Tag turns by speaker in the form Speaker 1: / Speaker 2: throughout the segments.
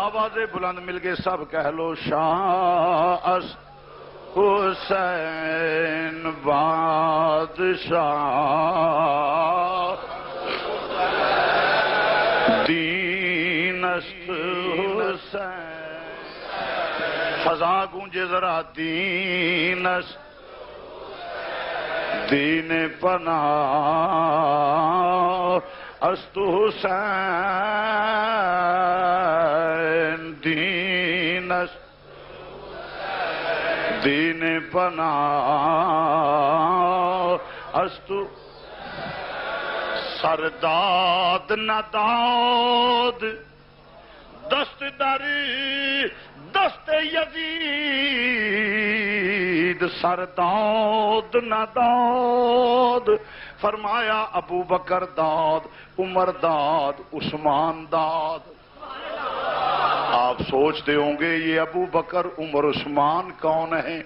Speaker 1: آوازیں بلند مل کے سب کہہ لو شاہ حسین بادشاہ دین است حسین فضا گونجے ذرا دین است دین پناہ است حسین دین است دین پناہ است سرداد نداد دست دری دست یزید سرداد نداد فرمایا ابو بکر داد عمر داد عثمان داد آپ سوچتے ہوں گے یہ ابو بکر عمر عثمان کون ہیں؟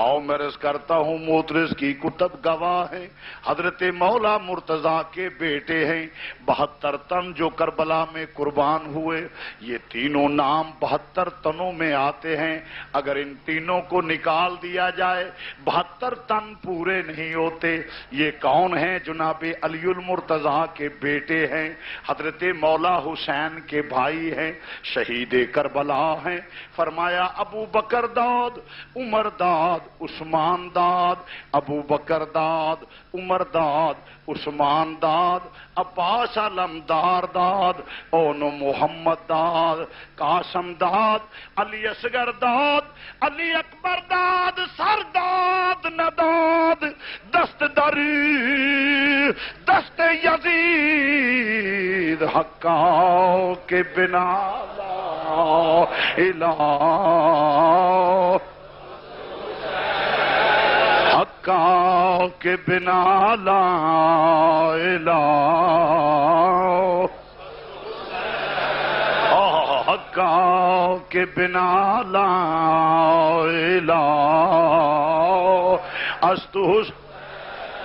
Speaker 1: آؤ میں عرض کرتا ہوں موترس کی کتب گواہ ہیں حضرت مولا مرتضیٰ کے بیٹے ہیں 72 تن جو کربلا میں قربان ہوئے یہ تینوں نام 72 تنوں میں آتے ہیں اگر ان تینوں کو نکال دیا جائے 72 تن پورے نہیں ہوتے یہ کون ہیں؟ جناب علی المرتضیٰ کے بیٹے ہیں حضرت مولا حسین کے بھائی ہیں شہید کربلا ہیں فرمایا ابو بکر داد عمر داد عثمان داد ابو بکر داد عمر داد عثمان داد عباس علمدار داد اون محمد داد قاسم داد علی اصغر داد علی اکبر داد سر داد نداد دست دری دست یزید حقا کے بنا الہ حقا کے بنا لا الہ حقا کے بنا لا الہ است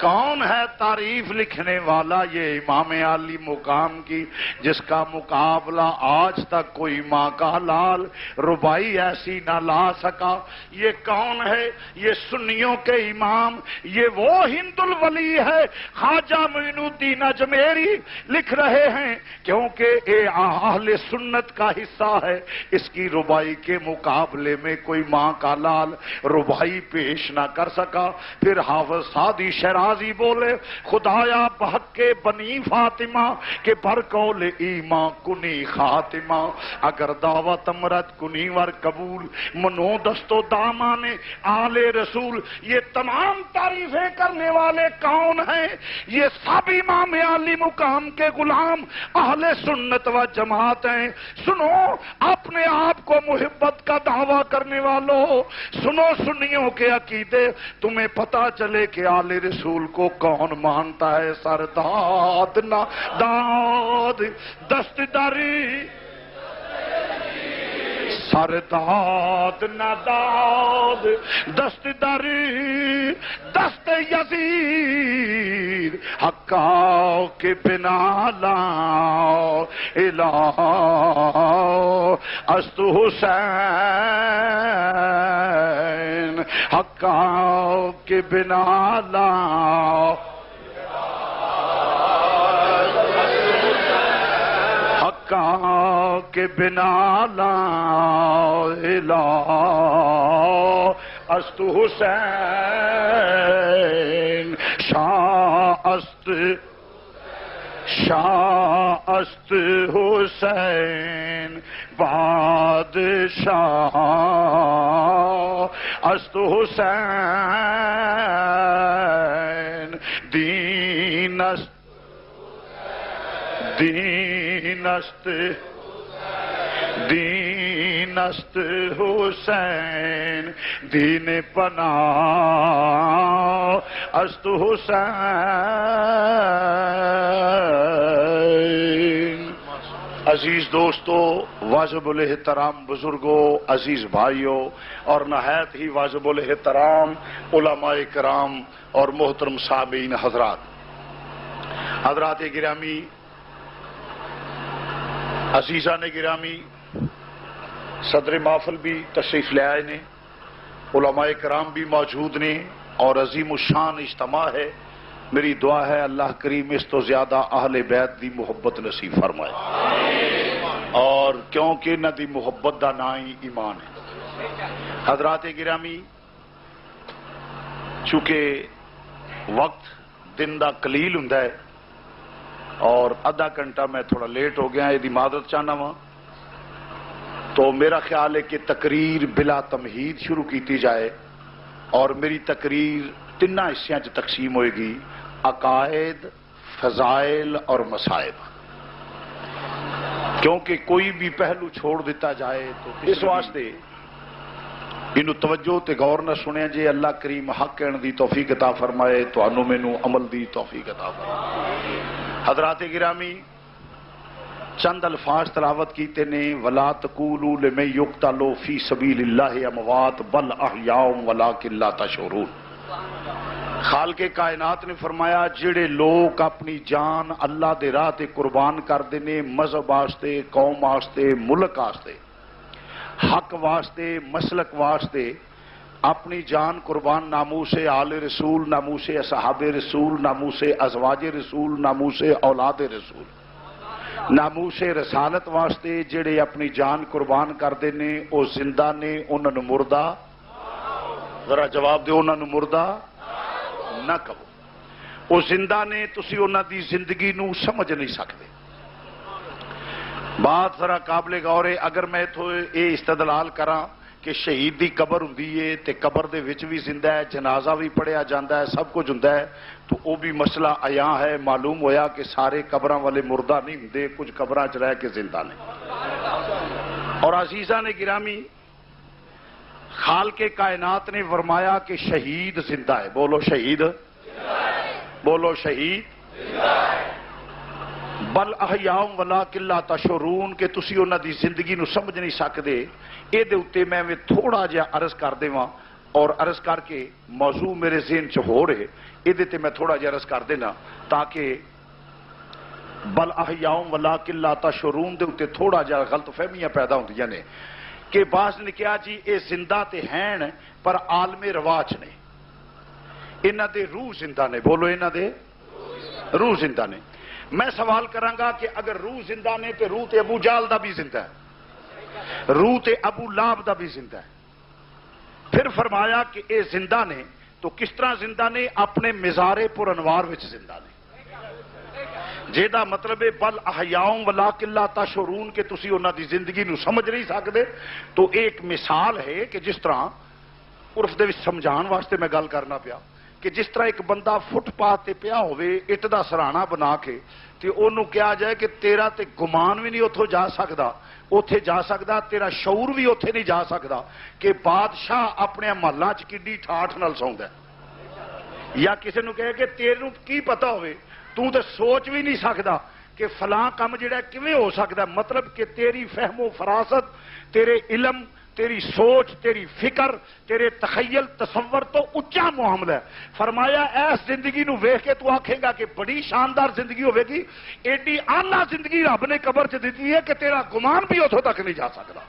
Speaker 1: کون ہے تعریف لکھنے والا؟ یہ امام عالی مقام کی جس کا مقابلہ آج تک کوئی ماں کا لال ربائی ایسی نہ لا سکا. یہ کون ہے؟ یہ سنیوں کے امام، یہ وہ ہند الولی ہے خواجہ معین الدین اجمیری لکھ رہے ہیں کیونکہ یہ اہل سنت کا حصہ ہے. اس کی ربائی کے مقابلے میں کوئی ماں کا لال ربائی پیش نہ کر سکا. پھر حافظ سعدی شیرازی بولے خدایا بحق کے بنی فاطمہ کے بر قول ایمان کنی خاتمہ اگر دعوت امرت کنی ور قبول منو دستو دامان آل رسول. یہ تمام تعریفیں کرنے والے کون ہیں؟ یہ سب امام عالی مقام کے غلام اہل سنت و جماعت ہیں. سنو اپنے آپ کو محبت کا دعویٰ کرنے والوں، سنو سنیوں کے عقیدے، تمہیں پتا چلے کہ آل رسول کو کون مانتا ہے. سرداد نہ داد دست دری سرداد نہ داد دست دری دست یزید حقا کے بنا لا الہ است حسین حقا کے بنا لا حقا کے بنا لا الہ است حسین شاہ است حسین بادشاہ است حسین دین است دین است دین است حسین دین پناہ است حسین. عزیز دوستو، واجب الاحترام بزرگوں، عزیز بھائیوں اور نہایت ہی واجب الاحترام علماء کرام اور محترم سامعین حضرات گرامی، عزیزان گرامی، صدر محفل بھی تشریف لے آئے نے، علماء کرام بھی موجود نے اور عظیم الشان اجتماع ہے. میری دعا ہے اللہ کریم اس تو زیادہ اہل بیت دی محبت نصیب فرمائے، اور کیونکہ انہاں دی محبت دا نا ہی ایمان ہے. حضرات گرامی، چونکہ وقت دن دا قلیل ہوندا ہے اور آدھا گھنٹہ میں تھوڑا لیٹ ہو گیا، یہ معذرت چاہنا وا، تو میرا خیال ہے کہ تقریر بلا تمہید شروع کیتی جائے، اور میری تقریر تین حصوں چ تقسیم ہوئے گی: عقائد، فضائل اور مصائب. کیونکہ کوئی بھی پہلو چھوڑ دیتا جائے تو اس واسطے انہوں توجہ تے غور نہ سنیا جے. اللہ کریم حق کہن دی توفیق عطا فرمائے، تانوں مینوں عمل دی توفیق عطا فرمائے. حضرات گرامی، چند الفاظ تلاوت کیتے نے: ولا تقولوا لمن يقتل في سبيل الله اموات بل احياء ولكن لا تشعرون. خالق کائنات نے فرمایا جڑے لوگ اپنی جان اللہ دے راہ تے قربان کردے نے، مذہب واسطے، قوم واسطے، ملک واسطے، حق واسطے، مسلک واسطے اپنی جان قربان، ناموس آل رسول، ناموس اصحاب رسول، ناموس ازواج رسول، ناموس اولاد رسول، ناموس رسالت واسطے جڑے اپنی جان قربان کردے نے او زندہ نے، انہاں نوں مردہ، ذرا جواب دیو، انہاں نوں مردہ نہ کہو. وہ زندہ نے، تسی انہاں دی زندگی نو سمجھ نہیں سکتے. بات ذرا قابل غور ہے. اگر میں تو یہ استدلال کراں کہ شہید دی قبر ہوندی ہے تے قبر دے وچ بھی زندہ ہے، جنازہ بھی پڑھیا جاندا ہے، سب کچھ ہوندا ہے، تو وہ بھی مسئلہ عیاں ہے. معلوم ہویا کہ سارے قبراں والے مردہ نہیں ہوندے، کچھ قبراں چ رہ کے زندہ نے. اور عزیزان گرامی، خالق کائنات نے فرمایا کہ شہید زندہ ہے. بولو شہید، بولو شہید. بل احیاء ولکن لا تشعرون، کہ تسی انہاں دی زندگی نو سمجھ نہیں سکدے. اے دے اوتے میں تھوڑا جہا عرض کر دیواں، اور عرض کر کے موضوع میرے ذہن چ ہو رہے، اے دے تے میں تھوڑا جہا عرض کر دینا تاکہ بل احیاء ولکن لا تشعرون دے اوتے تھوڑا جہا غلط فہمیاں پیدا ہوندیاں نے. کہ بعض نے کہا جی اے زندہ تے ہیں پر عالم رواج نے، انہاں دے روح زندہ نے. بولو انہاں دے روح زندہ نے. میں سوال کراں گا کہ اگر روح زندہ نے تے روح تے ابو جہل دا بھی زندہ ہے، روح تے ابو لہب دا بھی زندہ ہے. پھر فرمایا کہ اے زندہ نے تو کس طرح زندہ نے؟ اپنے مزارے پر انوار وچ زندہ نے. جیدہ مطلب ہے بل احیاء ولکن لا تشعرون کہ تسی انہاں دی زندگی نو سمجھ نہیں سکدے. تو ایک مثال ہے کہ جس طرح عرف دے وچ سمجھان واسطے میں گل کرنا پیا کہ جس طرح ایک بندہ فٹ پاتھ تے پیا ہوئے اٹ دا سرہانا بنا کے تے اونوں کہا جائے کہ تیرا تے گمان بھی نہیں اتھوں جا سکدا، اوتھے جا سکدا، تیرا شعور بھی اوتھے نہیں جا سکدا کہ بادشاہ اپنے محلاں چ کڈی ٹھاٹھ نال سوندا ہے. یا کسی نو کہے کہ تیروں کی پتہ ہوئے، تو تے سوچ بھی نہیں سکدا کہ فلاں کم جڑا کیویں ہو سکدا. مطلب کہ تیری فہم و فراست، تیرے علم، تیری سوچ، تیری فکر، تیرے تخیل تصور تو اچا معاملہ ہے. فرمایا ایس زندگی نو ویکھ کے تو آکھے گا کہ بڑی شاندار زندگی ہوے گی. ایڈی اعلیٰ زندگی رب نے قبر چ دتی ہے کہ تیرا گمان بھی اتوں تک نہیں جا سکتا.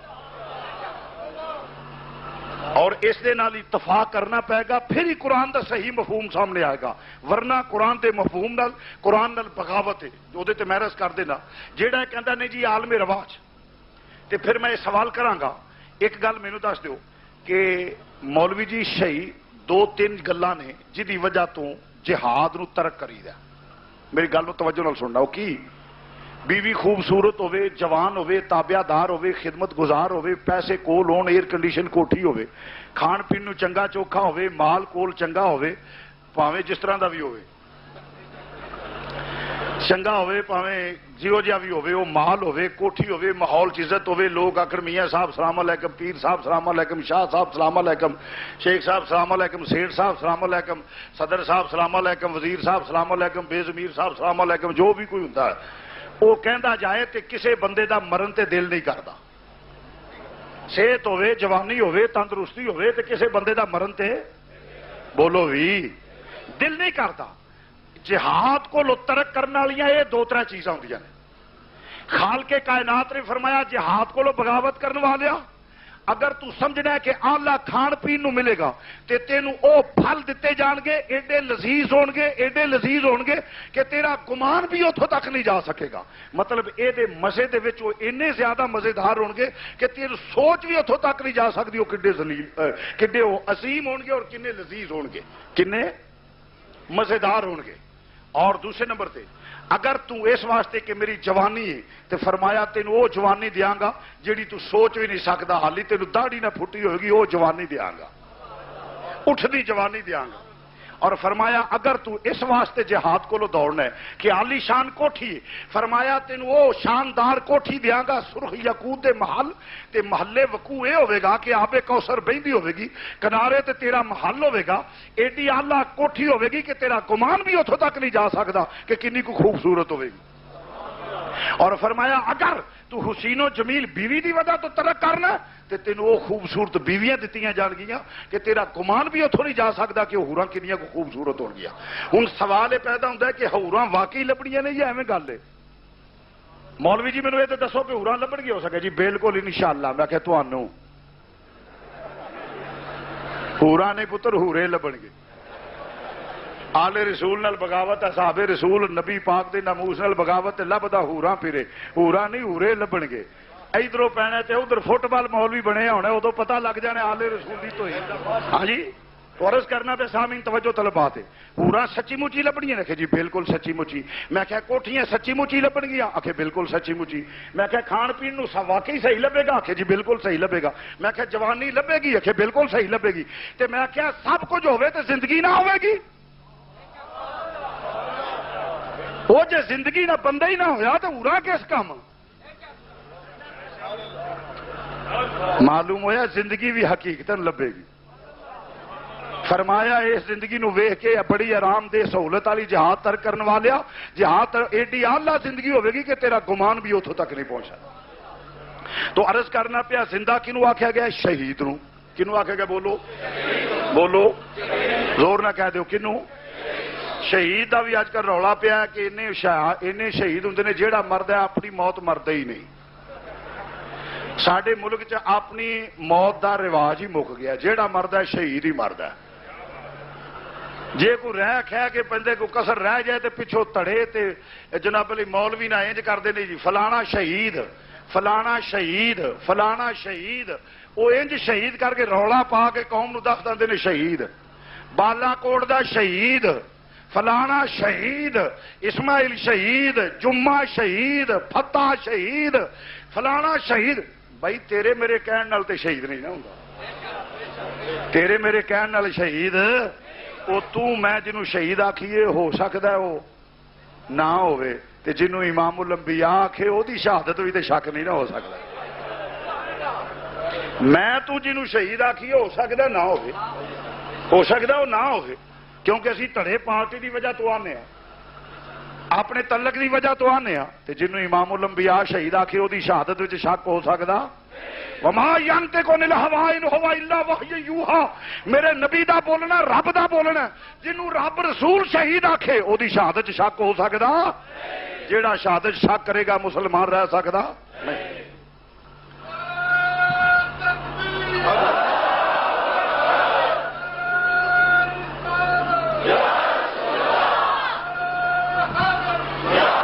Speaker 1: اور اس دے نال اتفاق کرنا پائے گا، پھر ہی قرآن دا صحیح مفہوم سامنے آئے گا. ورنہ قرآن دے مفہوم نال قرآن نال بغاوت ہے. وہ تے میں عرض کر دینا جیڑا کہندا نہیں جی عالم رواج، تے پھر میں یہ سوال کراں گا. ایک گل مینوں دس دیو کہ مولوی جی شہی دو تین گلاں نے جدی وجہ تو جہاد نو ترک کری دا. میری گل نو توجہ نال سننا. وہ کی؟ بیوی خوبصورت ہوے، جوان ہوے، تابعہ دار ہوے، خدمت گزار ہوے، پیسے کول ہون، ایئر کنڈیشن کوٹھی ہوے، کھان پین نو چنگا چوکھا ہوے، مال کول چنگا ہوے، پاویں جس طرح دا بھی ہوے، چنگا ہوے، پاویں جیو جہا بھی ہوے، وہ مال ہوے، کوٹھی ہوے، ماحول عزت ہوے، لوگ آخر میاں صاحب سلام علیکم، پیر صاحب سلام علیکم، شاہ صاحب سلام علیکم، شیخ صاحب سلام علیکم، سیٹھ صاحب سلام علیکم، صدر صاحب سلام علیکم، وزیر صاحب سلام علیکم، بے ضمیر صاحب سلام علیکم، جو بھی کوئی ہوتا ہے وہ کہندا جائے تے کسے بندے دا مرن تے دل نہیں کردا. صحت ہوے، جوانی ہوے، تندرستی ہوے تے کسے بندے دا مرن تے بولو بھی دل نہیں کردا. جہاد کو ترک کرنے والی یہ دو تر چیزاں ہوندیاں نے. خالق کائنات نے فرمایا جہاد کو بغاوت کرنے والیا اگر تو سمجھنا ہے کہ آلہ کھان پین نو ملے گا تے تینوں او پھل دیتے جان گے ایڈے لذیذ ہون گے، ایڈے لذیذ ہون گے کہ تیرا گمان بھی اتھوں تک نہیں جا سکے گا. مطلب اے دے مزے دے وچ اینے زیادہ مزیدار ہون گے کہ تیری سوچ بھی اتھوں تک نہیں جا سکتی وہ کڈے ذلیل کڈے وہ عظیم ہون گے اور کنے لذیذ ہون گے، کنے مزیدار ہون گے. اور دوسرے نمبر تے اگر تو اس واسطے کہ میری جوانی ہے تو فرمایا تینوں وہ جوانی دیاں گا جیڑی تو سوچ بھی نہیں سکتا، حالی تینوں داڑھی نہ پھٹی ہوئے گی، وہ جوانی دیاں گا، اٹھدی جوانی دیاں گا. اور فرمایا اگر تو اس واسطے جہاد کو لو دوڑنا ہے کہ عالی شان کوٹھی ہے، فرمایا تینوں وہ شاندار کوٹھی دیاں گا سرخ یاقوت دے محل تے محلے وقوع اے ہوئے گا کہ آب کوثر بہندی ہوئے گی کنارے تے تیرا محل ہوئے گا، ایڈی اعلیٰ کوٹھی ہوئے گی کہ تیرا گمان بھی اتھوں تک نہیں جا سکتا کہ کنی کو خوبصورت ہوئے گی. اور فرمایا اگر تو حسین و جمیل بیوی دی وجہ تو ترک کرنا تے تینوں وہ خوبصورت بیویاں دتیاں جان گیاں کہ تیرا گمان بھی اتھوں نہیں جا سکتا کہ وہ ہوراں کنیاں کو خوبصورت ہو گیا. ہن سوال یہ پیدا ہوتا ہے کہ ہوراں واقعی لبنیاں نے یا ایویں گل ہے؟ مولوی جی مینوں یہ تے دسو کہ ہوراں لبن گے ہو سکے؟ جی بالکل انشاءاللہ. میں کہ تانوں ہوراں نہیں پتر ہورے لبن گے. آل رسول نال بغاوت، اصحاب رسول نبی پاک دے ناموس نال بغاوت لبدا ہوراں پھرے، ہوراں نہیں ہورے لبن گے. ادھروں پینا تے ادھر فٹ بال مولوی بنے ہونے ادو پتہ لگ جانے آل رسول دی تو. ہاں جی عرض کرنا پہ سامعین توجہ طلبات ہے. ہوراں سچی مچی لبنیاں؟ رکھے جی بالکل سچی مچی. میں کہا کوٹھیاں سچی مچی لبن گیا؟ آکھے بالکل سچی مچی. میں کہا کھان پین نو واقعی صحیح لبے گا؟ آکھے جی بالکل صحیح لبے گا. میں کہا جوانی لبے گی؟ آکھے بالکل صحیح لبے گی. تے میں کہا سب کچھ ہوئے تے زندگی نہ ہوئے گی؟ وہ جے زندگی نہ بندہ ہی نہ ہویا تو ہوراں کس کام؟ معلوم ہویا زندگی بھی حقیقتاً لبے گی. فرمایا اس زندگی نو ویکھ کے بڑی آرام دہ سہولت والی جہاد ترک کرنے والیا جہاد ایڈی اعلیٰ زندگی ہوے گی کہ تیرا گمان بھی اتھوں تک نہیں پہنچا. تو عرض کرنا پیا زندہ کنو آکھیا گیا؟ شہید نو. کنو آکھیا گیا؟ بولو بولو زور نہ کہہ دیو کنو. شہید دا بھی اج کل رولا پیا کہ اینے شہید ہوندے نے جیڑا مرد ہے اپنی موت مرد ہی نہیں. ساڈے ملک چ اپنی موت دا رواج ہی مک گیا، جیڑا مرد ہے شہید ہی مرد ہے. جے کوئی رہ کھہ کے بندے کو کسر رہ جائے تے پچھوں تڑے تے جناب علی مولوی نہ انج کردے نے جی فلانا شہید فلانا شہید فلانا شہید. وہ انج شہید کر کے رولا پا کے قوم نو دس دے نے شہید. بالا کوٹ دا شہید فلانا شہید، اسماعیل شہید، جمعہ شہید، فتح شہید، فلانا شہید. بھائی تیرے میرے کہن نال تے شہید نہیں نہ ہوندا. تیرے میرے کہن نال شہید وہ تو میں جنوں شہید آکھیے ہو سکتا ہے وہ نہ ہوئے تے جنوں امام الانبیاء آکھے وہ دی شہادت بھی تے شک نہیں نہ ہو سکتا. میں تو جنوں شہید آکھیے ہو سکتا نہ ہوئے، ہو سکتا وہ نہ ہوئے کیونکہ اسی تڑے پارٹی دی وجہ تو آنے ہیں، اپنے تعلق دی وجہ تو آنے ہیں. تے جنوں امام الانبیاء شہید آکھے وہ دی شہادت وچ شک ہو سکتا؟ وما ينطق عن الهوى ان هو الا وحي يوحى. میرے نبی دا بولنا رب دا بولنا. جنوں رب رسول شہید آکھے وہ دی شہادت شک ہو سکتا؟ جیڑا شہادت شک کرے گا مسلمان رہ سکتا نہیں.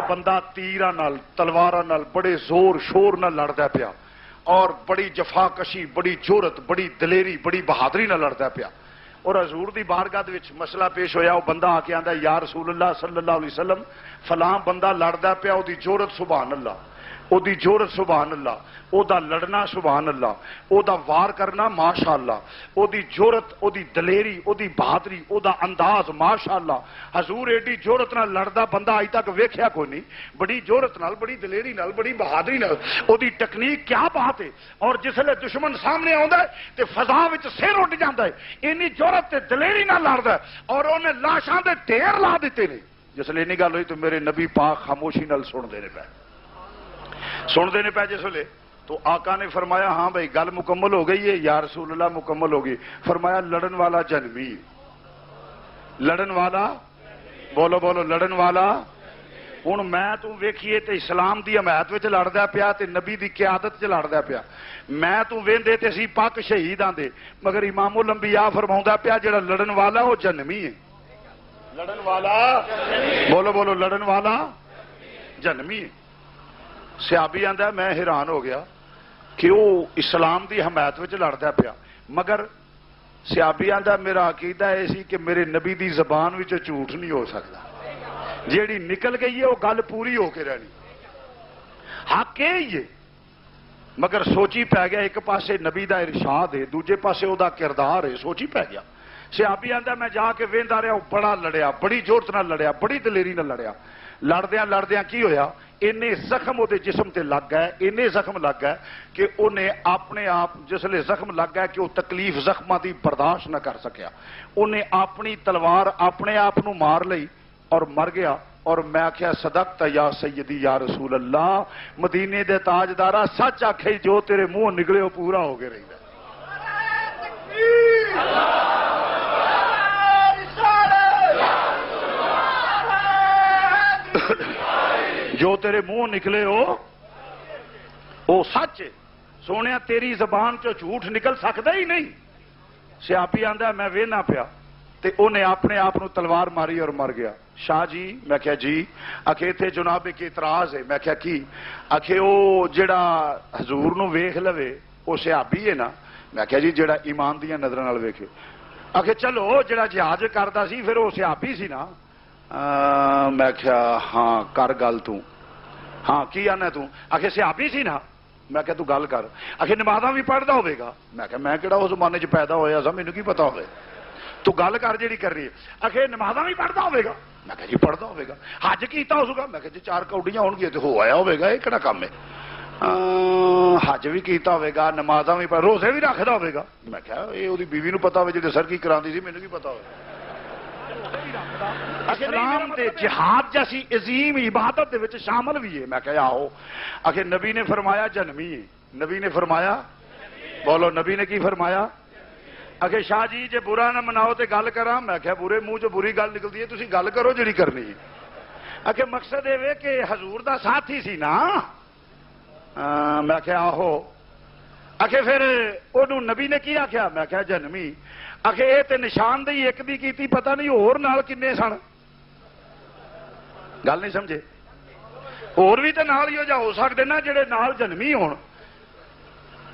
Speaker 1: بندہ تیراں نال تلواراں نال بڑے زور شور نال لڑدا پیا اور بڑی جفا کشی بڑی جرت بڑی دلیری بڑی بہادری نال لڑدا پیا. اور حضور دی بارگاہ دے وچ مسئلہ پیش ہویا. وہ بندہ آ کے آندا یا رسول اللہ صلی اللہ علیہ وسلم فلاں بندہ لڑدا پیا، او دی جرت سبحان اللہ، او دی جرت سبحان اللہ، او دا لڑنا سبحان اللہ، او دا وار کرنا ماشاء اللہ، او دی جرت او دی دلیری او دی بہادری او دا انداز ماشاء اللہ. حضور ایڈی جرت نال لڑدا بندہ اج تک ویکھیا کوئی نہیں. بڑی جرت نال بڑی دلیری نال بڑی بہادری نال او دی ٹیکنیک کیا بات ہے. اور جسلے دشمن سامنے آوندا ہے تے فضا وچ سر اٹھ جاندا ہے. اینی جرت تے دلیری نال لڑدا ہے اور اونے لاشاں دے ڈھیر لا دتے نے. جسلے اینی گل ہوئی تو میرے نبی پاک خاموشی نال سن دے نے پے سن دے نے پے. جسلے تو آقا نے فرمایا ہاں بھائی گل مکمل ہو گئی ہے یا رسول اللہ مکمل ہو گئی. فرمایا لڑن والا جنمی، لڑن والا بولو بولو لڑن والا ہوں میں تو ویکھیے تے اسلام دی حمایت وچ لڑدا پیا تے نبی دی قیادت چ لڑدا پیا. میں تو ویندے تے سی پاک شہیداں دے، مگر امام الانبیاء فرماوندا پیا جڑا لڑن والا وہ جنمی ہے. لڑن والا بولو بولو، لڑن والا جنمی ہے. صحابی آندا میں حیران ہو گیا کہ وہ اسلام دی حمایت وچ لڑدا پیا، مگر صحابی آندا میرا عقیدہ ہے سی کہ میرے نبی دی زبان وچ جھوٹ نہیں ہو سکتا، جیڑی نکل گئی ہے وہ گل پوری ہو کے رہنی. حق یہ ہے، مگر سوچی پی گیا ایک پاسے نبی دا ارشاد ہے، دوجے پاسے وہ کردار ہے، سوچی پی گیا. صحابی آندا میں جا کے ویندا رہا، وہ بڑا لڑیا، بڑی جورت نال لڑیا، بڑی دلیری نال لڑیا. لڑدیاں لڑدیاں کی ہویا، اینے زخم وہ جسم تے لگ گئے، اینے زخم لگ گئے کہ انہیں اپنے آپ جسلے زخم لگ گیا کہ وہ تکلیف زخماں دی برداشت نہ کر سکیا، انہیں اپنی تلوار اپنے آپ نو مار لئی اور مر گیا. اور میں آخیا صدقت یا سیدی یا رسول اللہ، مدینے دے تاجدارا سچ آکھے جو تیرے منہ نکلے وہ پورا ہو کے رہتا. جو تیرے منہ نکلے وہ سچ. سونے تیری زبان چو جھوٹ نکل سکتا ہی نہیں. صحابی آندا میں وینا پیا تے انہیں اپنے آپ نو تلوار ماری اور مر گیا. شاہ جی میں کہا جی. آخے تھے جناب ایک اعتراض ہے. میں کہا کی؟ آخے وہ جڑا حضور نو ویکھ لوے وہ صحابی ہے نا. میں کہا جی جڑا ایمان دیا نظر نال ویکھے. آخے چلو جڑا جہاد کردا سی پھر وہ صحابی سی نا. میں کہا ہاں کر گل تو. ہاں کی آنا تو؟ آخے صحابی سی نا. میں کہا تو گل کر. آخے نمازاں بھی پڑھدا ہوے گا. میں کہا میں کہڑا اس زمانے چ پیدا ہویا سا مینوں کی پتا ہوے. تو گل کر جیڑی کر رہی ہے. آخے نمازاں بھی پڑھدا ہوے گا. میں کہا جی پڑھدا ہوے گا. حج کیتا ہوگا. میں کہا جی 4 کوڈیاں ہون گیا تو ہو آیا ہوے گا. یہ کہڑا کام ہے؟ حج بھی کیتا ہوے گا، نمازاں بھی پڑھ، روزے بھی رکھدا ہوے گا. میں کہا یہ وہی بیوی نو پتا ہوے جے سرکی کراندی سی مینوں کی پتا ہوے. اسلام دے جہاد جیسی عظیم عبادت دے وچ شامل بھی ہے. میں کہا آؤ. آخر نبی نے فرمایا جنمی ہے. نبی نے فرمایا بولو نبی نے کی فرمایا؟ آخر شاہ جی جے برا نہ مناؤ تے گل کراں. میں کہا برے منہ جو بری گل نکلتی ہے تسی گل کرو جڑی کرنی ہے. آخر مقصد یہ کہ حضور دا ساتھی سی نا. میں کہا آہو. آخر پھر انہوں نبی نے کی آخیا؟ میں کہا جنمی. آخر یہ تے نشاندہی ایک دی کیتی پتہ نہیں اور نال کنے سن. گل نہیں سمجھے؟ اور بھی تے نال ہی ہو سکتے نا جڑے نال جنمی ہون.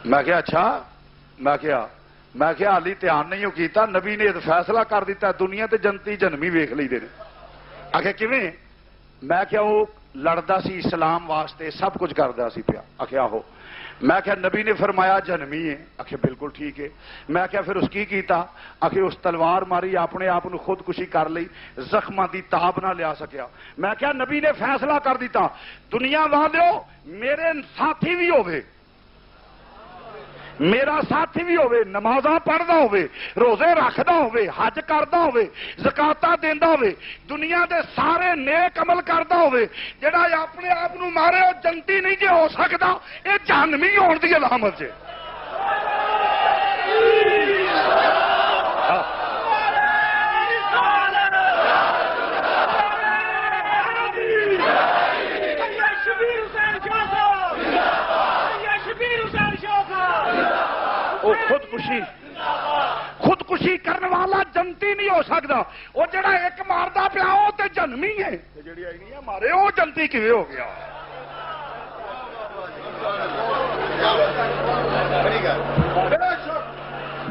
Speaker 1: میں کہا اچھا. میں کہا حالی دھیان نہیں کیتا. نبی نے فیصلہ کر دیتا دنیا تے جنتی جنمی ویکھ لیندے نے. آخر کیویں؟ میں کہا وہ لڑدا سی اسلام واسطے سب کچھ کردا سی پیا. آخر آہو. میں کہا نبی نے فرمایا جنمی ہے. آخر بالکل ٹھیک ہے. میں کہا پھر اس کی کیتا؟ آخر اس تلوار ماری اپنے آپ کو خودکشی کر لی، زخماں دی تاب نہ لیا سکیا. میں کہا نبی نے فیصلہ کر دیتا دنیا والو میرے ساتھی بھی ہوئے، میرا ساتھی بھی ہوئے، نمازاں پڑھدا ہوئے، روزے رکھدا ہوئے، حج کردا ہوئے، زکاتاں دیندا ہوئے، دنیا دے سارے نیک عمل کردا ہوئے، جڑا اپنے آپ نو مارے وہ جنتی نہیں جے ہو سکدا. یہ جہنمی ہون دی علامت ہے. خودکشی کرنے والا جنتی نہیں ہو سکتا. وہ جڑا ایک ماردا پیا وہ تے جنمی ہے، جڑی آئی مارے وہ جنتی کیویں ہو گیا؟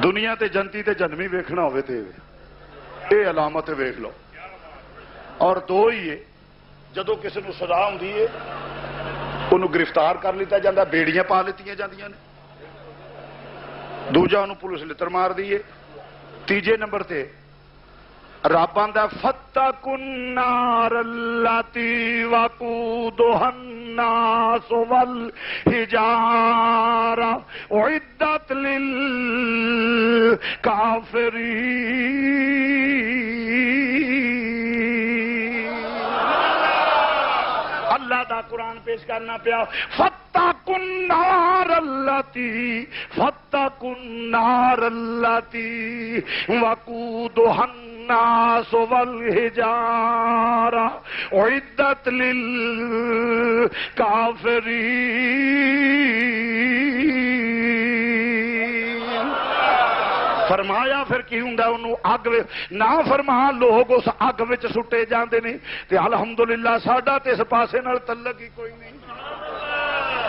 Speaker 1: دنیا تے جنتی تے جنمی ویکھنا ہوے تے یہ علامت ویکھ لو. اور دو ہی ہے، جدو کسی نو سزا ہوندی ہے انہوں گرفتار کر لیتا جاندہ، بیڑیاں پا لیتیاں جاندیاں نے. دوجا انہوں پولیس لتر مار دیے. تیجے نمبر تے رب آندا فاتقوا النار اللاتی وقودها الناس والحجارہ اعدت للکافرین. اللہ دا قرآن پیش کرنا پیا. فاتقوا النار اللاتی وقودها الناس والحجارہ اعدت للکافرین۔ فرمایا پھر کی ہوں انہوں اگ نہ فرما لوگ اس اگ وچ سٹے جاندے نے تے الحمدللہ ساڈا تے اس پاسے نال تعلق ہی کوئی نہیں۔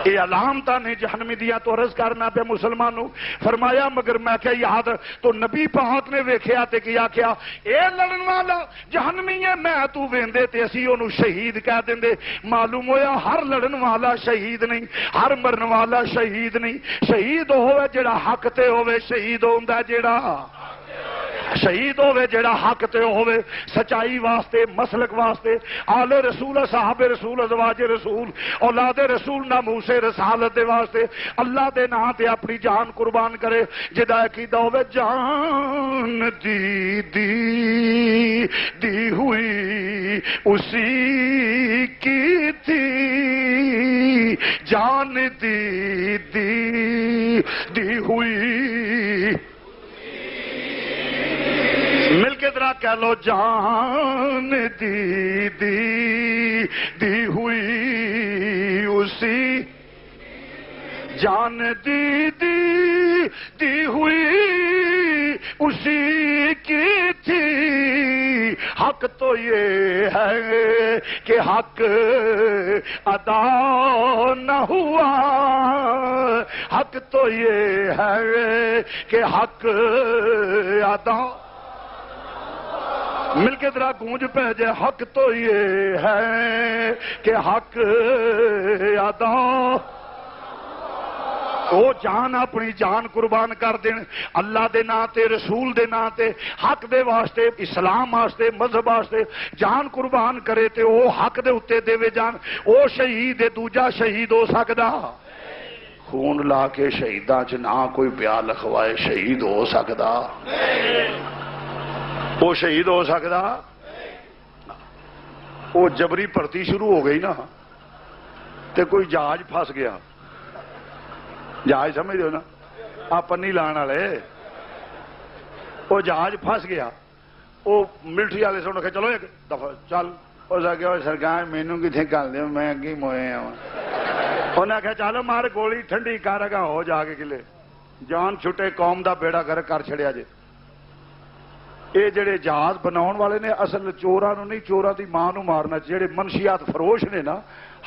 Speaker 1: یہ علامتاں نے جہنمی دیاں تو عرض کرنا پہ مسلمانوں۔ فرمایا مگر میں کیا یاد تو نبی پاک نے ویکھیا تے کیا کیا اے لڑن والا جہنمی ہے میں تو ویندے تے اسی اونوں شہید کہہ دیندے۔ معلوم ہویا ہر لڑن والا شہید نہیں، ہر مرن والا شہید نہیں۔ شہید ہوے جڑا حق تے ہوے، شہید ہوندا جڑا شہید ہوے جڑا حق تے ہوے، سچائی واسطے، مسلک واسطے، آل رسول، صحاب رسول، ازواج رسول، اولاد رسول، ناموس رسالت دے واسطے اللہ دے نام تے اپنی جان قربان کرے۔ جدا عقیدہ ہوے جان دی ہوئی اسی کی تھی، جان دی ہوئی مل کے ذرا کہہ لو جان دی ہوئی اسی، جان دی ہوئی اسی کی تھی۔ حق تو یہ ہے کہ حق ادا نہ ہوا، حق تو یہ ہے کہ حق ادا، مل کے ذرا گونج پہ جائے حق تو یہ ہے کہ حق ادا، وہ جان اپنی جان قربان کر دین اللہ دے نام تے، رسول دے نام تے، حق دے واسطے، اسلام واسطے، مذہب واسطے جان قربان کرے تے وہ حق دے اتے دے جان، وہ شہید ہے، دوجا شہید ہو سکدا؟ خون لا کے شہیداں چ نہ کوئی پیا لکھوائے شہید ہو سکدا؟ وہ شہید ہو سکتا؟ وہ جبری بھرتی شروع ہو گئی نا تے کوئی جہاز پھس گیا، جہاز سمجھ دو نا آپ پنی لان والے، وہ جہاز پھس گیا، وہ ملٹری والے سے کہ چلو ایک دفعہ چل، اس نے کہا سرکار مینو کتنے کر دیں میں اگے موئے ہوں، انہیں آخیا چلو مار گولی ٹھنڈی کر گا ہو جا کے کلے جان چھٹے قوم دا بیڑا گھر کر چھڑیا جے۔ یہ جڑے جہاز بناؤ والے نے اصل چوراں نو نہیں، چوراں دی ماں نو مارنا، جڑے منشیات فروش نے نا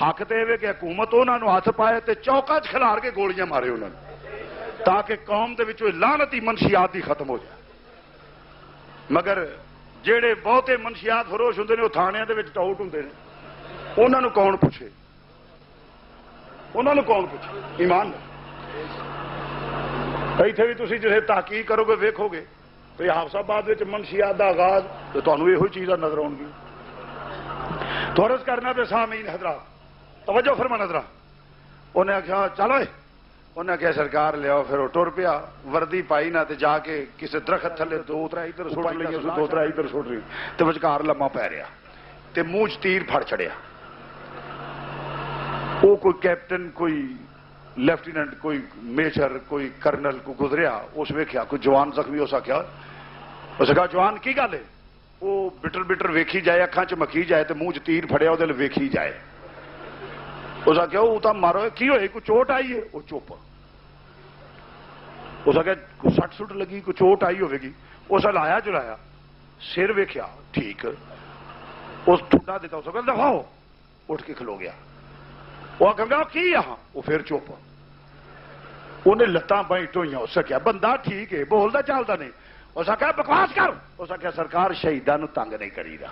Speaker 1: حق تے کہ حکومت انہاں نو ہاتھ پائے تے چوکا چ کھلار کے گولیاں مارے انہاں نے، تاکہ قوم دے وچوں لعنتی منشیات ہی ختم ہو جائے۔ مگر جڑے بہتے منشیات فروش ہوندے نے وہ تھانیاں دے وچ ٹاؤٹ ہوندے نے، انہاں نو کون پوچھے؟ انہاں نو کون پوچھے؟ ایمان ایتھے بھی تسی جسے تحقیق کرو گے ویکھو گے حافظ آباد منشیات کا آغاز تو تمہیں یہ چیزاں نظر آؤ گی۔ تو عرض کرنا پہ سامعین حضرات توجہ فرما نظرا، انہیں آخیا چلو، انہیں آخیا سرکار لیاؤ، پھر وہ ٹر پیا وردی پائی نہ تے جا کے کسی درخت تھلے دو ترا ادھر سٹ لی، دو ترا ادھر سٹ رہی تو وچکار لما پی رہا تے منہ چ تیر پھڑ چڑیا۔ وہ کوئی کیپٹن، کوئی لیفٹیننٹ، کوئی میجر، کوئی کرنل کو گزریا، اس ویکھیا کوئی جوان زخمی، اس آخیا اس کہا جوان کی گل ہے؟ وہ بٹر بٹر ویکھی جائے، اکھاں چ مکھی جائے تے منہ چ تیر پھڑیا وہ ویکھی جائے۔ اس آخیا وہ تو مارو کی ہوئے، کوئی چوٹ آئی ہے؟ وہ چپ۔ اس آخیا کوئی سٹ سٹ لگی، کوئی چوٹ آئی ہوے گی؟ اس لایا جلایا سر ویکھیا ٹھیک، اس ٹھنڈا دیتا، اس کہ دفاع ہو، اٹھ کے کھلو گیا۔ وہ آخا کی یہاں؟ وہ پھر چپ۔ انہیں لتاں بائیں ٹوئیاں، اس کیا بندہ ٹھیک ہے بولتا چلتا نہیں، اس آخیا بکواس کر، اس آخیا سرکار شہیدان تنگ نہیں کری دا،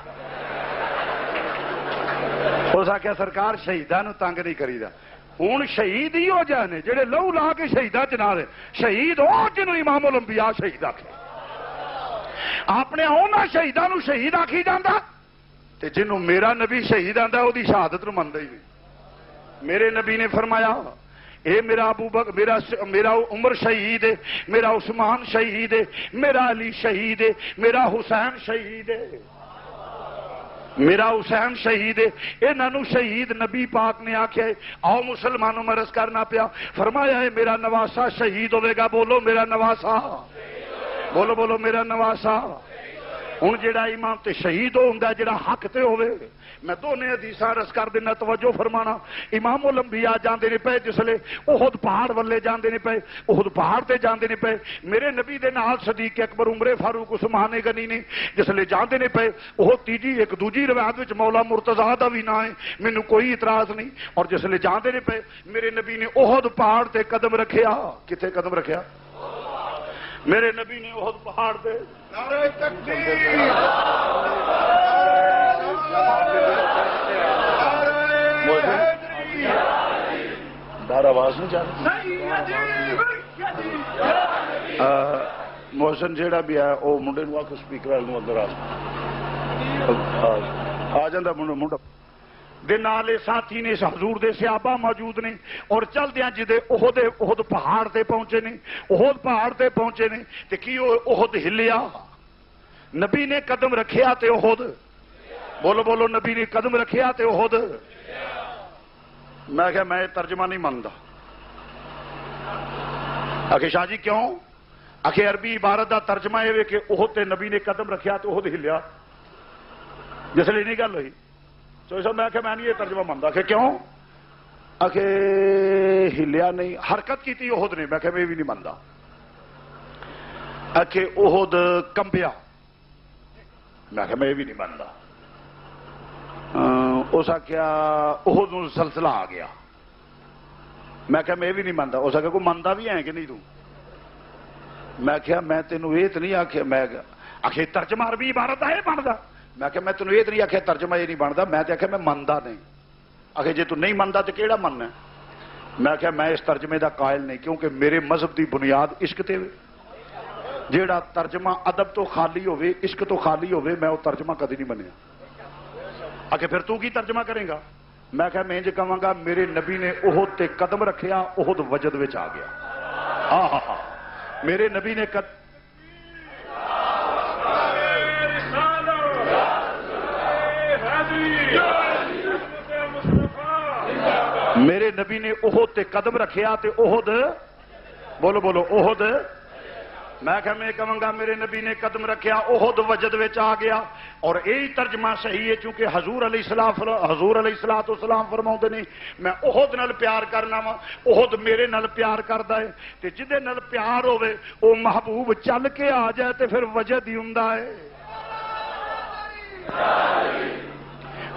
Speaker 1: اس آخیا سرکار شہیدان تنگ نہیں کری دا۔ ہوں شہید ہی ہو جانے جہے لہو لا کے شہیداں چنا دے، شہید ہو جنہوں امام الانبیاء شہید آکھے، اپنے انہاں شہیداں نو شہید آکھی جاندا تے جنہوں میرا نبی شہید آندا وہ شہادت نو مندا ہی نہیں۔ میرے نبی نے فرمایا اے میرا ابو بکر، میرا عمر شہید ہے، میرا عثمان شہید ہے، میرا علی شہید ہے، میرا حسین شہید ہے، میرا حسین شہید ہے۔ انہوں شہید نبی پاک نے آخیا آؤ مسلمانوں میں عرض کرنا پیا، فرمایا ہے میرا نواسا شہید ہوئے گا، بولو میرا نواسا، بولو بولو میرا نواسا۔ ہوں جڑا امام تے شہید ہوندا جڑا حق تے ہوے. میں دونوں حدیثاں رس کر دینا, توجہ فرمانا. امام الانبیاء جاندے نہیں پے جسلے احد پہاڑ والے جاندے نہیں پے, احد پہاڑ تے جاندے نہیں پے. میرے نبی دے نال صدیق اکبر, عمر فاروق, عثمان غنی نے جسلے جاندے نہیں پے احد تیجی ایک دوجی روایت وچ مولا مرتضیٰ دا بھی نام ہے, مینوں کوئی اعتراض نہیں. اور جسلے جاندے نہیں پے میرے نبی نے احد پہاڑ تے قدم رکھیا. کتے قدم رکھیا؟ میرے نبی نے احد پہاڑ تے. نعرہ تکبیر, باہر آواز نہیں جا رہی. محسن جیڑا بھی ہے وہ منڈے نو آخو سپیکر والے اندر آ جاتا. منڈا دے نالے ساتھی نے حضور دے صحابہ موجود نے اور چلدیاں جدے احد پہاڑ تے پہنچے نے, احد پہاڑ تے پہنچے نے تے کی احد ہلیا. نبی نے قدم رکھیا تے احد, بولو بولو, نبی نے قدم رکھیا تے احد. میں کہا میں ترجمہ نہیں مانتا. آخر شاہ جی کیوں؟ آخر عربی عبارت دا ترجمہ یہ کہ احد تے نبی نے قدم رکھیا تے احد ہلیا. جس لیے نہیں گل ہوئی تو سب میں کہ میں نہیں یہ ترجمہ مانتا. کہ کیوں؟ آخر ہلیا نہیں, حرکت کی تھی احد نے. میں کہ میں بھی نہیں مانتا. آخر احد کمبیا. میں کہ میں بھی نہیں مانتا. اس آخیا احد نو سلسلہ آ گیا. میں کہ میں بھی نہیں مانتا. اس آخیا کوئی مانتا بھی ہے کہ نہیں تو؟ میں کہا میں تینوں یہ تو نہیں آخیا. میں آخر ترجمہ عربی عبارت ہے بنتا. میں کہ میں تینوں یہ تو نہیں آخیا ترجمہ یہ نہیں بنتا. میں تو آخیا میں منتا نہیں. آخر جی تو نہیں منتا تو کہڑا مننا؟ میں کہ میں اس ترجمے دا قائل نہیں, کیونکہ میرے مذہب دی بنیاد عشق تے وے. جیڑا ترجمہ ادب تو خالی ہوئے, عشق تو خالی ہوئے, میں وہ ترجمہ کدی نہیں بنیا. آگے پھر تو کی ترجمہ کریں گا؟ میں کہا میں کہاں گا میرے نبی نے احد تے قدم رکھیا, احد وجد وچ آ گیا. ہاں ہاں ہاں, میرے نبی نے میرے نبی نے احد تے قدم رکھیا تے احد, بولو بولو, احد. میں کہاں گا میرے نبی نے قدم رکھیا احد وجد وچ آ گیا. اور یہی ترجمہ صحیح ہے, چونکہ حضور علیہ السلام فرماؤندے نے میں احد نال پیار کرنا وا, احد میرے نال پیار کردا ہے. تے جدے نال پیار ہوے او محبوب چل کے آ جائے تے پھر وجد ہی ہوندا ہے.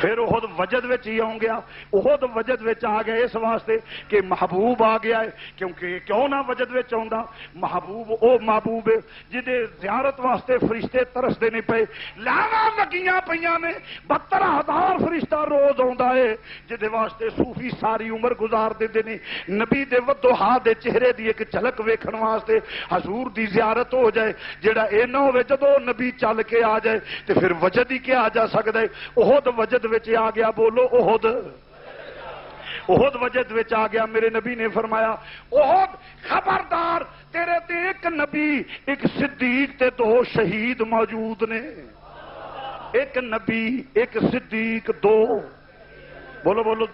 Speaker 1: پھر احد وجد وچ ہی آؤں گیا. احد وجد وچ آ گیا اس واسطے کہ محبوب آ گیا ہے. کیونکہ کیوں نہ وجد وچ آوندا؟ محبوب او محبوب ہے جدے زیارت واسطے فرشتے ترسدے نہیں پے, لاواں لگیاں پیاں نے, 72,000 فرشتہ روز آوندا ہے جدے واسطے صوفی ساری عمر گزار دیندے نے. نبی دے وضحا دے چہرے دی ایک جھلک ویکھن واسطے حضور دی زیارت ہو جائے. جڑا اے نہ ہوے جدوں نبی چل کے آ جائے تے پھر وجد ہی کیا جا سکدا ہے. احد وجد وچ آ گیا, بولو احد. احد وجد وچ آ گیا. میرے نبی نے فرمایا احد خبردار تیرے تے ایک نبی, ایک صدیق تے 2 شہید موجود نے. ایک نبی, ایک صدیق, 2, بولو بولو,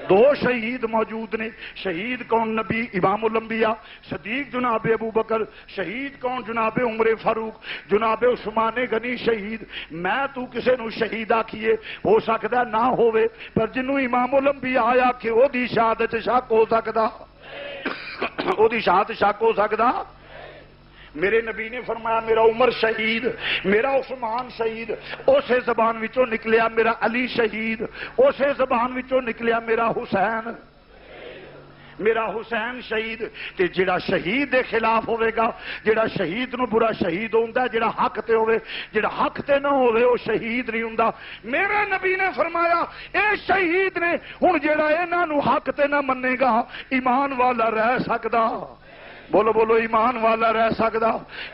Speaker 1: 2 شہید موجود نے. شہید کون؟ نبی امام الانبیاء, صدیق جناب ابو بکر, شہید کون؟ جناب عمر فاروق, جناب عثمان غنی شہید. میں تو کسے نو شہید آکھیے ہو سکتا نہ ہوئے, پر جنوں امام الانبیاء آیا کہ او دی شہادت شک ہو سکتا, او دی شہادت شک ہو سکتا. میرے نبی نے فرمایا میرا عمر شہید, میرا عثمان شہید, اسے زبان وچوں نکلیا میرا علی شہید, اسے زبان وچوں نکلیا میرا حسین, میرا حسین شہید. تے جڑا شہید دے خلاف ہوئے گا, جڑا شہید نو برا شہید ہوندا, جڑا حق تے ہوئے, جڑا حق تے نہ ہوئے وہ شہید نہیں ہوندا. میرے نبی نے فرمایا اے شہید نے. ہن جڑا انہاں نو حق تے نہ منے گا ایمان والا رہ سکدا؟ بولو بولو, ایمان والا رہ سکدا؟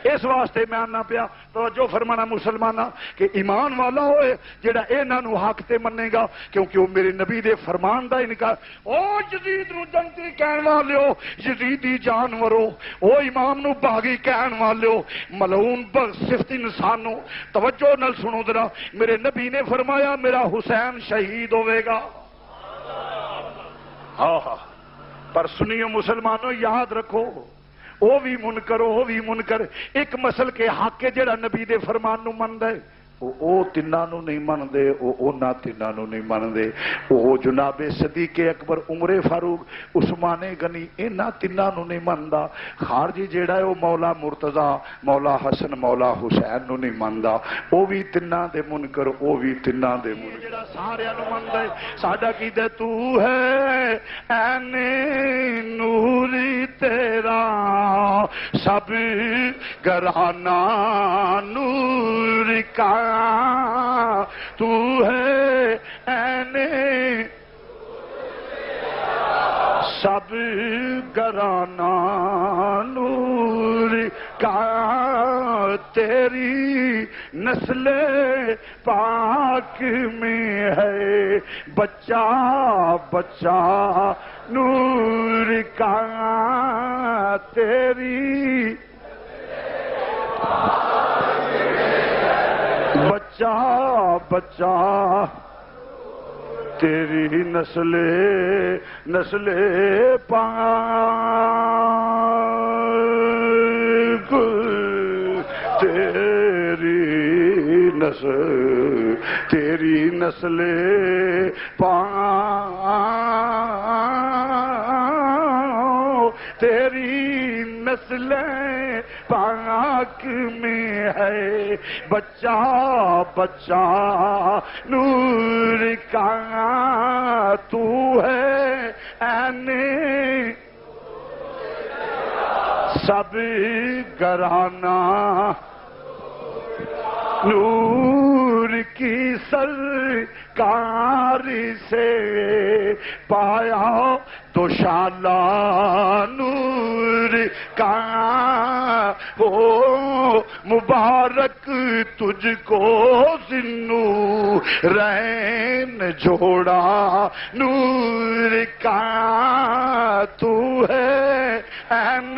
Speaker 1: اس واسطے میں آنا پیا توجہ فرمانا مسلمانہ کہ ایمان والا ہوئے جڑا انہاں نو حق تے منے گا, کیونکہ وہ میرے نبی دے فرمان دا انکار. او یزید نو جنتی کہن والیو, یزیدی جانورو, او امام نو باغی کہن والیو, ملعون صفت انسانو, توجہ نال سنو ذرا. میرے نبی نے فرمایا میرا حسین شہید ہوئے گا. ہاں ہاں, پر سنیو مسلمانوں یاد رکھو وہ بھی منکر وہ بھی منکر ایک مسل کے حق ہے جڑا نبی دے فرمان نو مندا ہے وہ تیناں نو نہیں مندے اونا تیناں نو نہیں مندے وہ جناب صدیق اکبر عمر فاروق عثمان غنی انہاں تیناں نو نہیں مندا خارجی جیڑا ہے وہ مولا مرتضی مولا حسن مولا حسین نو نہیں مندا وہ بھی تیناں دے منکر وہ بھی تیناں دے منکر جیڑا سارے نو مندا ہے ساڈا کیدا تو ہے این نوری تیرا سب گھرانہ نور کا تو ہے این سب گھرانہ نور کا تیری نسل پاک میں ہے بچہ بچہ نور کا تیری بچہ بچہ تیری نسل پاک تیری نسل پاک تیری نسل پاک میں ہے بچہ بچہ نور کا تو ہے این سب گھرانہ نور کی سرکار سے پایا دوشالہ نور کا وہ مبارک تجھ کو ذنو رین جوڑا نور کا تو ہے این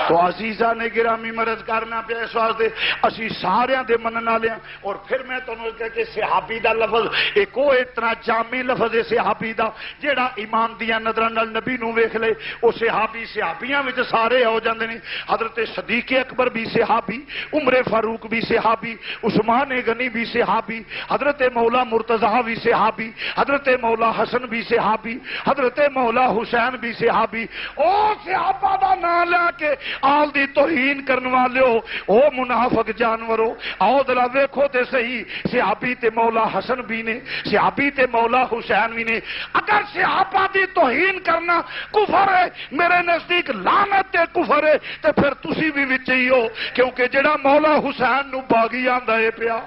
Speaker 1: تو عزیزہ نے گرامی مرض کرنا پیا اس واسطے اسی سارے دے منن والے ہیں اور پھر میں تانوں کہ صحابی دا لفظ ایک وہ اتنا جامع لفظ ہے صحابی دا جیڑا ایمان دیاں نظراں نال نبی نو ویکھ لے او صحابی صحابیاں وچ سارے ہو جاندے نے حضرت صدیق اکبر بھی صحابی عمر فاروق بھی صحابی عثمان غنی بھی صحابی حضرت مولا مرتضی بھی صحابی حضرت مولا حسن بھی صحابی حضرت مولا حسین بھی صحابی او صحابہ دا نام لے کے آل دی توہین کرن والے ہو او منافق جانورو آؤ ذرا ویکھو تے صحیح صحابی تے مولا حسن بھی نے صحابی تے مولا حسین بھی نے اگر صحابہ دی توہین کرنا کفر ہے میرے نزدیک لعنت تے کفر ہے تے پھر تسی بھی وچ ہی ہو کیونکہ جڑا مولا حسین نو باغی آندا ہے پیا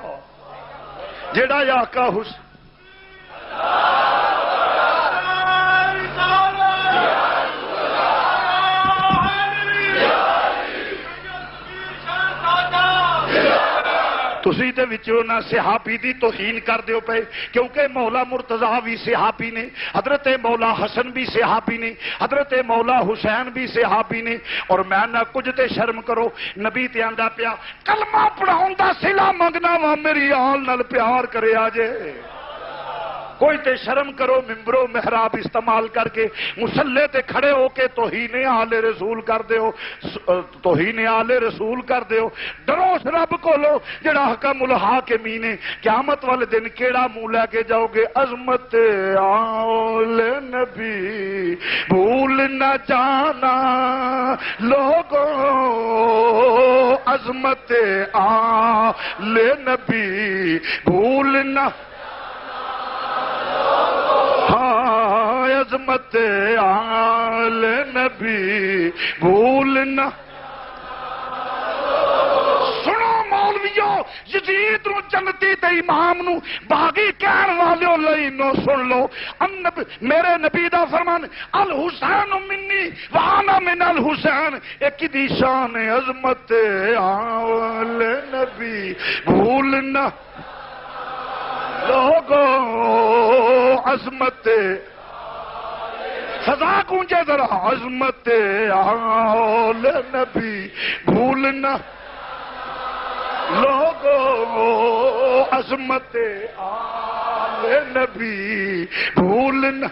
Speaker 1: جڑا آقا حسین تسی تے وچوں نہ صحابی دی توہین کر دیو پے کیونکہ مولا مرتضی بھی صحابی نے حضرت مولا حسن بھی صحابی نے حضرت مولا حسین بھی صحابی نے اور میں نہ کچھ تے شرم کرو نبی تے آندا پیا کلمہ پڑھاؤں دا صلہ منگنا وا میری آل نال پیار کرے آجے کوئی تے شرم کرو ممبر و محراب استعمال کر کے مسلح تے کھڑے ہو کے توہین آل رسول کر دیو توہین آل رسول کر دیو ڈرو اس رب کو لو جڑا حکم الحاکمین قیامت والے دن کیڑا منہ لے کے جاؤ گے عظمت آل نبی بھول نہ جانا لوگوں عظمت آل نبی بھول نہ عظمت آل نبی بھولنا سنو مولویو یزید نو جنتی تے امام نو باغی کہن والے لئی نو سن لو میرے نبی دا فرمان الحسین منی وانا من الحسین ایک دی شان عظمت آل نبی بھولنا لوگوں عظمت سزا گونجے ذرا عظمت آل نبی بھولنا لوگو عظمت آل نبی بھولنا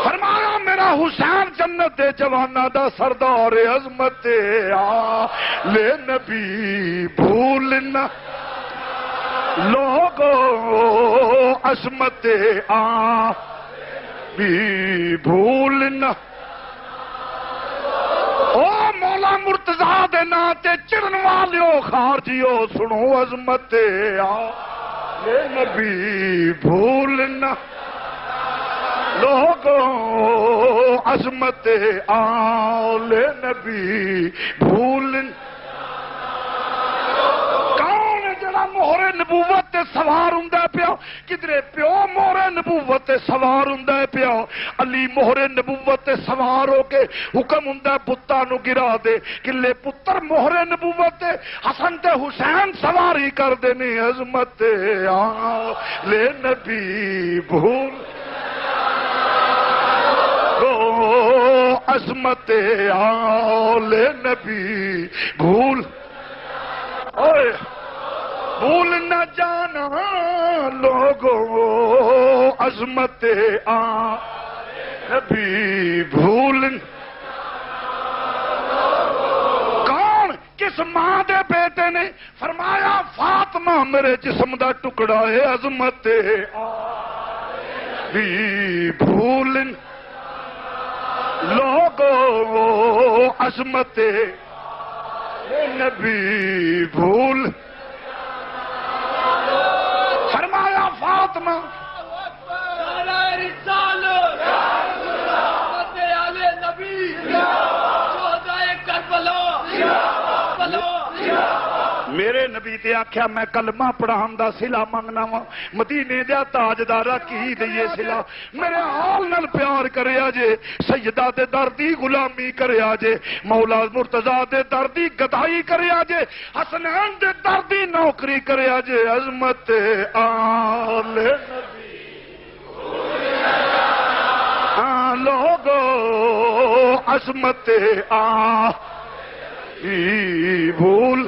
Speaker 1: فرمایا میرا حسین جنت دے جوانا دا سردار عظمت آل نبی بھولنا لوگو عظمت آل بھی بھولنا او مولا مرتضیٰ دے ناتے چرن والیو خارجیو سنو عظمت آل نبی بھولنا لوگو عظمت آل نبی بھولنا مہر نبوت تے سوار ہوندا پیا کدرے پیو مہر نبوت تے سوار ہوندا پیا علی مہر نبوت تے سوار ہو کے حکم ہوندا پتاں نو گرا دے کلے پتر مہر نبوت تے حسن تے حسین سواری کر دے نے عظمت آل نبی بھول گو عظمت آل نبی بھول اوئے بھول نہ جانا لوگو عظمت آل نبی بھول کون کس ماں دے بیٹے نے فرمایا فاطمہ میرے جسم دا ٹکڑا ہے عظمت آل نبی بھول لوگو عظمت نبی بھول فرمایا فاطمہ میرے نبی تے آکھیا میں کلمہ پڑھان دا صلہ منگنا وا مدینے دا تاجدارا کی دئیے صلہ میرے حال نال پیار کریا جے سیدہ دے دردی غلامی کریا جے مولا مرتضیٰ دے دردی گدائی کریا جے حسنین دے دردی نوکری کریا جے عظمت آل نبی لوگو عظمت آل بھول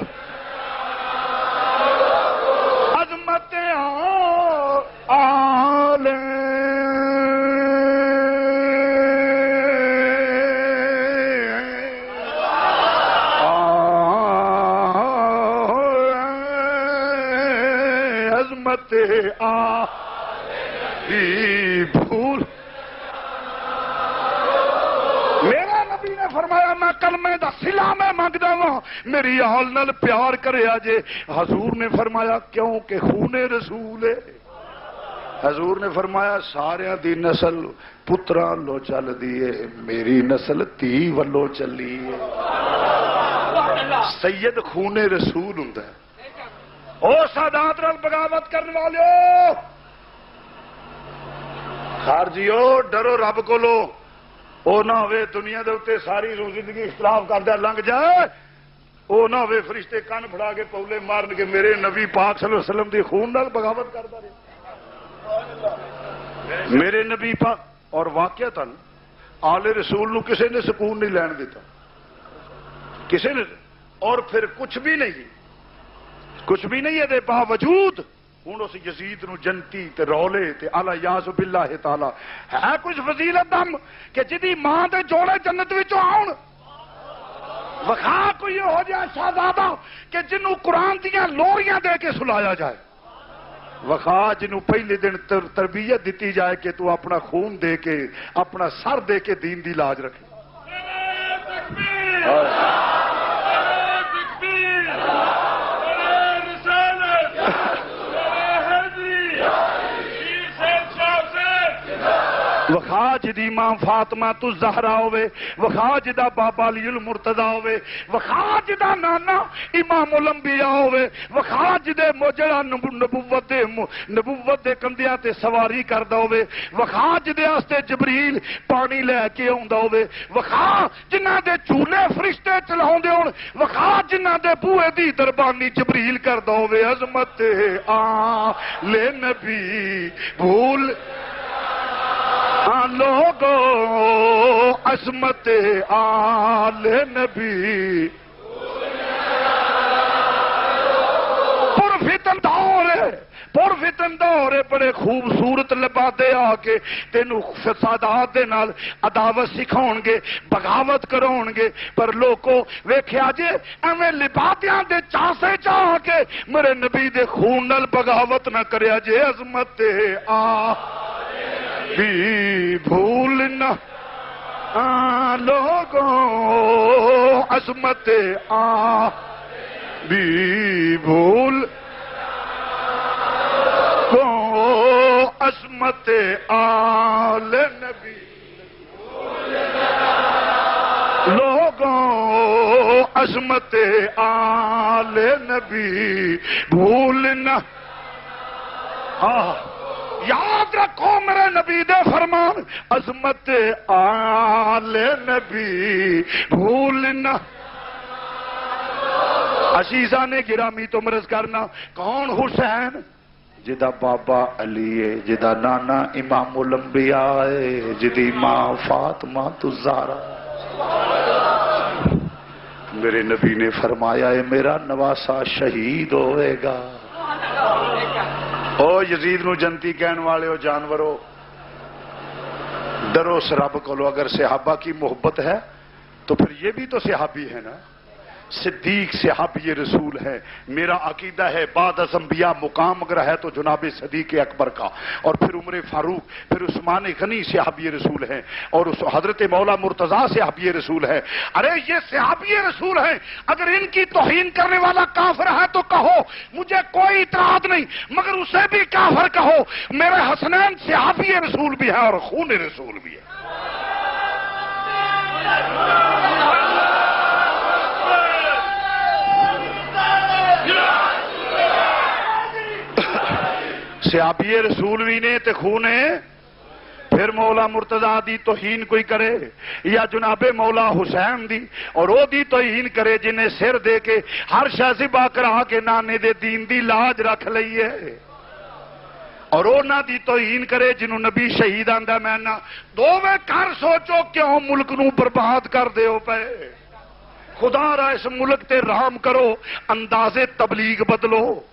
Speaker 1: عظمت آل عظمت آل بھول میرا نبی نے فرمایا میں کلمے دا صلہ میں منگدا وا میری آل نال پیار کریا جے حضور نے فرمایا کیوں کہ خون رسول ہے حضور نے فرمایا سارے دی نسل پتراں لو چل دیے میری نسل تھی ولو چلی ہے سید خون رسول ہوندا ہے او سادات نال بغاوت کرنے والیو خارجیو ڈرو رب کولو او نہ ہوئے دنیا دے اوتے ساری زندگی اختلاف کردہ لنگ جائے او نہ ہوئے فرشتے کان پھڑا کے پولے مارن کے میرے نبی پاک صلی اللہ علیہ وسلم دی خون نال بغاوت کردا رہے میرے نبی پاک اور واقعتاً آل رسول نو کسے نے سکون نہیں لین دیتا کسے نے اور پھر کچھ بھی نہیں ہے دے باوجود ہوں اس یزید نو جنتی تے رولے تے اعلی یاز باللہ تعالی ہے کچھ فضیلت دم کہ جدی ماں دے جوڑے جنت وچوں آن وکھا کوئی ہو جائے شہزادہ کہ جنوں قرآن دیاں لوریاں دے کے سلایا جائے وکھا جنوں پہلے دن تربیت دیتی جائے کہ تو اپنا خون دے کے اپنا سر دے کے دین دی لاج رکھے وخا جدی ماں فاطمہ تو زہرا ہوئے وخا جدا بابا علی المرتضی ہوئے وخا جدا نانا امام الانبیاء ہوئے وخا جدے موجڑا نبوت دے کندیاں تے سواری کردا ہوئے وخا جدے واسطے جبریل پانی لے کے آوندا ہوئے وخا جنہاں دے چولے فرشتے چلاوندے ہون وخا جنہاں دے بوئے دی دربانی جبریل کردا ہوئے عظمت آل نبی بھول لوگوں عظمت آل نبی پرفتن دور ہے بڑے خوبصورت لبادے آ کے تینوں فسادات دے نال عداوت سکھاؤن گے بغاوت کراؤن گے پر لوگوں ویکھیا جے ایویں لبادیاں دے چاسے چاہ کے میرے نبی دے خون نال بغاوت نہ کریا جے عظمت آ بھی بھولنا لوگوں عظمت آ بھی بھول کو عظمت آل نبی لوگوں عظمت آل نبی بھولنا یاد رکھو میرے نبی دے فرمان عظمت آل نبی بھولنا عزیزان گرامی تو مرض کرنا کون حسین جدا بابا علی ہے جدا نانا امام الانبیاء ہے جدی ماں فاطمہ الزہرا میرے نبی نے فرمایا ہے میرا نواسا شہید ہوئے گا او یزید نو جنتی کہنے والے ہو جانورو ڈرو اس رب کو لو اگر صحابہ کی محبت ہے تو پھر یہ بھی تو صحابی ہے نا صدیق صحابی رسول ہے میرا عقیدہ ہے بعد از انبیاء مقام اگر ہے تو جناب صدیق اکبر کا اور پھر عمر فاروق پھر عثمان غنی صحابی رسول ہے اور اس حضرت مولا مرتضیٰ صحابی رسول ہے ارے یہ صحابی رسول ہیں اگر ان کی توہین کرنے والا کافر ہے تو کہو مجھے کوئی اعتراض نہیں مگر اسے بھی کافر کہو میرے حسنین صحابی رسول بھی ہے اور خون رسول بھی ہے صحابی رسول بھی نے تے خونے پھر مولا مرتضیٰ دی توہین کوئی کرے یا جناب مولا حسین دی اور وہ دی توہین کرے جنہیں سر دے کے ہر شے ذبح کرا کے نانے دے دین دی لاج رکھ لئیے اور وہ نہ دی توہین کرے جنہوں نبی شہید آندہ میں نہ دو میں کر سوچو کیوں ملک نو برباد کر دے ہو پے خدا را اس ملک تے رحم کرو انداز تبلیغ بدلو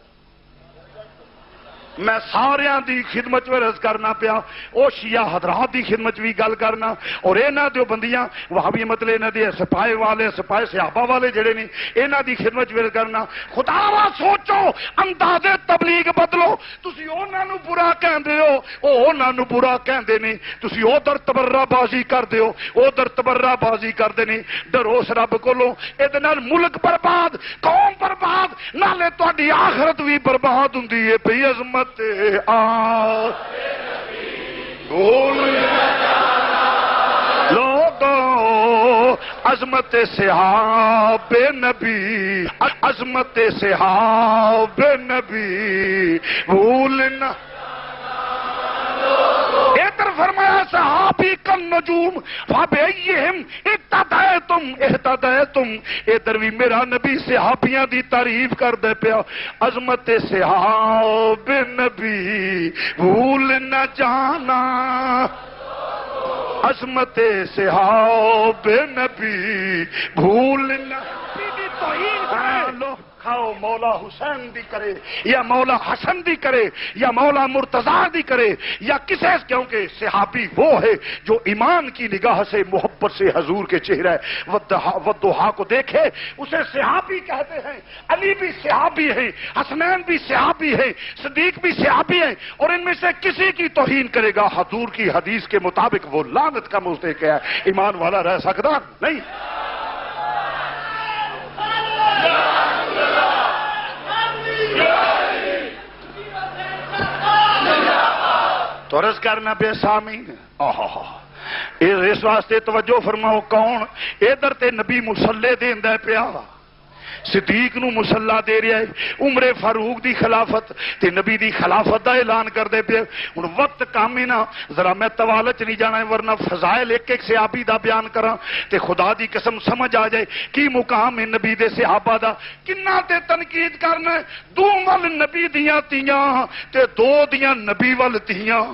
Speaker 1: میں ساریاں دی خدمت میں رض کرنا پیا او شیعہ حضرات دی خدمت بھی گل کرنا اور اینا دیو بندیاں وہابی مطلب اینا دی سپاہے والے سپاہے صحابہ والے جڑے نہیں اینا دی خدمت میں رض کرنا خدا را سوچو انداز تبلیغ بدلو تسی اونا نو برا کہندے ہو اونا نو برا کہندے نہیں تسی او در تبرہ بازی کر دے ہو او در تبرہ بازی کر دے نہیں ڈروس رب کو لو ادنال ملک برباد قوم برباد نالے تو اڈی آخرت بھی برباد ہوں دی پی عظمت لوگوں عظمت صحاب نبی عظمت صحاب نبی بھولنا ادھر فرمایا صحابی کن نجوم فبئیہم اہتدیتم ادھر بھی میرا نبی صحابیاں دی تعریف کر دے پیا عظمت صحاب نبی بھول نہ جانا عظمت صحاب نبی بھول نہ کھاؤ مولا حسین دی کرے یا مولا حسن دی کرے یا مولا مرتضیٰ دی کرے یا کسے کیونکہ صحابی وہ ہے جو ایمان کی نگاہ سے محبت سے حضور کے چہرہ والضحیٰ کو دیکھے اسے صحابی کہتے ہیں علی بھی صحابی ہیں حسنین بھی صحابی ہیں صدیق بھی صحابی ہیں اور ان میں سے کسی کی توہین کرے گا حضور کی حدیث کے مطابق وہ لعنت کا مستحق ہے ایمان والا رہ سکتا نہیں تو عرض کرنا بے سامین اس واسطے توجہ فرماؤ کون ادھر تے نبی مسلح دیندا ہے پیا صدیق نو مسلح دے رہا ہے عمر فاروق دی خلافت تے نبی دی خلافت دا اعلان کر دے پیا ہن وقت کام ہی نہ ذرا میں طوالت نہیں جانا ہے ورنہ فضائل ایک ایک صحابی دا بیان کراں تے خدا دی قسم سمجھ آ جائے کی مقام ہے نبی دے صحابہ دا کنا تے تنقید کرنا ہے دو ول نبی دیاں تیاں تے دو دیاں نبی ول تیاں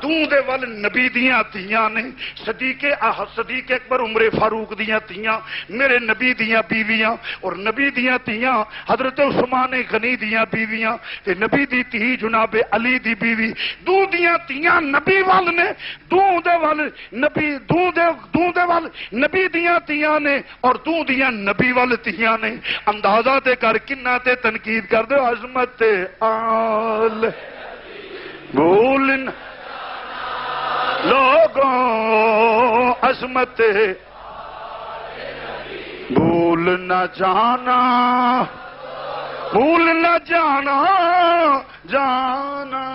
Speaker 1: دوں دے ول نبی دیاں تیاں نے، صدیق اکبر عمر فاروق دیاں تیاں، میرے نبی دیاں بیویاں، اور نبی دیاں تیاں حضرت عثمان غنی دیاں بیویاں، تے نبی دی تی جناب علی دی بیوی، دوں دیاں تیاں نبی ول نے، دوں دے ول نبی، دوں دے ول نبی دیاں تیاں نے، اور دوں دیاں نبی ول تیاں نے۔ اندازہ تے کر کنہ تے تنقید کر دو، عظمت آل بھول لوگوں، عظمت بھول نہ جانا، بھول نہ جانا، جانا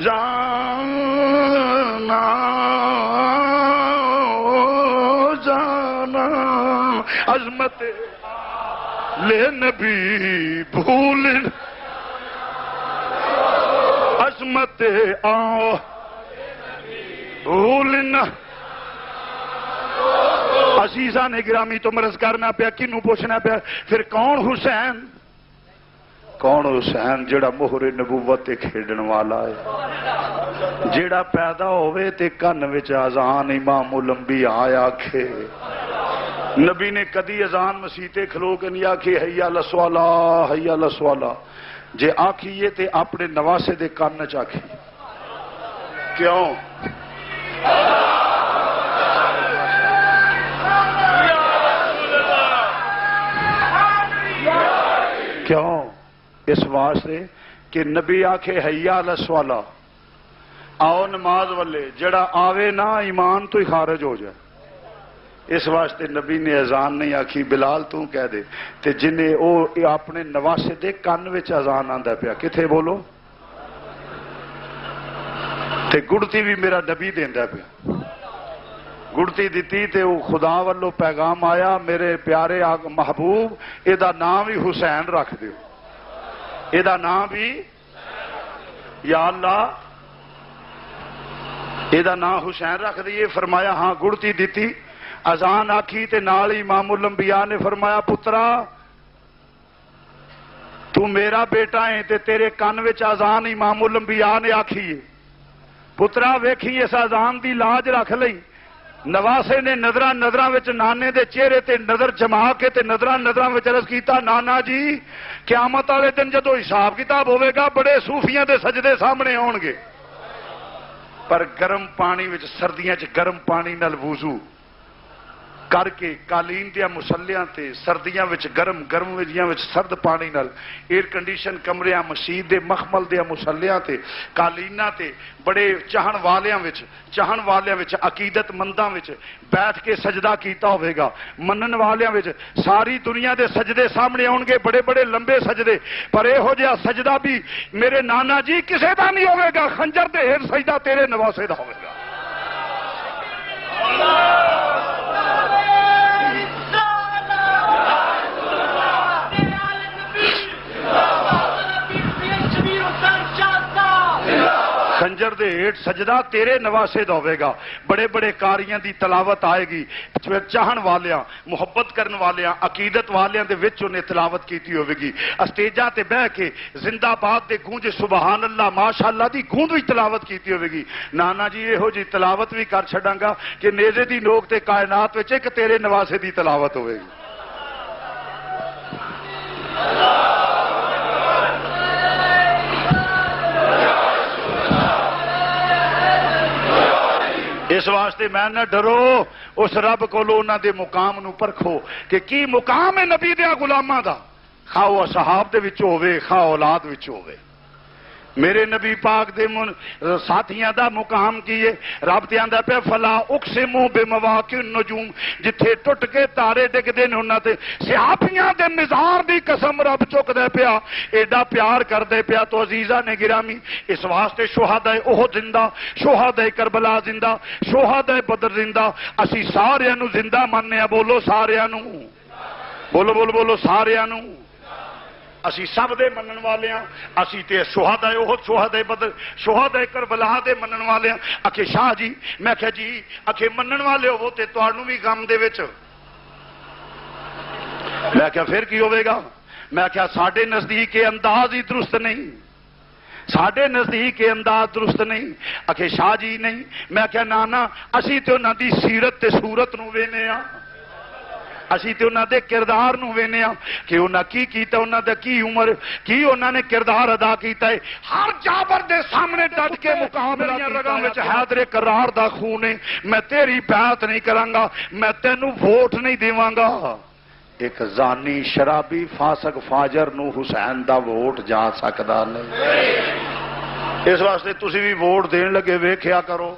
Speaker 1: جانا جانا، عظمت لے نبی بھول، عظمت آؤ بھولنا۔ عزیزاں نے گرامی تو مرض کرنا پیا، کنوں پوچھنا پیا پھر کون حسین؟ کون حسین؟ جڑا مہر نبوت تے کھیڈن والا ہے، جڑا پیدا ہوئے تے کن وچ اذان امام الانبیاء آکھے۔ نبی نے کدی اذان مسیتے کھلو کے نہیں آکھی حی علی الصلاۃ، حی علی الصلاۃ، جے آکھیے تے اپنے نواسے دے کان چ آکھی۔ کیوں؟ کیوں؟ اس واسطے کہ نبی آکھے حی علی الصلاۃ، آؤ نماز والے، جڑا آوے نا ایمان تو ہی خارج ہو جائے۔ اس واسطے نبی نے اذان نہیں آکھی، بلال تو کہہ دے، تے جنہیں او اپنے نواسے دے کان وچ اذان آندا پیا، کتھے بولو؟ تے گڑتی بھی میرا نبی دیندا پیا، گڑتی دیتی تے وہ خدا والو پیغام آیا، میرے پیارے محبوب ایدا نام بھی حسین رکھ دیو، ایدا نام بھی یا اللہ ایدا نام حسین رکھ دیئے۔ فرمایا ہاں، گڑتی دیتی، اذان آکھی تے نال امام الانبیاء نے فرمایا پترا تو میرا بیٹا ہے تے تیرے کان وچ اذان امام الانبیاء نے آکھی ہے، پترا ویکھی اس اذان دی لاج رکھ لئی۔ نواسے نے نظراں وچ نانے دے چہرے تے نظر جما کے تے نظراں وچ عرض کیتا، نانا جی قیامت والے دن جدو حساب کتاب ہوئے گا بڑے صوفیاں دے سجدے سامنے آن گے، پر گرم پانی وچ سردیاں چ گرم پانی نال وضو کر کے قالین دیا مسلیاں تے سردیاں وچ گرم وچ سرد پانی نال ایئر کنڈیشن کمریاں مسجد دے مخمل دیا مسلیاں تے قالیناں تے بڑے چاہن والیاں وچ عقیدت منداں وچ بیٹھ کے سجدہ کیتا ہوئے گا، منن والیاں وچ ساری دنیا دے سجدے سامنے آن گے، بڑے بڑے لمبے سجدے، پر اے ہو جہا سجدہ بھی میرے نانا جی کسے دا نہیں ہوئے گا، خنجر تے ہیر سجدہ تیرے نواسے دا ہوئے گا۔ خنجر دے ہیٹ سجدہ تیرے نواسے دا ہوئے گا، بڑے بڑے کاریاں دی تلاوت آئے گی، چاہن والیاں محبت کرن والیاں عقیدت والیاں دے وچ انہیں تلاوت کیتی ہوئے گی، اسٹیجاں تے بہ کے زندہ باد دے گونج سبحان اللہ ماشاءاللہ دی گونج بھی تلاوت کیتی ہوئے گی۔ نانا جی یہ ہو جی تلاوت بھی کر چھڑاں گا کہ نیزے دی نوک تے کائنات وچ ایک تیرے نواسے دی تلاوت ہوئے گی۔ اس واسطے میں نہ ڈرو، اس رب کو انہاں دے مقام نو پرکھو کہ کی مقام ہے نبی دیا غلاماں دا، خواہ اصحاب دے وچ ہوے خواہ اولاد وچ ہوے۔ میرے نبی پاک دے ساتھیاں دا مقام کیے، رب تے آندا پیا فلا اقسم بمواقع النجوم، جتھے ٹٹ کے تارے ڈگدے نے انہاں تے صحابیاں دے مزار دی قسم رب چکدے پیا، ایڈا پیار کردے پیا۔ تو عزیزاں نے گرامی اس واسطے شہداء احد زندہ، شہداء کربلا زندہ، شہداء بدر زندہ، اسی ساریاں نو زندہ مننے، بولو ساریاں نو، بولو ساریاں نو، اسی سب دے منن والے ہاں، اسی تے شہداء احد شہداء بدر شہداء کربلا دے منن والے ہاں۔ آکھے شاہ جی، میں کہا جی آکھے منن والے ہو تے تانوں بھی غم دے وچ، میں کہا پھر کی ہوئے گا، میں کہا ساڈے نزدیک یہ انداز ہی درست نہیں، ساڈے نزدیک یہ انداز درست نہیں. آخے شاہ جی نہیں. میں کہا نانا اسی تے انہاں دی سیرت تے صورت نو وینے ہاں, اسی تے انہاں دے کردار نو وینے ہاں کہ انہاں کی کیتا, انہاں دا کی عمر, کی انہاں نے کردار ادا کیتا ہے. ہر جابر دے سامنے ڈٹ کے مقابلہ رگاں وچ حیدر کرار دا خون ہے. میں تیری بیعت نہیں کراں گا, میں تینوں ووٹ نہیں دیواں گا. ایک زانی شرابی فاسق فاجر نو حسین دا ووٹ جا سکدا نہیں. اس واسطے تسی بھی ووٹ دین لگے ویکھیا کرو.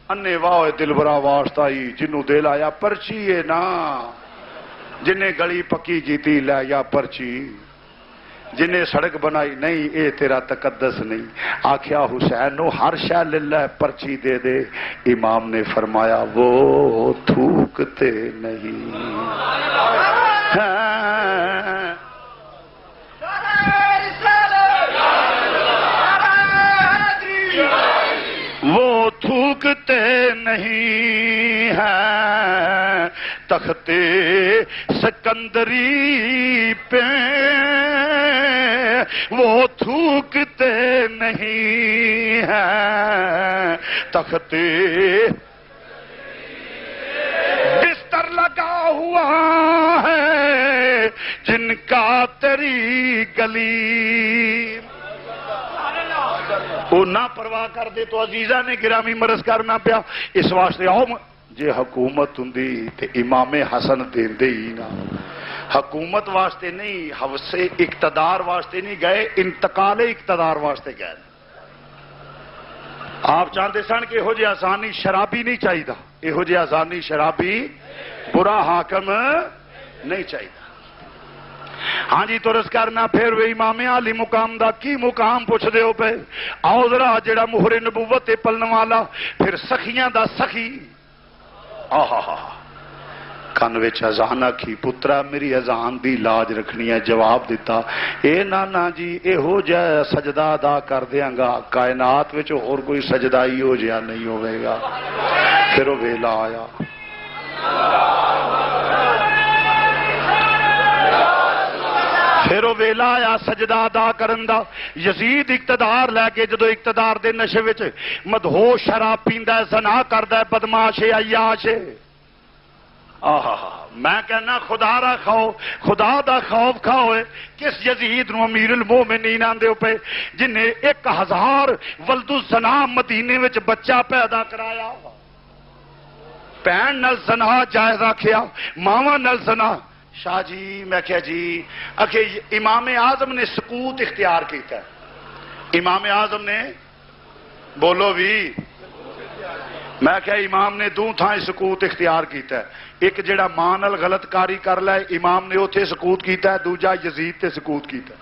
Speaker 1: انے واہ دلبرا واسطہ ہی جنوں دل آیا پرچی ہے نا, جنہیں گلی پکی کیتی لے یا پرچی, جنہیں سڑک بنائی نہیں اے تیرا تقدس نہیں. آخیا حسین نو ہر شے للہ پرچی دے دے. امام نے فرمایا وہ تھوکتے نہیں وہ تھوکتے نہیں ہیں تختے سکندری پہ, وہ تھوکتے نہیں ہیں تختے بستر لگا ہوا ہے جن کا تیری گلی. وہ نہ پرواہ کر دے تو عزیزہ نے گرامی مرض کرنا پیا. اس واسطے آؤ جے حکومت ہوندی تے امام حسن دیندے ہی نا. حکومت واسطے نہیں, حوث اقتدار واسطے نہیں گئے, انتقال اقتدار واسطے گئے. آپ چاہتے سن کہ یہو جہا آسانی شرابی نہیں چاہیے, یہو جہا آسانی شرابی برا حاکم نہیں چاہیے. ہاں جی ترس کرنا پھر وہی امام علی مقام دا کی مقام پوچھ دے ہو پہ. آؤ ذرا جڑا مہر نبوت پلن والا پھر سخیاں دا سخی. آہا کن وچ اذان آکھی پترا میری اذان دی لاج رکھنی ہے. جواب دیتا اے نانا جی یہو جہا سجدہ ادا کر دیاں گا کائنات وچ اور کوئی سجدہ ہی ہو جہا نہیں ہوئے گا. پھر وہ ویلا آیا. پھر وہ ویلا آیا سجدہ ادا کرن دا. یزید اقتدار لے کے جدو اقتدار دے نشے وچ مدہوش شراب پیندا ہے, زنا کردا ہے, بدماش ہے, عیاش ہے. میں کہنا خدا را کھاؤ, خدا دا خوف کھاؤ. کس یزید نو امیر المومنین آندے پے جنہیں 1000 ولد الزنا مدینے وچ بچہ پیدا کرایا. بہن نال زنا جائز رکھیا, ماواں نال زنا. شاہ جی میں کہا جی اکھے امام اعظم نے سکوت اختیار کیتا ہے. امام اعظم نے بولو بھی, میں کہا امام نے دو تھائیں سکوت اختیار کیتا ہے. ایک جڑا ماں نال غلط کاری کر لے امام نے اوتھے سکوت کیتا ہے, دوجا یزید تے سکوت کیتا ہے.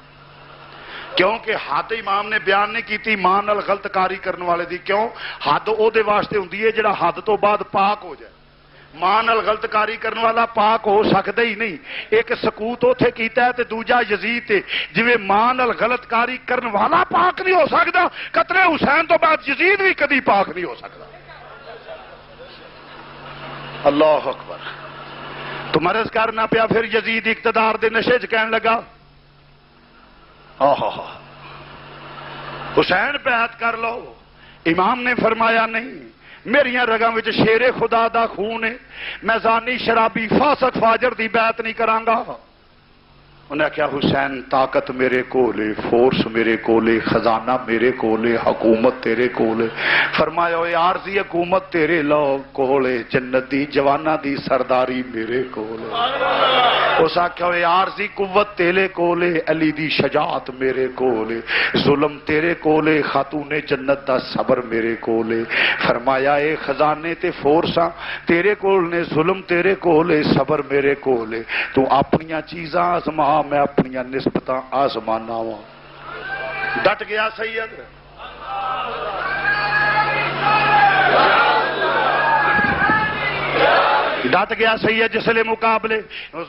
Speaker 1: کیونکہ حد امام نے بیان نہیں کیتی ماں نال غلط کاری کرنے والے دی. کیوں؟ حد او دے واسطے ہوندی ہے جڑا حد تو بعد پاک ہو جائے. ماں نال غلط کاری کرنے والا پاک ہو سکتا ہی نہیں. ایک سکوت اوتھے کیتا ہے تے دوجا یزید تے. جویں ماں نال غلط کاری کرنے والا پاک نہیں ہو سکتا, قتل حسین تو بعد یزید بھی کدی پاک نہیں ہو سکتا. اللہ اکبر. تو مرض کرنا پیا. پھر یزید اقتدار دے نشے چ کہن لگا حسین بیعت کر لو. امام نے فرمایا نہیں, میریاں رگاں وچ شیر خدا دا خون ہے, میں زانی شرابی فاسق فاجر دی بیعت نہیں کراں گا. انہیں کیا حسین طاقت میرے کولے, فورس میرے کولے, خزانہ میرے کولے, حکومت تیرے کولے. فرمایا اے عارضی حکومت تیرے لو کولے, جنت دی جوانا دی سرداری میرے کولے. اس آکھیا اے عارضی قوت تیرے کولے, علی دی شجاعت میرے کولے, ظلم تیرے کولے, خاتون جنت دا صبر میرے کولے. فرمایا اے خزانے تے فورساں تیرے کول نے, ظلم تیرے کولے, صبر میرے کولے. تو اپنیاں چیزاں آزما, میں اپنی نسبتاں آزمانا وا. ڈٹ گیا سید. ڈٹ گیا سید جس لئے مقابلے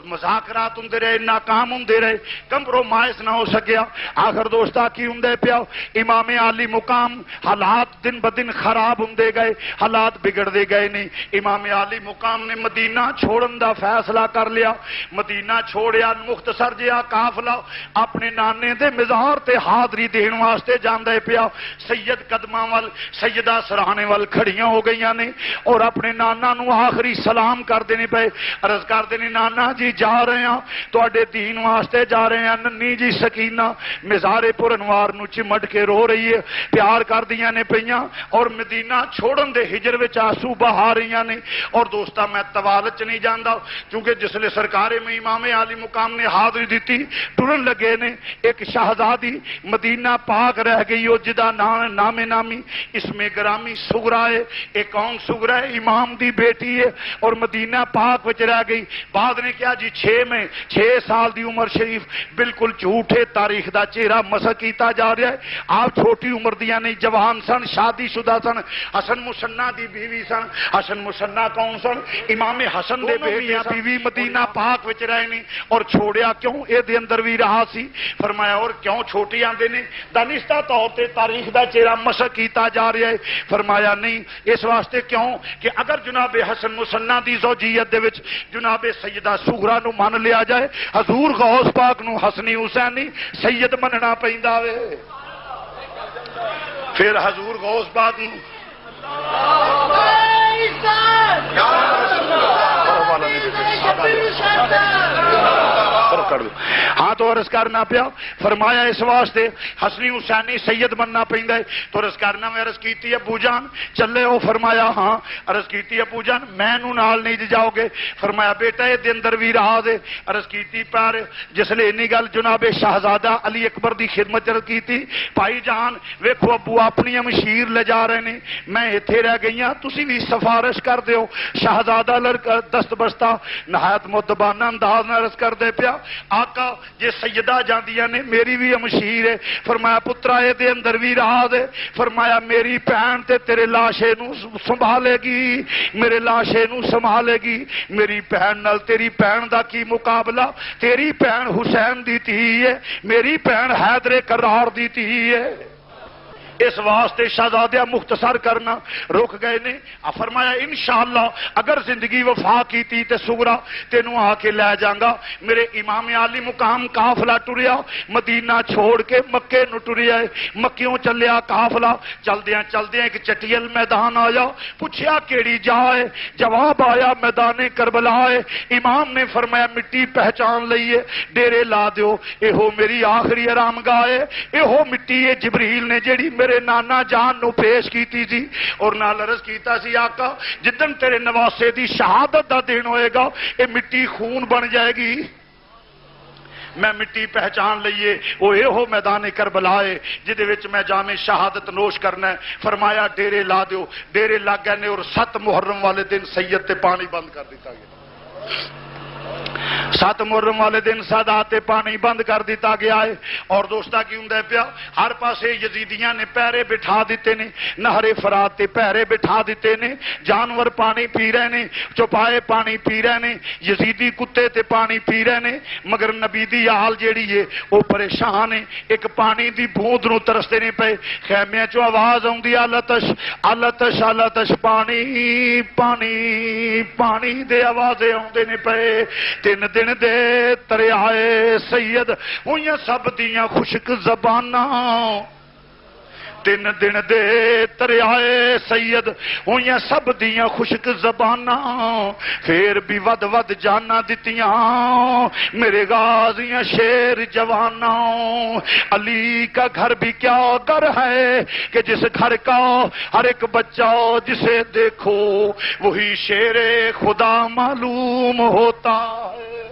Speaker 1: مذاکرات ہوں رہے ناکام ہوں رہے کمپرومائز نہ ہو سکیا آخر دوستا کی ہوں پیا امام عالی مقام حالات دن بدن خراب ہوں گئے حالات بگڑ دے گئے نہیں امام عالی مقام نے مدینہ چھوڑن دا فیصلہ کر لیا مدینہ چھوڑیا مختصر جہا قافلہ اپنے نانے دے مزار تے حاضری دین واسطے جاندے پیا سید قدماں وال سیدہ سرانے وال کھڑیاں ہو گئیاں نے اور اپنے نانا نو آخری سلام کر دینے پہ عرض کر دینے نانا جی جا رہے ہیں تو اڈے دین واسطے جا رہے ہیں ننی جی سکینہ مزارے پر انوار نو چمٹ کے رو رہی ہے پیار کر دیاں نے پہیاں اور مدینہ چھوڑن دے ہجر وچ آنسو بہا رہیاں نے اور دوستا میں توالت نہیں جاندا کیونکہ جس لئے سرکار میں امام عالی مقام نے حاضری دیتی ٹرن لگے نے ایک شہزادی مدینہ پاک رہ گئی ہو جدا نام نامی اس میں گرامی سغرا ہے ایک کون سغرا ہے امام دی بیٹی ہے اور مدینہ پاک وچ رہ گئی بعد نے کیا جی 6 سال دی عمر شریف بالکل جھوٹے تاریخ دا چہرہ مسح کیتا جا رہا ہے آپ چھوٹی عمر دیا نہیں جوان سن شادی شدہ سن حسن مسنہ دی بیوی سن حسن مسنہ کون سن امام حسن دے بیٹیاں بیوی مدینہ پاک وچ رہے نہیں اور چھوڑیا کیوں اے دے اندر بھی رہا سی فرمایا اور کیوں چھوٹی آندے نے دانستہ طور تے تاریخ دا چہرہ مسح کیتا جا رہا ہے فرمایا نہیں اس واسطے کیوں کہ اگر جناب حسن مسنہ دی زوجیت دے وچ جناب سیدہ سغرا نو مان لیا جائے حضور غوث پاک نو حسنی حسینی سید مننا پیندا وے پھر حضور غوث پاک نو ہاں تو عرض کرنا پیا فرمایا اس واسطے حسنی حسینی سید بننا پیندا ہے تو عرض کرنا میں عرض کیتی ابو جان چلے ہو فرمایا ہاں عرض کیتی ابو جان میں نو نال نہیں جاؤ گے فرمایا بیٹا یہ دے اندر بھی رہا دے عرض کیتی پر جس لئے انی گل جناب شہزادہ علی اکبر دی خدمت عرض کیتی بھائی جان ویکھو ابو اپنی مشیر لے جا رہے نے میں ایتھے رہ گئی ہاں تسی بھی سفارش کر دیو شہزادہ دست بستہ نہایت مدبانہ انداز نہ عرض کر دے پیا آقا جے سیدہ جاندیاں نے میری بھی مشیر ہے فرمایا پترا اے دے اندر بھی رہا دے فرمایا میری بہن تے تیرے لاشے نو سنبھالے گی میرے لاشے نو سنبھالے گی میری بہن نال تیری بہن دا کی مقابلہ تیری بہن حسین دی تھی ہے میری بہن حیدر کرار دی تھی ہے اس واسطے شہزادیہ مختصر کرنا رک گئے نے فرمایا انشاءاللہ اگر زندگی وفا کی تھی تے سغرا تینوں آ کے لے جاؤں گا میرے امام عالی مقام قافلہ ٹریا مدینہ چھوڑ کے مکے نو ٹریا مکیوں چلیا قافلہ چلدیاں ایک چٹیل میدان آیا پوچھیا کیڑی جائے جواب آیا میدان کربلا ہے امام نے فرمایا مٹی پہچان لئیے ڈیرے لا دیو اے ہو میری آخری آرام گاہ ہے اے ہو مٹی ہے جبریل نے جیڑی میرے نانا جان نو پیش کیتی تھی اور نال عرض کیتا سی آقا جدن تیرے نواسے دی شہادت دا دن ہوئے گا اے مٹی خون بن جائے گی میں مٹی پہچان لئیے وہ اے ہو میدان کربلا ہے جدے وچ میں جام شہادت نوش کرنا ہے فرمایا ڈیرے لا دیو ڈیرے لگ گئے نے اور 7 محرم والے دن سید تے پانی بند کر دیتا گیا 7 محرم والے دن سادات پانی بند کر دیتا گیا ہے اور دوستا کی ہوں پیا ہر پاسے یزیدیاں نے پیرے بٹھا دیتے نے نہر فرات تے پیرے بٹھا دیتے نے جانور پانی پی رہے نے چوپائے پانی پی رہے نے یزیدی کتے تے پانی پی رہے نے مگر نبی دی حال جیڑی ہے وہ پریشان ہے ایک پانی دی بوند نو ترستے نے پے خیمے چو آواز آؤندی آلتش آلتش آلتش پانی پانی پانی دے آوازیں آؤندے نے پے 3 دن دے تریائے سید ہوئیاں سب دیاں خشک زباناں 3 دن دے تریائے سید ہوئیاں سب دیاں خشک زباناں پھر بھی ود ود جانا دتیاں میرے غازیاں شیر جواناں علی کا گھر بھی کیا گھر ہے کہ جس گھر کا ہر ایک بچہ جسے دیکھو وہی شیر خدا معلوم ہوتا ہے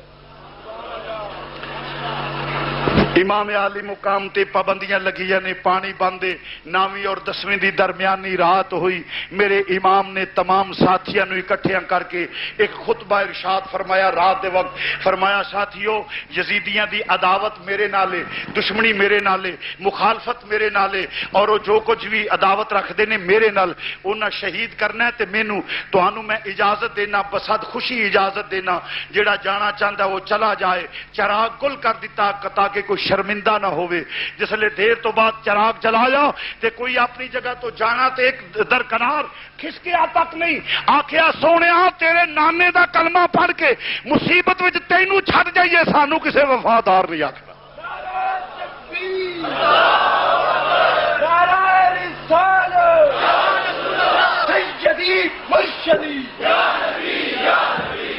Speaker 1: امام عالی مقام تے پابندیاں لگیاں نے، پانی بندے 9ویں اور 10ویں دی درمیانی رات ہوئی، میرے امام نے تمام ساتھیاں نو اکٹھیاں کر کے ایک خطبہ ارشاد فرمایا رات دے وقت، فرمایا ساتھیو یزیدیاں دی عداوت میرے نالے، دشمنی میرے نالے، مخالفت میرے نالے، اور وہ جو کچھ بھی عداوت رکھتے نے میرے نال انہاں شہید کرنا ہے، تے مینوں تانوں میں اجازت دینا، بسد خوشی اجازت دینا، جڑا جانا چاہتا وہ چلا جائے۔ چراغ گل کر دیتا تاکہ کوئی شرمندہ نہ ہوئے۔ جس لئے دیر تو بعد چراغ جلایا تے کوئی اپنی جگہ تو جانا تے ایک درکنار کھسکیا تک نہیں، آکھیا سونیا تیرے نانے دا کلمہ پڑھ کے مصیبت وچ تینوں چھڈ جائیے، سانو کسے وفادار نہیں آکھنا۔
Speaker 2: سیدی مرشدی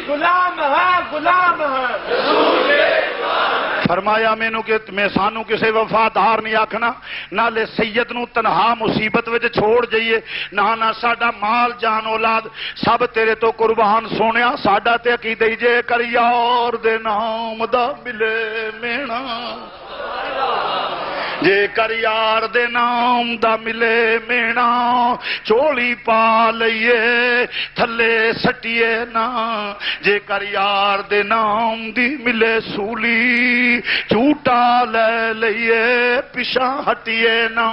Speaker 2: غلام ہے، غلام ہے۔
Speaker 1: فرمایا مینوں کہ میں سانو کسے وفادار نہیں آکھنا، نالے سید نو تنہا مصیبت وچ چھوڑ جائیے، نہ ساڈا مال جان اولاد سب تیرے تو قربان سونیا، ساڈا تے عقیدہ جے کر یار دے نام دا ملے مینا، جے کر یار دے نام دا ملے مینا، چولی پا لئیے تھلے سٹیے نا، جے کر یار دے نام دی ملے سولی، جھوٹا لے لئیے پشا ہٹیے نا۔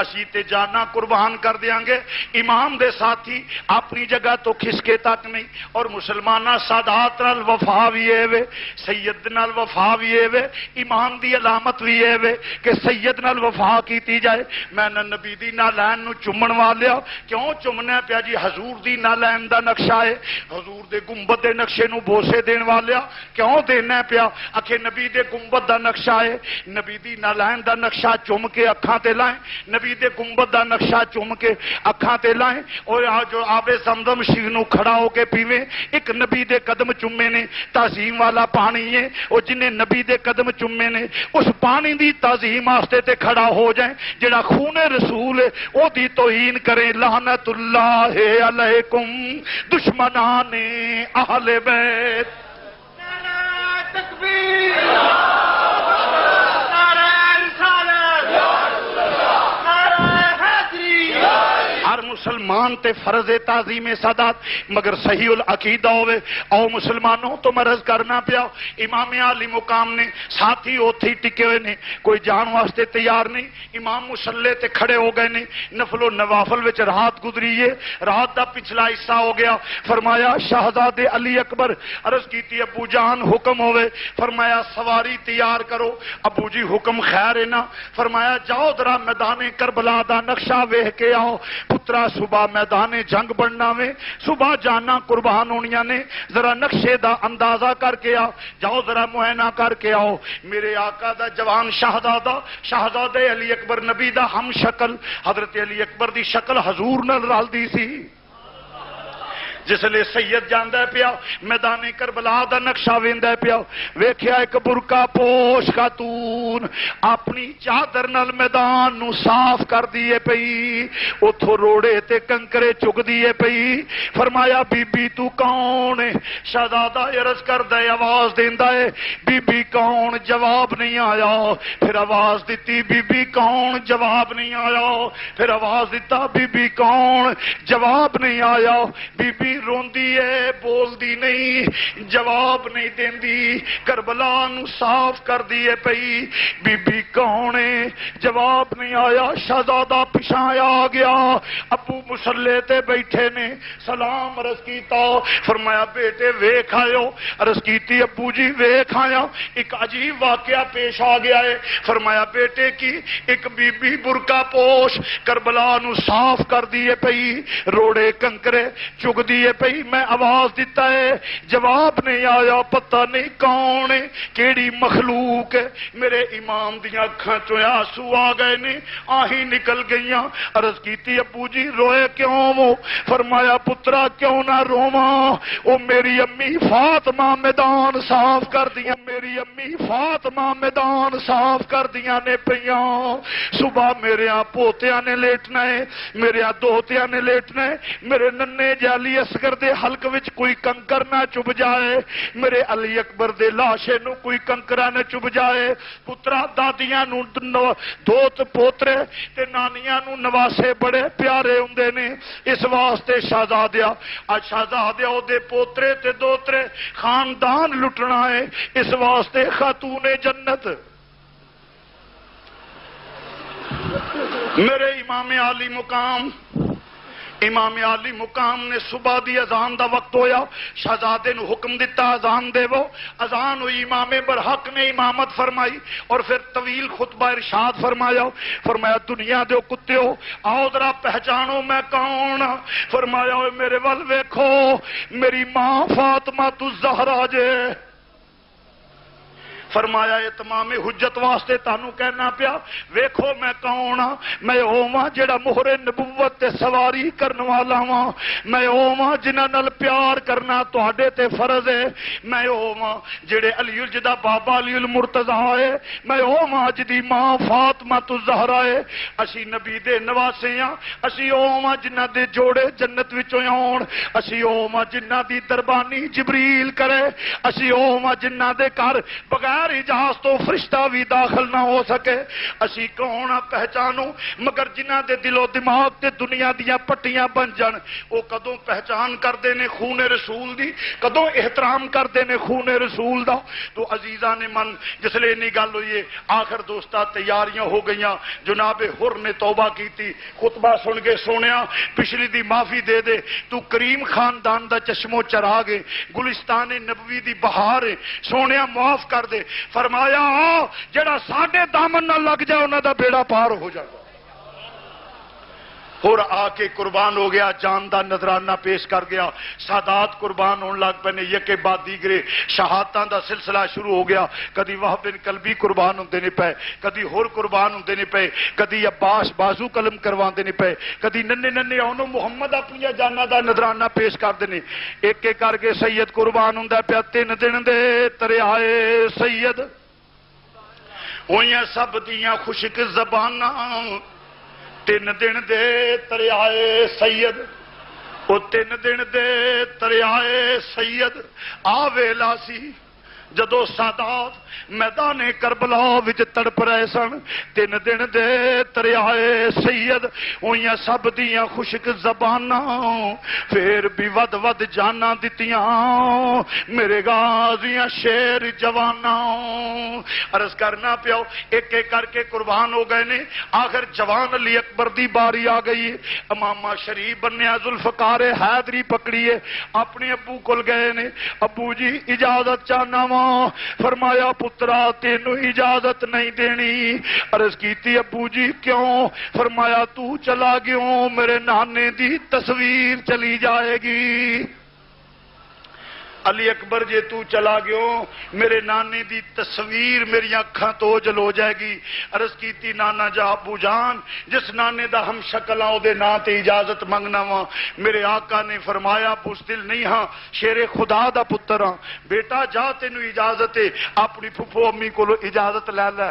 Speaker 1: اسی تے جانا قربان کر دیاں گے، امام دے ساتھی اپنی جگہ تو کھسکے تک نہیں، اور مسلمانہ سادات نال وفا بھی وے، سید نال وفا بھی وے، امام دی علامت بھی وے کہ سید نال وفا کیتی جائے۔ میں نے نبی دی نالین نو چومن والیا، کیوں چومنے پیا جی؟ حضور دی نالین دا نقشہ ہے، حضور دے گنبد دے نقشے نو بوسے دین والیا کیوں دینا پیا؟ اکھے نبی دے گنبد دا نقشہ ہے، نبی دی نالین دا نقشہ چوم کے اکھاں تے لائیں، نبی دے گنبد دا نقشہ چوم کے اکھاں تے لائیں، اور جو آب زمزم شیر نو کھڑا ہو کے پیویں، ایک نبی دے قدم چومے نے، تعظیم والا پانی ہے، اور جنہیں نبی دے قدم چومے نے اس پانی دی تعظیم واسطے تے کھڑا ہو جائیں، جڑا خون رسول ہے او دی توہین کریں، لعنت اللہ علیکم دشمنان اہل بیت۔
Speaker 2: نعرہ تکبیر، نعرہ رسالت، نعرہ حیدری۔
Speaker 1: ہر مسلمان تے فرض تعظیم سادات مگر صحیح العقیدہ ہوئے۔ او مسلمانوں تو مرض کرنا پیا، امام عالی مقام نے ساتھی اوتھی ٹکے ہوئے نے، کوئی جان واسطے تیار نہیں، امام مسلح تے کھڑے ہو گئے نے، نفل و نوافل وچ رات گزریے، رات دا پچھلا حصہ ہو گیا۔ فرمایا شہزادے علی اکبر عرض کیتی ابو جان حکم ہوئے، فرمایا سواری تیار کرو۔ ابو جی حکم خیر ہے نا؟ فرمایا جاؤ ذرا میدان کربلا دا نقشہ ویکھ کے آؤ، پترا صبح میدان جنگ بننا میں، صبح جانا قربان ہونیاں نے، ذرا نقشے دا اندازہ کر کے آؤ، جاؤ ذرا معائنہ کر کے آؤ۔ میرے آقا دا جوان شہزادہ، شہزادے علی اکبر نبی دا ہم شکل، حضرت علی اکبر دی شکل حضور نال رل دی سی۔ جس لئے سید جاندہ پیا میدان کربلا دا نقشہ ویندہ پیا، ویکھیا ایک برقع پوش خاتون اپنی چادر نال میدان نو صاف کر دیے پئی، اتھو روڑے تے کنکرے چگ دیے پئی۔ فرمایا بی بی تو کون ہے؟ شہزادہ عرض کر دے آواز دیندہ ہے، بی بی کون؟ جواب نہیں آیا۔ پھر آواز دیتی بی بی کون؟ جواب نہیں آیا۔ پھر آواز دیتا بی بی کون؟ جواب نہیں آیا۔ بی بی روندی ہے، بول دی نہیں، جواب نہیں دیندی، کربلا نو صاف کر دیے پئی۔ بی بی کون ہے؟ جواب نہیں آیا۔ شہزادہ پچھایا آ گیا، ابو مسلح تے بیٹھے نے، سلام عرض کیتا، فرمایا بیٹے ویکھ آئیو؟ عرض کیتی ابو جی ویکھ آیا، ایک عجیب واقعہ پیش آ گیا ہے۔ فرمایا بیٹے کی؟ ایک بی بی برقع پوش کربلا نو صاف کر دیے پئی، روڑے کنکرے چگ دیے پئی، میں آواز دیتا ہے جواب نہیں آیا، پتہ نہیں کون ہے، کیڑی مخلوق ہے۔ میرے امام دیاں اکھاں چوں آنسو آ گئے نے، آہیں نکل گئیاں۔ عرض کیتی ابو جی روئے کیوں ہو؟ فرمایا پترا کیوں نہ روواں، او میری امی فاطمہ میدان صاف کر دیاں، میری امی فاطمہ میدان صاف کر دیاں نے پیاں، صبح میرے پوتیاں نے لیٹنا ہے، میرے دوتیاں نے لیٹنا ہے، میرے ننے جالی اصغر دے حلق وچ کوئی کنکر نہ چب جائے، میرے علی اکبر دے لاشے نو کوئی کنکرا نہ چب جائے، پترا دادیاں نو دوت پوترے تے نانیاں نو نواسے بڑے پیارے ہوندے نے، اس واسطے شہزادیا شہزادیا او دے پوترے تے دوترے خاندان لٹنا ہے، اس واسطے خاتون جنت میرے امام عالی مقام نے صبح دی اذان دا وقت ہویا، شہزادے نو حکم دیتا اذان دے وہ اذان ہوئی، امام برحق نے امامت فرمائی اور پھر طویل خطبہ ارشاد فرمایا دنیا دے کتے ہو آؤ ذرا پہچانو میں کون، فرمایا میرے ول ویکھو میری ماں فاطمہ الزہرا جے، فرمایا یہ تمام حجت واسطے تانوں کہنا پیا ویکھو میں کون ہاں، میں اوواں جڑا مہر نبوت تے سواری کرن والا ہاں، میں اوواں جنہاں نال پیار کرنا تہاڈے تے فرض ہے، میں اوواں جڑے علی الجدا بابا علی المرتضی ہے، میں اوواں جدی ماں فاطمہ الزہرا ہے، اسی نبی دے نواسے ہاں، اسی اوواں جنہاں دے جوڑے جنت وچوں آون، اسی اوواں جنہاں دی دربانی جبریل کرے، اسی اوواں جنہاں دے گھر بغیر اجازت تو فرشتہ بھی داخل نہ ہو سکے، اسی کون پہچانو، مگر جنہ دے دل و دماغ تے دنیا دیا پٹیاں بن جان وہ کدوں پہچان کردے نے خون رسول دی، کدوں احترام کردے نے خون رسول دا۔ تو عزیزاں نے من جس لئے نہیں گل ہوئی آخر دوستا تیاریاں ہو گئیاں، جناب حر نے توبہ کی تھی، خطبہ سن کے سونیا پچھلی دی معافی دے دے، تو کریم خاندان دا چشمو چراغ ہے، گلستان نبوی دی بہار ہے، سونیا معاف کر دے، فرمایا جڑا ساڈے دامن نہ لگ جائے انہاں دا بیڑا پار ہو جائے، اور آ کے قربان ہو گیا، جان دا نذرانہ پیش کر گیا، سادات قربان ہونے لگ پے، یکے بعد دیگرے شہادتاں دا سلسلہ شروع ہو گیا، کدی وہب بن کلبی قربان ہوندے نے پے، کدی ہور قربان ہوندے نے پے، کدی عباس بازو قلم کرواندے نے پے، کدی ننے ننے اونوں محمد اپنی جاناں دا نذرانہ پیش کردے نے، ایک ایک کر کے سید قربان ہوندا پیا، 3 دن دے تریائے سید ہوئیاں سب دیاں خشک زباناں، 3 دن دے تریائے سید، وہ 3 دن دے تریائے سید آ ویلا سی جدو سادات میدان کربلا وچ تڑپ رہے سن، 3 دن دے تریائے سید ہوئیاں سب دیاں خشک زباناں، پھر بھی ود ود جانا دتیاں میرے غازیاں شیر جواناں، عرض کرنا پیو ایک ایک کر کے قربان ہو گئے نے، آخر جوان علی اکبر دی باری آ گئی، امامہ شریف بنیا ذوالفقار حیدری پکڑیے اپنے ابو کول گئے نے، ابو جی اجازت چاہنا وا، فرمایا پترا تینو اجازت نہیں دینی، عرض کیتی ابو جی کیوں، فرمایا تو چلا گیوں میرے نانے دی تصویر چلی جائے گی، علی اکبر جے تو چلا گیوں میرے نانے دی تصویر میری اکھاں تو جل ہو جائے گی، عرض کیتی نانا جا ابو جان جس نانے دا ہم شکل آؤ دے نا تے اجازت منگنا وا، میرے آقا نے فرمایا بزدل نہیں ہاں شیر خدا دا پتر ہاں، بیٹا جا تینو اجازت ہے اپنی پھپھو امی کو اجازت لے لے،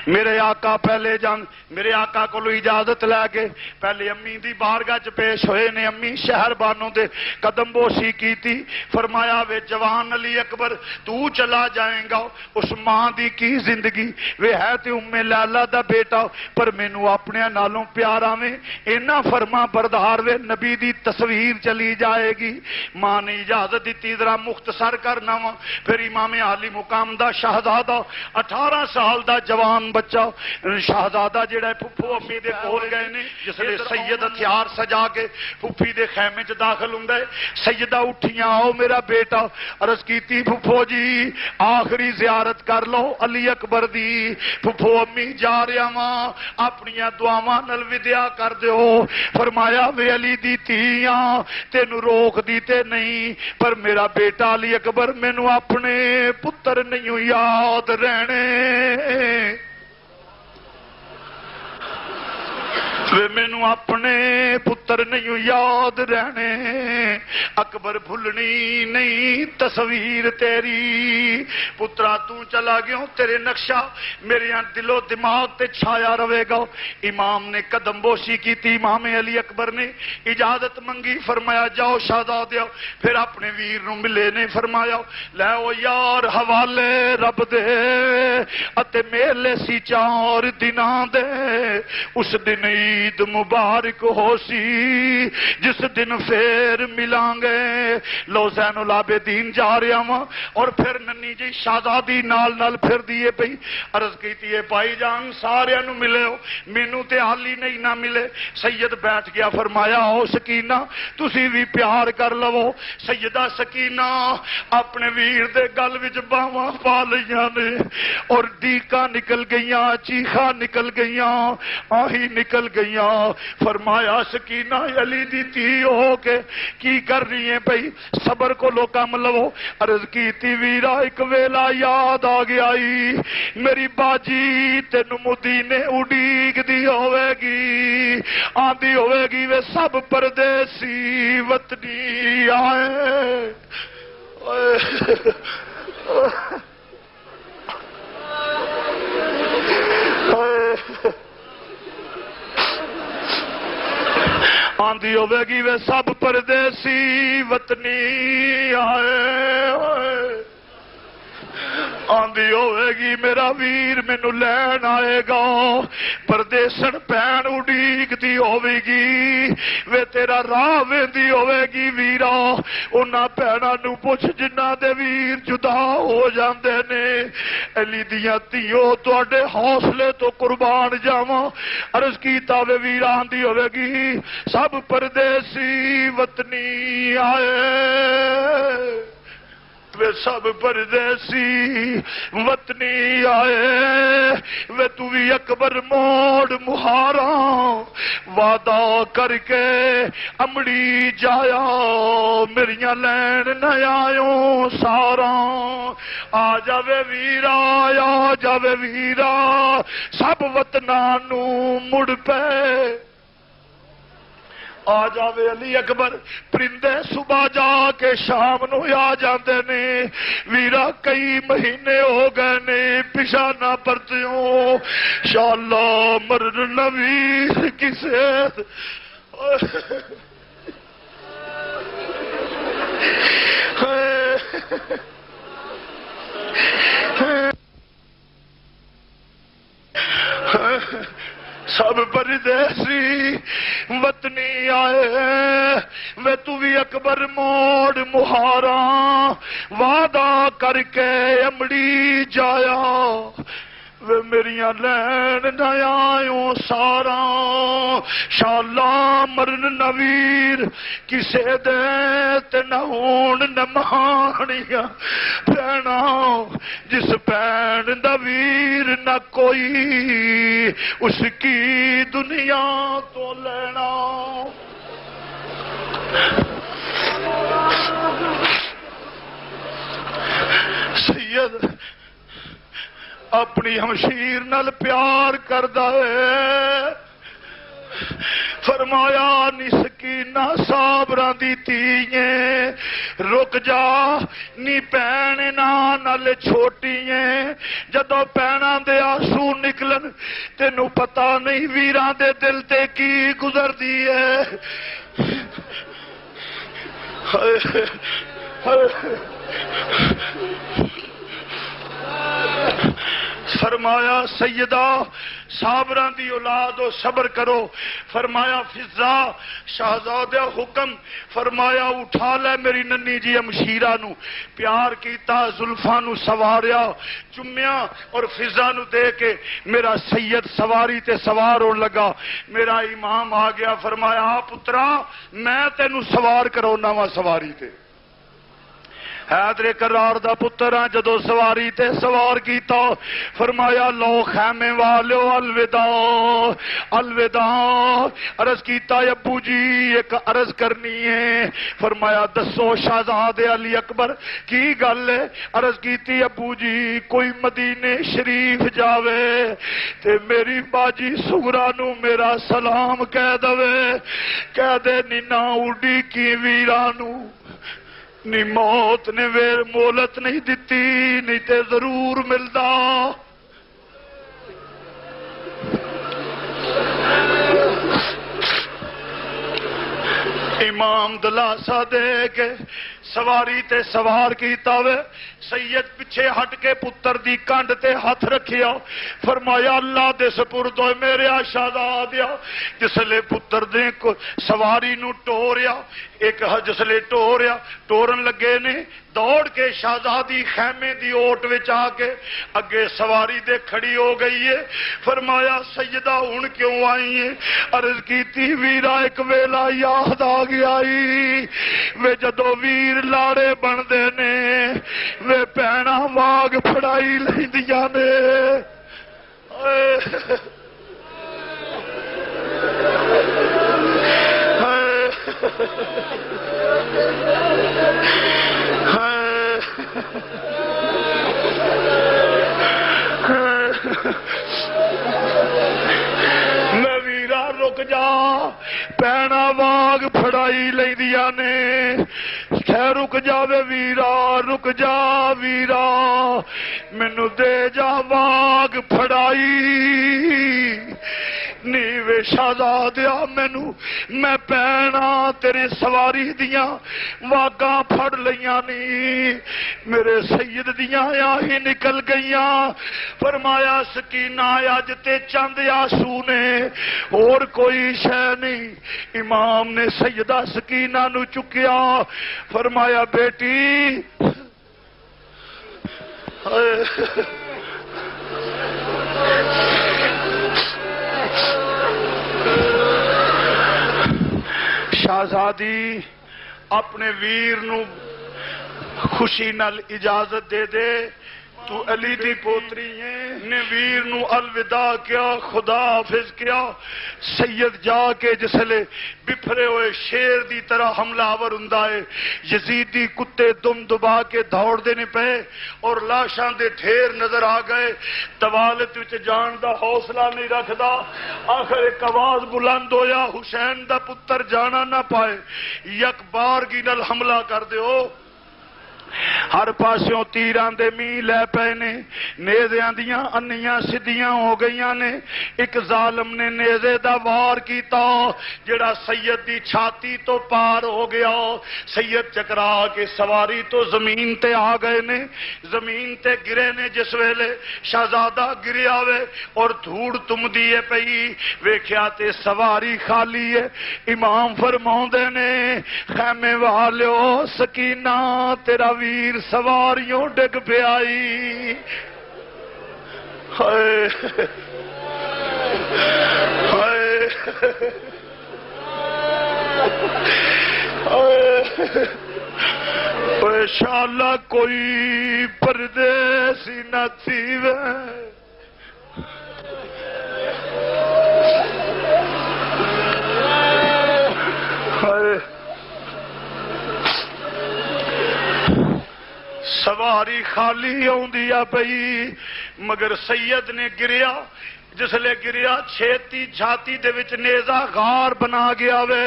Speaker 1: میرے آقا پہلے جان میرے آقا کو اجازت لے کے پہلے امی دی بارگاہ چ پیش ہوئے نے، امی شہر بانوں دے قدم بوسی کی تھی، فرمایا وے جوان علی اکبر تو چلا جائیں گا، اس ماں دی کی زندگی وے ہے تے ام لیلا دا بیٹا پر مینوں اپنے نالوں پیارا میں اینا فرما بردار وے نبی دی تصویر چلی جائے گی، ماں نے اجازت دیتی، ذرا مختصر کرنا وا، پھر امام عالی مقام دا شہزادہ 18 سال دا جوان بچہ شہزادہ جڑا پھپھو امی دے کول گئے نے، جس لئے سید ہتھیار سجا کے پھپھی دے خیمے چ داخل ہوندا ہے، سیدہ اٹھیاں آؤ میرا بیٹا، عرض کیتی پھپھو جی آخری زیارت کر لو علی اکبر دی، پھپھو امی جا رہا واں اپنی دعاواں نال ودیا کر دیو، فرمایا وے علی دی تیاں تینوں روک دی تے نہیں، پر میرا بیٹا علی اکبر مینوں اپنے پتر نہیں یاد رہنے، وے مینوں اپنے پتر نہیں یاد رہنے، اکبر بھولنی نہیں تصویر تیری، پترا تو چلا گیا تیرے نقشہ میرے دل و دماغ تے چھایا رہے گا۔ امام نے قدم بوشی کی تھی، امام علی اکبر نے اجازت منگی، فرمایا جاؤ شہزادیو، پھر اپنے ویر نو ملے نے فرمایا لے او یار حوالے رب دے اتے میلے سی 4 دناں دے، اس دن عید مبارک ہو سی جس دن پھر ملیں گے، لو زین العابدین جا رہا ہوں اور پھر ننی جی شہزادی نال پھر دیے پئی، عرض کیتی ہے بھائی جان سارے نو ملے ہو مینوں تے حالی نہیں نہ ملے۔ سید بیٹھ گیا، فرمایا او سکینہ تسی بھی پیار کر لو۔ سیدہ سکینہ اپنے ویر دے گل وچ باواں پا لیاں نے اور ڈیکاں نکل گئیاں، چیخاں نکل گئیاں، آہی نکل گئیاں۔ فرمایا سکینہ علی دی تھی ہو کے کی کر رہی ہیں بھئی، صبر کو لو کم لو۔ عرض کیتی ویرا ایک ویلا یاد آ گیا میری باجی تینو مدینے اڈیگ دی ہوئے گی، آندی ہوئے گی وے سب پردیسی وطنی آئے۔ آندی ہوئے گی وے سب پردیسی وطنی آئے، آندی ہوئے گی میرا ویر مینو لین آئے گا، پردیسن پین اڈیگ دی ہوئے گی وے تیرا راہ ویندی ہوئے گی ویرا، انہاں پیناں نو پوچھ جنہاں دے ویر جدا ہو جاندے نے، علی دیاں تیو تواڈے حوصلے تو قربان جاواں۔ عرض کیتا وے ویرا آندی ہوئے گی سب پردیسی وطنی آئے، وے سب پردیسی وطنی آئے، وے تو بھی اکبر موڑ مہاراں وعدہ کر کے امڑی جایا، میریاں لین نہ آیوں ساراں، آ جاوے ویرا آ جاوے ویرا سب وطناں نو مڑ پے، آ جاوے علی اکبر پرندے صبح جا کے شام نو آ جاندے نے، ویرا کئی مہینے ہو گئے نے پیچھا نہ پرتیوں، انشاءاللہ مرن نویر کسے سب پردیسی وطنی آئے، وے تو بھی اکبر موڑ مہاراں وعدہ کر کے امڑی جایا، وے میریاں لین نہ آیوں ساراں، انشاءاللہ مرن نویر کسے دے تے نہ ہون نمانیاں پینا، جس پین دا ویر نہ کوئی اس کی دنیا تو لینا۔ سید اپنی ہمشیر نال پیار کردا ہے، فرمایا نی سکینہ صابراں دی تیئیں رک جا نی پین نال چھوٹییں، جدو پینا دے آنسو نکلن تینو پتہ نہیں ویراں دے دل تے کی گزر دی ہے۔ فرمایا سیدہ صابراں دی اولاد و صبر کرو، فرمایا فضا شہزادہ حکم، فرمایا اٹھا لے میری ننی جی امشیرہ نو، پیار کیتا زلفاں نو سواریا چمیا اور فضا نو دے کے میرا سید سواری تے سوار ہون لگا، میرا امام آ گیا، فرمایا پترا میں تینو سوار کرونا وا سواری تے، حیدر کرار دا پتر ہاں جدو سواری تے سوار کیتا فرمایا لو خیمے والو الوداع الوداع عرض کیتا ابو جی ایک عرض کرنی ہے فرمایا دسو شہزادے علی اکبر کی گل ہے عرض کیتی ابو جی کوئی مدینے شریف جاوے تے میری باجی سغرا نو میرا سلام کہہ دے کہہ دے نینا اڈی کی ویرانو نی موت نے ویر مولت نہیں دیتی نہیں تے ضرور ملدا امام دلاسا دے کے سواری تے سوار کیتا وے سید پیچھے ہٹ کے پتر دی کنڈ تے ہاتھ رکھیا فرمایا اللہ دے سپرد ہوئے میرے شہزادیا جسلے پتر دے کو سواری نو ٹوریا ایک جسلے ٹوریا ٹورن لگے نے دوڑ کے شہزادی خیمے دی اوٹ وچ آ کے اگے سواری دے کھڑی ہو گئی ہے فرمایا سیدہ ہن کیوں آئی ہے عرض کیتی ویرا ایک ویلا یاد آ گیا وے جدو ویر لاڑے بندے نے وے پینا واگ پھڑائی لیندیاں نے میں ویرا رک جا پینا واگ پھڑائی لیندیاں نے رک جاوے ویرا رک جا ویرا مینو دے جا واگ پھڑائی نیوے شہزادیا مینو میں پینا تیرے سواری دیاں واگاں پھڑ لیاں نی میرے سید دیاں آہی نکل گئیاں فرمایا سکینہ اج تے چند آسو نے اور کوئی شے نہیں امام نے سیدہ سکینہ نو چکیا فرمایا بیٹی شہزادی اپنے ویر نو خوشی نال اجازت دے دے تو علی دی پوتری ہے نے ویر نو الوداع کیا خدا حافظ کیا سید جا کے جسلے بپھرے ہوئے شیر دی طرح حملہ آور ہندائے یزیدی کتے دم دبا کے دوڑ دینے پہ اور لاشاں دے ڈھیر نظر آ گئے توالت وچ جان دا حوصلہ نہیں رکھ دا آخر ایک آواز بلند ہویا حسین دا پتر جانا نہ پائے یک بارگی نال حملہ کر دیو ہر پاسوں تیران دے می لے پے نے نیزیاں دیاں انیاں سدیاں ہو گئیاں نے ایک ظالم نے نیزے دا وار کیتا جڑا سید دی چھاتی تو پار ہو گیا سید چکرا کے سواری تو زمین تے آ گئے نے زمین تے گرے نے جس ویلے شہزادہ گریا وے اور دھوڑ تم دیے پئی ویکھیا تے سواری خالی ہے امام فرماؤندے نے خیمے والیو سکینہ تیرا ویر سواریوں ڈگ پہ آئی ہائے ہائے انشاءاللہ کوئی پردیسی نہ تھیوے ہائے سواری خالی آؤندیا پئی مگر سید نے گریا جسلے گریا چھیتی چھاتی دے وچ نیزہ غار بنا گیا وے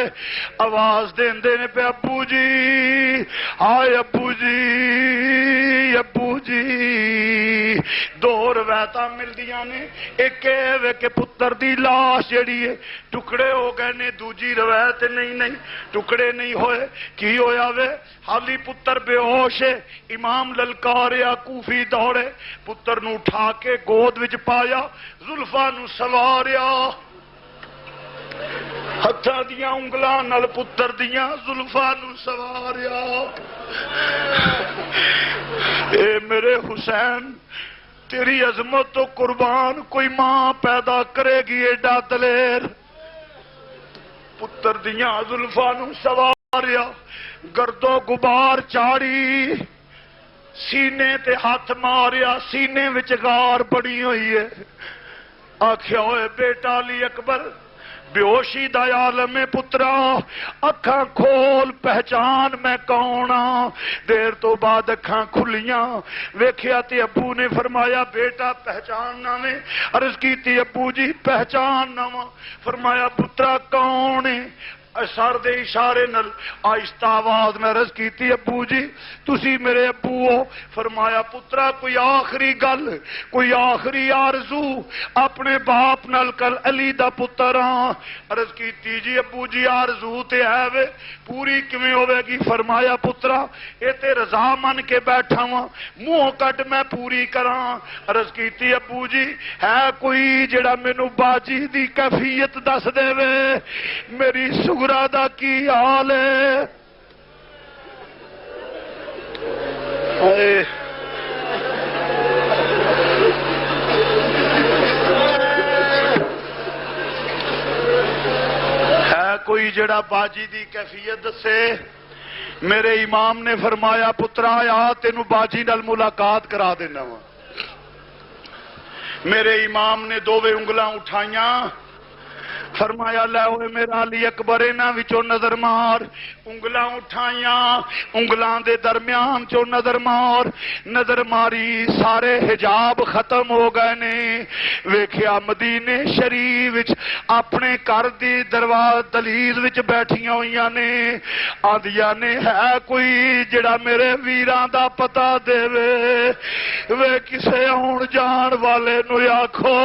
Speaker 1: آواز دیندے نے پہ ابو جی آئے ابو جی ابو جی دو روایتاں مل دیاں نے ایک وے کہ پتر دی لاش جڑی ہے ٹکڑے ہو گئے نے دوجی روایت نہیں ٹکڑے نہیں ہوئے کی ہویا وے حالی پتر بے ہوش ہے امام للکاریا کوفی دوڑے پتر نو اٹھا کے گود وچ پایا زلفاں نو سواریا ہتھاں دیاں انگلاں نال پتر دیاں زلفاں نو سواریا اے میرے حسین تیری عظمت تو قربان کوئی ماں پیدا کرے گی ایڈا دلیر پتر دیاں زلفاں نو سواریا گرد و غبار چاڑی سینے تے ہاتھ ماریا، سینے وچ غار بڑی ہوئی ہے. آکھیا ہوئے بیٹا علی اکبر، بے ہوشی دا عالم پترا، اکھاں کھول پہچان میں کون ہاں. دیر تو بعد اکھاں کھلیاں، ویکھیا تے ابو نے فرمایا بیٹا پہچان نہ میں. عرض کیتی ابو جی پہچان نہ. فرمایا پترا کون ہے؟ سر دے اشارے نل آہستہ آواز میں عرض کیتی ابو جی تسی میرے ابو ہو. فرمایا پترا کوئی آخری گل، کوئی آخری آرزو اپنے باپ نال کل، علی دا پتر ہاں. عرض کیتی جی ابو جی آرزو تے ہے وے، پوری کیویں ہوے گی؟ فرمایا پترا اے تے رضا من کے بیٹھا وا، منہ کٹ میں پوری کراں. عرض کیتی ابو جی ہے کوئی جڑا مینوں باجی دی کیفیت دس دے وے، میری سغرا دا کی حال ہے؟ ہے کوئی جڑا باجی دی کیفیت دسے؟ میرے امام نے فرمایا پترا آ تینوں باجی نال ملاقات کرا دینا وا. میرے امام نے دوویں انگلاں اٹھائیاں، فرمایا لے ہوئے میرا علی اکبر انہاں وچوں نظر مار. انگلاں اٹھائیاں، انگلاں دے درمیان چوں نظر مار. نظر ماری سارے حجاب ختم ہو گئے نے. ویکھیا مدینے شریف وچ اپنے گھر دی دروازے دہلیز وچ بیٹھیاں ہوئیاں نے. آندیاں نے ہے کوئی جڑا میرے ویراں دا پتہ دے وے کسے آن جان والے نو آکھو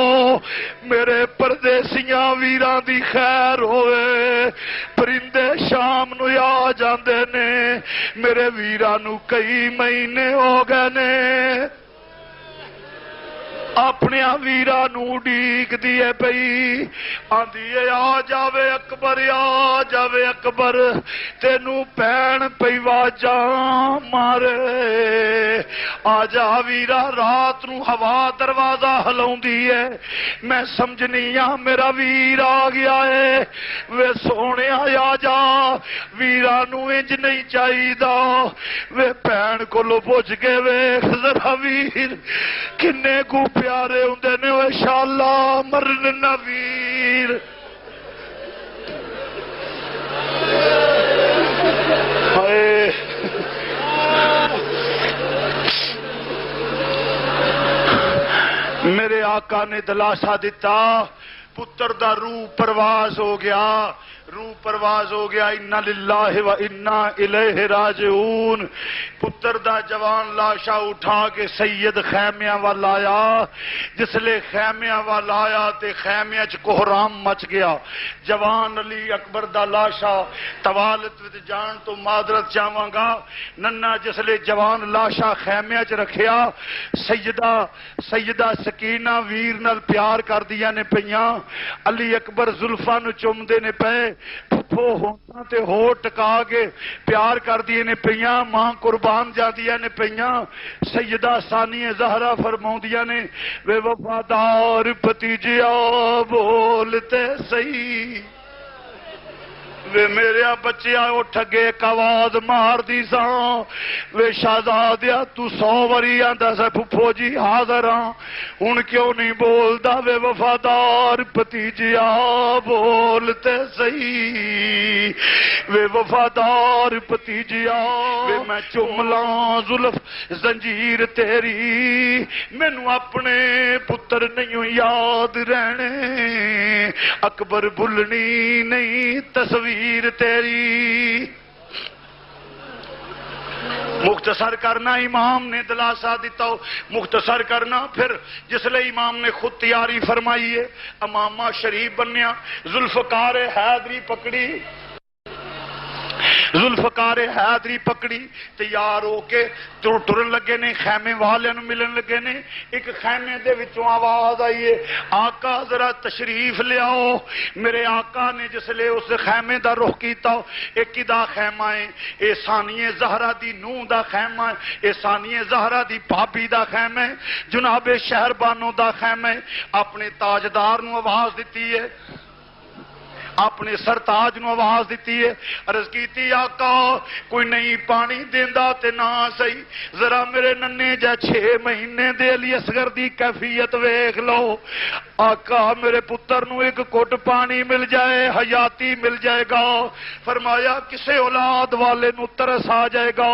Speaker 1: میرے پردیسیاں ویراں دی خیر ہوئے. پرندے شام نو آ جاندے نے، میرے ویراں نو کئی مہینے ہو گئے نے. اپنے ویرا نو ڈیک دیے پئی، آندی آ جاوے اکبر آ جاوے اکبر، تینوں پین پئی واجاں مارے. آ جا ویرا، رات نو ہوا دروازہ ہلاؤندی ہے، میں سمجھنی ہاں میرا ویر آ گیا ہے. وے سونے آ جا، ویرا نو انج نہیں چاہیدا. وے پین کولو پوچھ کے ویکھ ذرا ویر کنے کو پیارے ہوندے نے. او انشاءاللہ مرن نہ ویر. ہائے میرے آقا نے دلاسا دیتا، پتر دا روح پرواز ہو گیا، روح پرواز ہو گیا. انا للہ و انا الیہ راجعون. پتر دا جوان لاشا اٹھا کے سید خیمیاں وال آیا. جس لے خیمیاں وال آیا تے خیمیاں چ کوہرام مچ گیا. جوان علی اکبر دا لاشا طوالت وچ جان تو معذرت چاہواں گا. ننا جس لے جوان لاشا خیمیاں چ رکھیا، سیدہ سکینہ ویر نال پیار کر دیا نے پیاں. علی اکبر زلفاں نو چومدے نے پے، پھپھو ہونٹاں تے ہو ٹکا کے پیار کر دیے نے پیاں. ماں قربان جاندیاں نے پیاں. سیدہ ثانیہ زہرا فرماؤندیاں نے وے وفادار بھتیجیا بولتے صحیح، وے میرے بچیا اٹھ گے آواز مار دی ساں. وے شہزادیا تو 100 واری آندا سا پھپھو جی حاضر ہاں، ہن کیوں نہیں بولدا؟ وے وفادار بھتیجیا بولتے صحیح، وے وفادار بھتیجیا وے میں چملاں زلف زنجیر تیری، مینوں اپنے پتر نہیں یاد رہنے، اکبر بھلنی نہیں تصویر تیری. مختصر کرنا امام نے دلاسا دیتا ہو، مختصر کرنا. پھر جس لئے امام نے خود تیاری فرمائی ہے، امامہ شریف بنیا، ذوالفقار حیدری پکڑی، ذوالفقار حیدری پکڑی، تیار ہو کے ٹرن لگے نے، خیمے والے ملن لگے نے. ایک خیمے دے وچوں آواز آئی ہے آقا ذرا تشریف لیاؤ. میرے آقا نے جس لے اس خیمے دا رخ کیتا، ایک دا خیمہ ہے اے ثانیہ زہرا دی نوح دا خیمہ ہے، اے ثانیہ زہرا دی بھابی دا خیمہ ہے، جناب شہر بانو دا خیمہ ہے. اپنے تاجدار نو آواز دیتی ہے، اپنے سرتاج نو آواز دیتی ہے، عرض کیتی آقا کوئی نہیں پانی دیندا تے نہ سہی، ذرا میرے ننے جا 6 مہینے دے علی اصغر دی کیفیت ویکھ لو۔ آقا میرے پتر نو ایک گھٹ پانی مل جائے حیاتی مل جائے گا۔ فرمایا کسے اولاد والے نو ترس آ جائے گا۔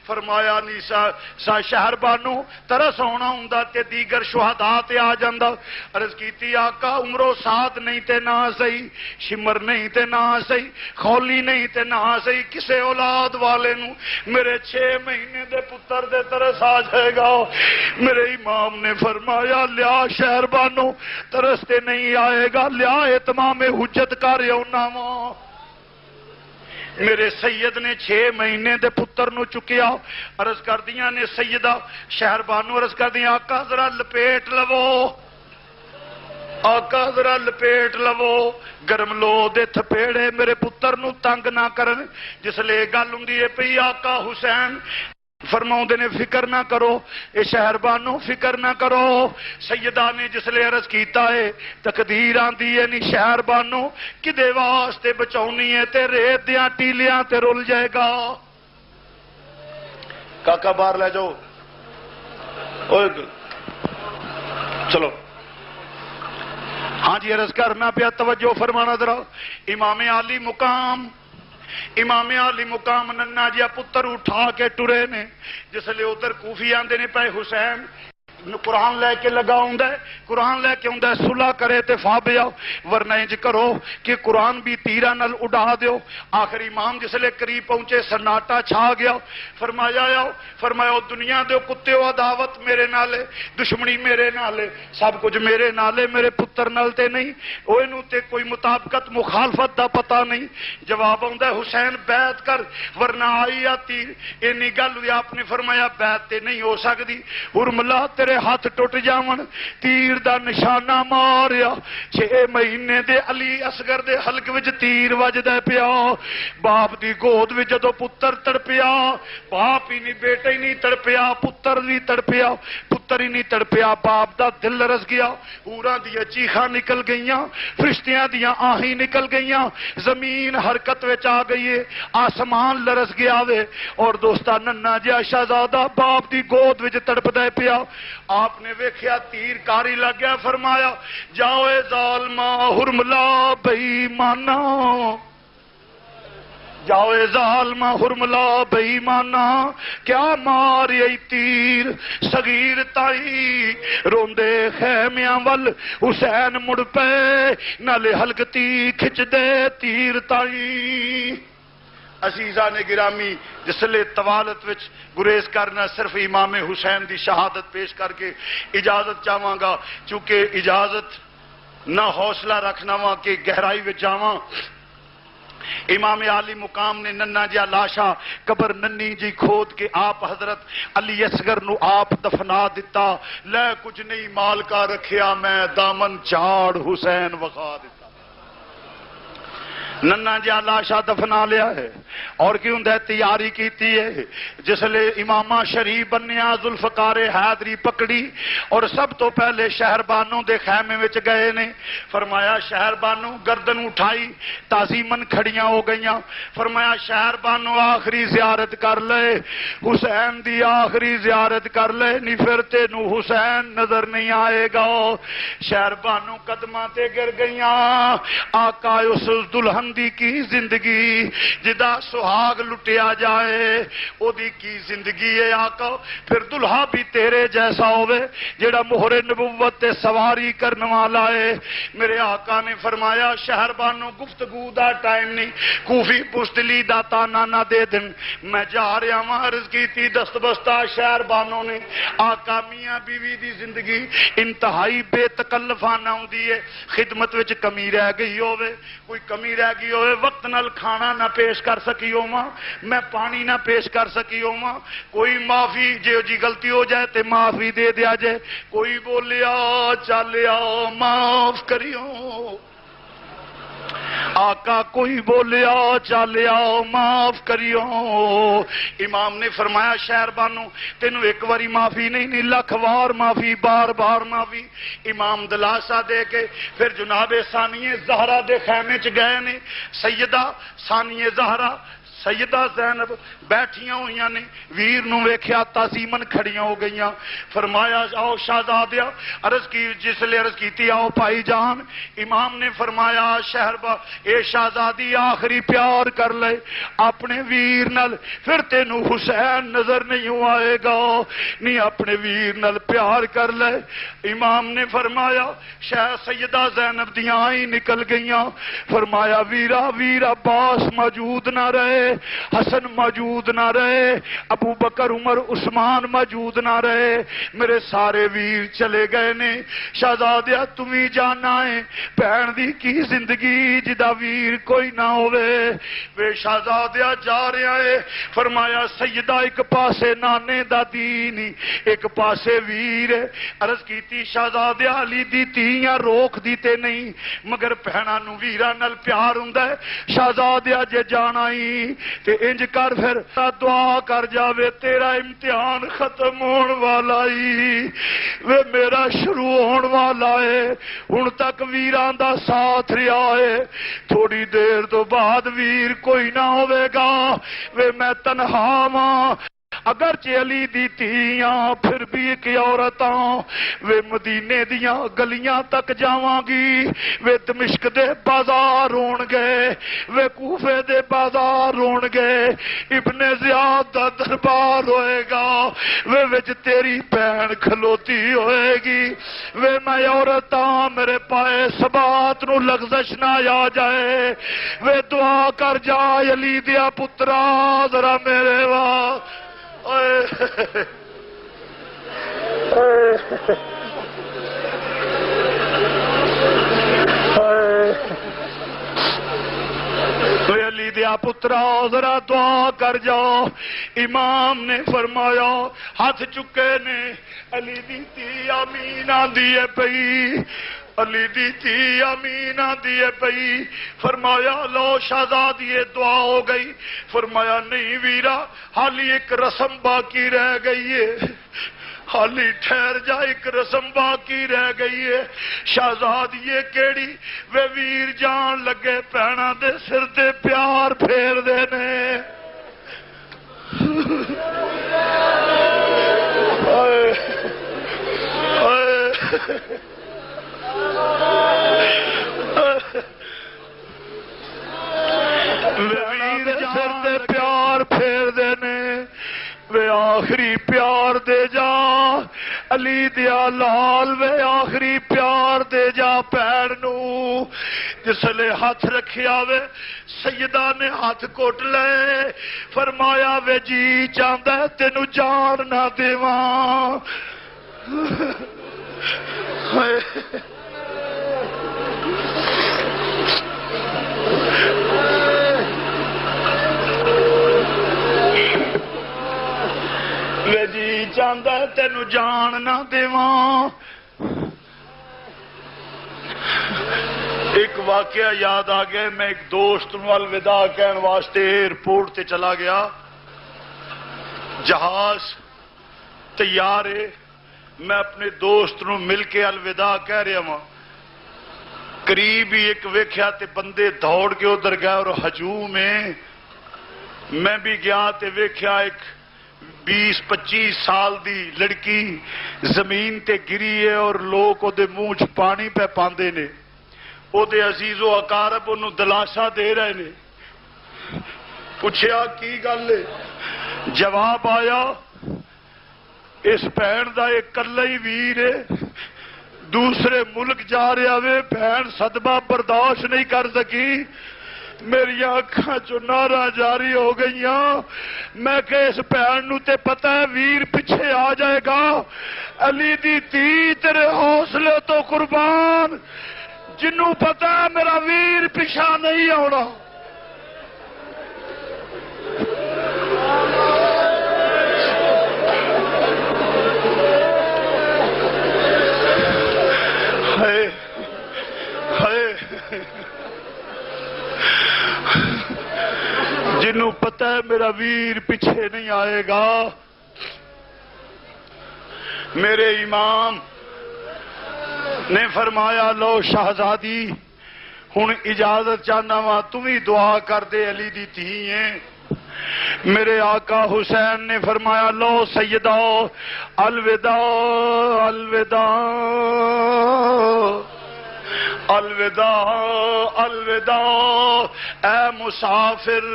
Speaker 1: فرمایا نیسا سا شہر بانو ترس ہونا ہوندا تے دیگر شہداء تے آ جاندا۔ عرض کیتی آقا عمرو سعد نہیں تے نہ سہی، شمر نہیں تے نہ سہی، خولی نہیں تے نہ سہی، کسے اولاد والے نو میرے 6 مہینے دے پتر دے ترس آ جائے گا۔ میرے امام نے فرمایا لیا شہر بانو ترس تے نہیں آئے گا، لیا اتمام حجت کر یونا وا۔ میرے سید نے 6 مہینے دے پتر نو چکیا، عرض کر دیاں نے سیدہ شہر بانو عرض کر دیاں آقا ذرا لپیٹ لو، آقا ذرا لپیٹ لو، گرم لو دے تھپیڑے میرے پتر نو تنگ نہ کرن۔ جس لے گل ہوندی ہے پئی آقا حسین فرماؤں نے فکر نہ کرو، اے شہر بانو فکر نہ کرو۔ سیدہ نے جس لے عرض کیتا ہے تقدیر آندی ہے نہیں شہر بانو کدے واسطے بچاؤنی ہے تے ریت دیاں ٹیلیاں تے رول جائے گا۔ کاکا باہر لے جاؤ، چلو ہاں جی عرض کرنا پیا توجہ فرمانا ذرا۔ امام عالی مقام، امام عالی مقام ننا جیا پتر اٹھا کے ٹرے نے، جس لئے ادھر کوفی آندے نے پہ حسین قرآن لے کے لگا ہوں دے، قرآن لے کے ہوں دے صلح کرے تے فابیا، ورنہ انج کرو کہ قرآن بھی تیرہ نل اڑا دیو۔ آخر امام جس لے قریب پہنچے سناٹا چھا گیا۔ فرمایا دنیا دے کتے و عداوت میرے نالے، دشمنی میرے نالے، سب کچھ میرے نالے، میرے پتر نال تے نہیں، وہ انہوں تے کوئی مطابقت مخالفت دا پتہ نہیں۔ جواب ہوں دے حسین بیعت کر ورنہ آئی آتی۔ اینی گل ہوئی آپ نے فرمایا بیعت تے نہیں ہو سکتی، حرملہ تیرے ہاتھ ٹوٹ جاون، تیر دا نشانہ ماریا، 6 مہینے دے علی اصغر دے حلق وچ تیر وجدا پیا۔ باپ دی گود وچ جدوں پتر تڑپیا، باپ ہی نہیں بیٹا ہی نہیں تڑپیا، پتر نہیں تڑپیا، پتر ہی نہیں تڑپیا، باپ دا دل رس گیا۔ اوراں دی چیخاں نکل گئیاں، فرشتیاں دیاں آہیں نکل گئیاں، زمین حرکت وچ آ گئی ہے، آسمان لرس گیا وے، اور دوستا ننا جیا شہزادہ باپ دی گود وچ تڑپدا پیا۔ آپ نے ویکھیا تیر کاری لگ گیا، فرمایا جاؤ اے ظالما حرملا بے ایمانا، جاؤ اے ظالما حرملا بے ایمانا، کیا ماری تیر صغیر تائی، روندے خیمیاں ول حسین مڑ پے، نالے حلقتی کھچ دے تیر تائی۔ عزیزان گرامی جس لئے طوالت وچ گریز کرنا صرف امام حسین دی شہادت پیش کر کے اجازت چاہواں گا، چونکہ اجازت نہ حوصلہ رکھنا وہاں کہ گہرائی وچ جاواں۔ امام عالی مقام نے ننا جیا لاشا قبر ننی جی کھود کے آپ حضرت علی اصغر نو آپ دفنا دیتا، لے کچھ نہیں مال کا رکھیا میں دامن چاڑ حسین وخا دیتا۔ ننا جیا لاشا دفنا لیا ہے اور کیوں دے تیاری کیتی ہے، جس لئے امامہ شریف بنیا ذوالفقار حیدری پکڑی اور سب تو پہلے شہر بانوں دے خیمے وچ گئے نے۔ فرمایا شہر بانوں گردن اٹھائی، تعظیمن کھڑیاں ہو گئیاں۔ فرمایا شہر بانوں آخری زیارت کر لے، حسین دی آخری زیارت کر لے، نہیں پھر تینوں حسین نظر نہیں آئے گا۔ شہر بانوں قدماں تے گر گئیاں، آقا اس دلہن دی کی زندگی جدا سہاگ لٹیا جائے او دی کی زندگی ہے آقا، پھر دلہا بھی تیرے جیسا ہوئے جڑا مہر نبوت تے سواری کرنے والا ہے۔ میرے آقا نے فرمایا شہر بانو گفتگو دا ٹائم نہیں، کوفی پشتلی دا تانا نہ دے دن، میں جا رہا ہوں۔ عرض کی تھی دست بستہ شہر بانو نے آقا میاں بیوی دی زندگی انتہائی بے تکلفانہ ہوں دی ہے، خدمت وچ کمی رہ گئی ہوئے، کوئی کمی رہ گئی ہوئے، وقت نال کھانا نہ پیش کر سکی ہوما، میں پانی نہ پیش کر سکی ہوما، کوئی معافی جی غلطی ہو جائے تے معافی دے دیا جائے، کوئی بولیا چالیا معاف کریو۔ آقا کوئی بولیا چالیا معاف کریو. امام نے فرمایا شہر بانو تینوں ایک واری معافی نہیں لکھ وار معافی بار بار معافی. امام دلاسا دے کے پھر جناب ثانیہ زہرا دے خیمے چ گئے نے. سیدہ ثانیہ زہرا سیدہ زینب بیٹھیاں ہوئی نے. ویر نو ویکھیا تعظیمن کھڑیاں ہو گئیاں. فرمایا آؤ شہزادیا عرض کی جس لئے عرض کیتی آؤ بھائی جان. امام نے فرمایا شہر با اے شہزادی آخری پیار کر لے اپنے ویر نل پھر تینوں حسین نظر نہیں آئے گا نہیں اپنے ویر نل پیار کر لے. امام نے فرمایا سیدہ زینب دیاں آئیں نکل گئیاں. فرمایا ویرا ویر عباس موجود نہ رہے حسن موجود نہ رہے ابو بکر عمر عثمان موجود نہ رہے میرے سارے ویر چلے گئے نے. شہزادیا تمہیں جانا ہے بہن دی کی زندگی جدا ویر کوئی نہ ہوئے. وے شہزادیا جا رہا ہے. فرمایا سیدہ ایک پاسے نانے دا دین ایک پاسے ویر. عرض کیتی شہزادیا علی دی تیاں روک دیتے نہیں مگر بہناں نو ویراں نال پیار ہوندا ہے. شہزادیا جے جانا ہی تے انج کر پھر دعا کر جاوے تیرا امتحان ختم ہون والا ہی وے میرا شروع ہون والا ہے. ہن تک ویران دا ساتھ رہا ہے تھوڑی دیر تو بعد ویر کوئی نہ ہوئے گا وے میں تنہا ماں. اگرچہ علی دی تیاں پھر بھی ایک عورتاں وے مدینے دیاں گلیاں تک جاواں گی وے دمشق دے بازار ہون گے وے کوفے دے بازار ہون گے ابن زیاد دا دربار ہوئے گا وے وچ تیری بہن کھلوتی ہوئے گی وے میں عورتاں میرے پائے سبات نو لغزش نہ آ جائے وے دعا کر جا علی دیا پترا ذرا میرے وا علی دیا پترا ذرا دعا کر جاؤ. امام نے فرمایا ہاتھ چکے نے علی دی تی آمین آندی ہے پئی علی دی تھی امین دیے پئی. فرمایا لو شہزادی دعا ہو گئی. فرمایا نہیں ویرا حالی ایک رسم باقی رہ گئی ہے حالی ٹھہر جا ایک رسم باقی رہ گئی ہے. شہزادی کیڑی وے ویر جان لگے پینا دے سر تے پیار پھیر دینے. سر تے پیار پھیر دینے وے آخری پیار دے جا علی دیا لال وے آخری پیار دے جا پیر نو. جسلے ہاتھ رکھیا وے سیدہ نے ہاتھ کوٹ لے. فرمایا وے جی چاہتا ہے تینو جان نہ دیواں. وے جی چاہتا ہے تینو جان نہ دیواں. ایک واقعہ یاد آ گیا. میں ایک دوست نو الوداع کہن واسطے ایئرپورٹ تے چلا گیا. جہاز تیار ہے. میں اپنے دوست نو مل کے الوداع کہہ رہا ہوں. قریب ہی ایک ویکھیا تے بندے دوڑ کے ادھر گئے اور ہجوم ہے. میں بھی گیا تے ویکھیا ایک 20-25 سال دی لڑکی زمین تے گری ہے اور لوگ او دے منہ چ پانی پہ پاندے نے. او دے عزیز و اقارب انہوں دلاسا دے رہے نے. پوچھیا کی گل ہے؟ جواب آیا اس بہن دا ایک کلا ہی ویر ہے دوسرے ملک جا رہا وے بہن صدمہ برداشت نہیں کر سکی. میری آنکھاں چو نعرہ جاری ہو گئیاں. میں کہ اس بہن نو تے پتہ ہے ویر پیچھے آ جائے گا. علی دی تی تیرے حوصلے تو قربان جنوں پتہ ہے میرا ویر پیچھا نہیں آنا. پتہ ہے میرا ویر پیچھے نہیں آئے گا. میرے امام نے فرمایا لو شہزادی ہن اجازت چاہنا وا تمہیں دعا کر دے علی دی دھی ہے. میرے آقا حسین نے فرمایا لو سیدہ الوداع الوداع الوداع الوداع اے مسافر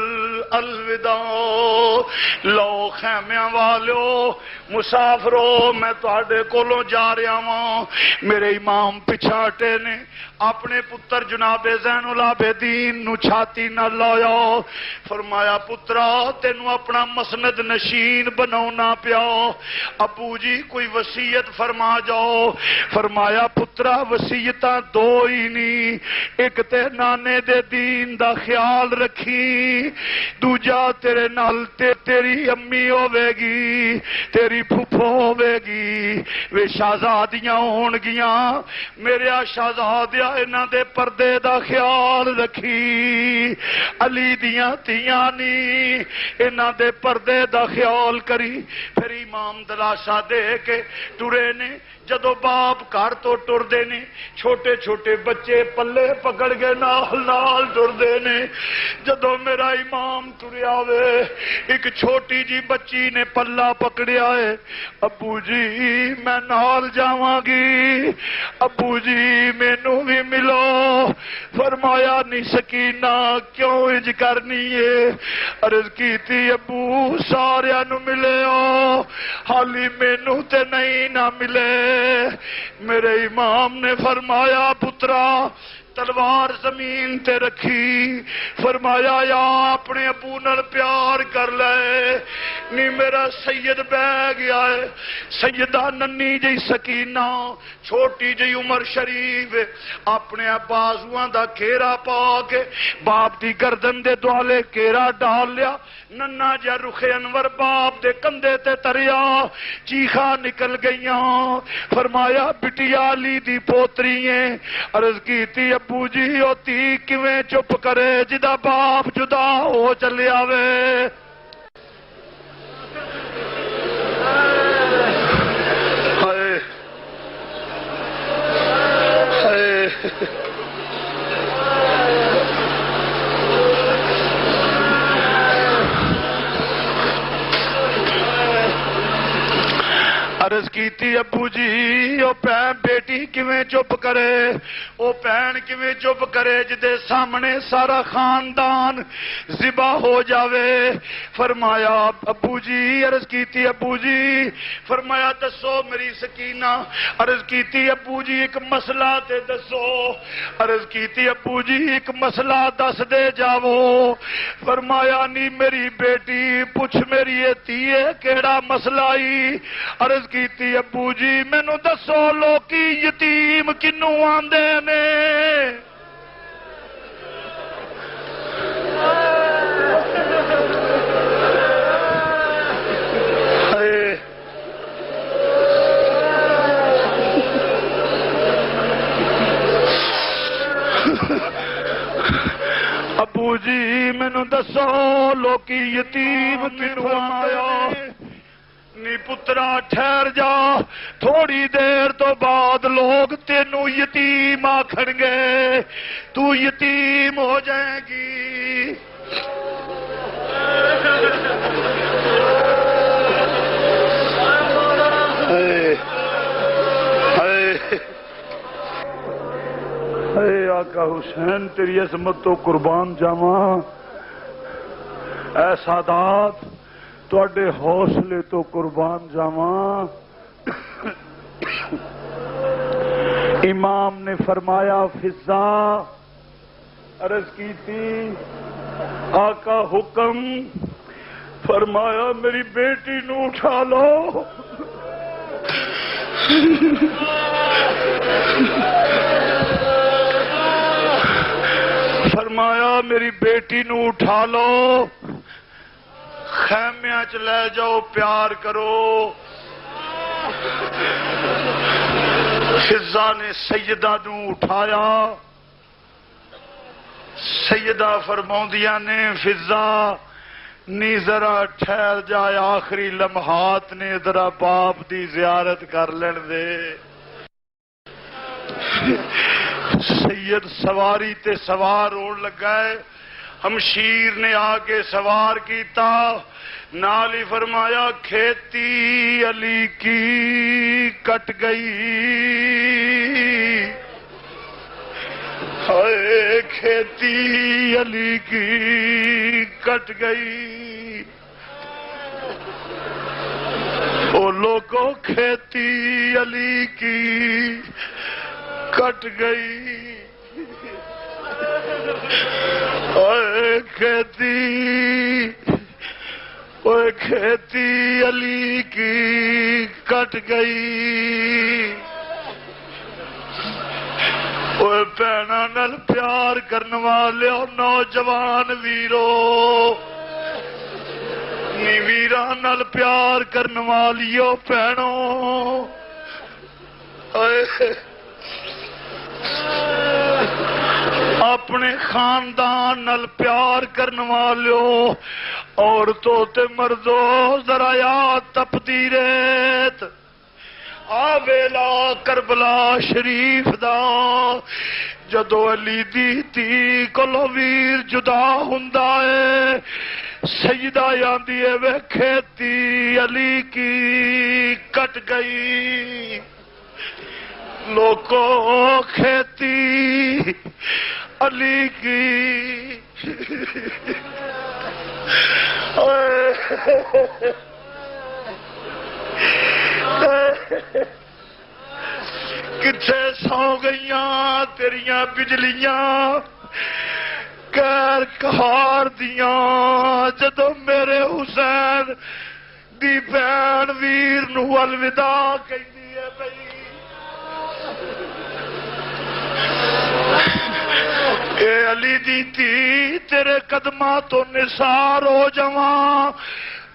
Speaker 1: الوداع. لو خیمیاں والو مسافرو میں تواڈے کولوں جا رہا ہاں. میرے امام پچھاٹے نے اپنے پتر جناب زین العابدین نو چھاتی نہ لایا. فرمایا پترا تینوں اپنا مسند نشین بناونا پیا. ابو جی کوئی وصیت فرما جاؤ. فرمایا پترا وصیتاں دو ہی نہیں، ایک تے نانے دے دین دا خیال رکھی، دوجا تیرے نال تیری امی ہوے گی، تیری پھپھو ہوے گی، وے شہزادیاں ہون گیاں. میرے شہزادیا انہاں دے پردے دا خیال رکھی. علی دیاں تیاں نی انہاں دے پردے دا خیال کری. پھر امام دلاشا دے کے ٹرے نے. جدو باپ گھر تو ٹردے نے چھوٹے چھوٹے بچے پلے پکڑ کے نال نال ٹردے نے. جدو میرا امام ٹریا وے ایک چھوٹی جی بچی نے پلا پکڑیا ہے. ابو جی میں نال جاواں گی، ابو جی مینوں بھی ملو. فرمایا نہیں سکینہ کیوں انج کرنی ہے؟ عرض کیتی ابو سارے نو ملے ہو حالی مینوں تے نہیں نہ ملے. میرے امام نے فرمایا پترا تلوار زمین تے رکھی. فرمایا یا اپنے ابو نال پیار کر لے. نی میرا سید بہ گیا ہے. سیدہ ننی جی سکینہ چھوٹی جی عمر شریف اپنے بازواں دا گھیرا پا کے باپ دی گردن دے دوالے گھیرا ڈال لیا. ننا جا رخ انور باپ دے کندھے تے تریا. چیخاں نکل گئیاں. فرمایا بٹیا علی دی پوتری ہے. عرض کیتی ابو جی او تی کیویں چپ کرے جدا باپ جدا ہو چلیا وے. ہائے ہائے عرض کیتی ابو جی او پین بیٹی کیویں چپ کرے، او پین کیویں چپ کرے جدے سامنے سارا خاندان ذبح ہو جاوے. فرمایا ابو جی، عرض کیتی ابو جی. فرمایا دسو میری سکینہ. عرض کیتی ابو جی ایک مسئلہ تے دسو. عرض کیتی ابو جی ایک مسئلہ دس دے جاؤ. فرمایا نی میری بیٹی پوچھ میری تیے کیڑا مسئلہ ہی. عرض کیتی ابو جی مینوں دسو لوکی یتیم کنوں آندے نے؟ ابو جی مینوں دسو لوکی یتیم کنوں آندے؟ نی پترا ٹھہر جا، تھوڑی دیر تو بعد لوگ تینوں یتیم آکھن گے، تو یتیم ہو جائے گی. اے آقا حسین تیری عظمت تو قربان جاواں. اے سادات تواڈے حوصلے تو قربان جاواں. امام نے فرمایا فضا. عرض کی تھی آقا حکم. فرمایا میری بیٹی نو اٹھا لو. فرمایا میری بیٹی نو اٹھا لو، خیمیاں چ لے جاؤ، پیار کرو. فضا نے سیدہ نو اٹھایا. سیدہ فرماؤندیاں نے فضا نی ذرا ٹھہر جائے آخری لمحات نے ذرا باپ دی زیارت کر لین دے سید سواری تے سوار ہون لگا ہے ہمشیر نے آگے سوار کیتا نال ہی فرمایا کھیتی علی کی کٹ گئی ہائے کھیتی علی کی کٹ گئی او لوگوں کھیتی علی کی کٹ گئی اے کھیتی علی کی کٹ گئی اوے بہنا نال پیار کرن والے نوجوان ویرو نی ویراں نال پیار کرن والیو بہنوں اپنے خاندان نال پیار کرن والو عورتوں تے مردوں ذرا یاد تپتی ریت آ ویلا کربلا شریف دا جدو علی دی تی کولو ویر جدا ہوندا ہے سجدہ آندی ہے وے کھیتی علی کی کٹ گئی لوگوں کھیتی علی کی کتھے سو گئیاں تیریاں بجلیاں کہر کہار دیاں جدو میرے حسین دی بہن ویر نو الوداع کہندی ہے بھئی اے علی دی تھی تیرے قدماں تو نثار ہو جواں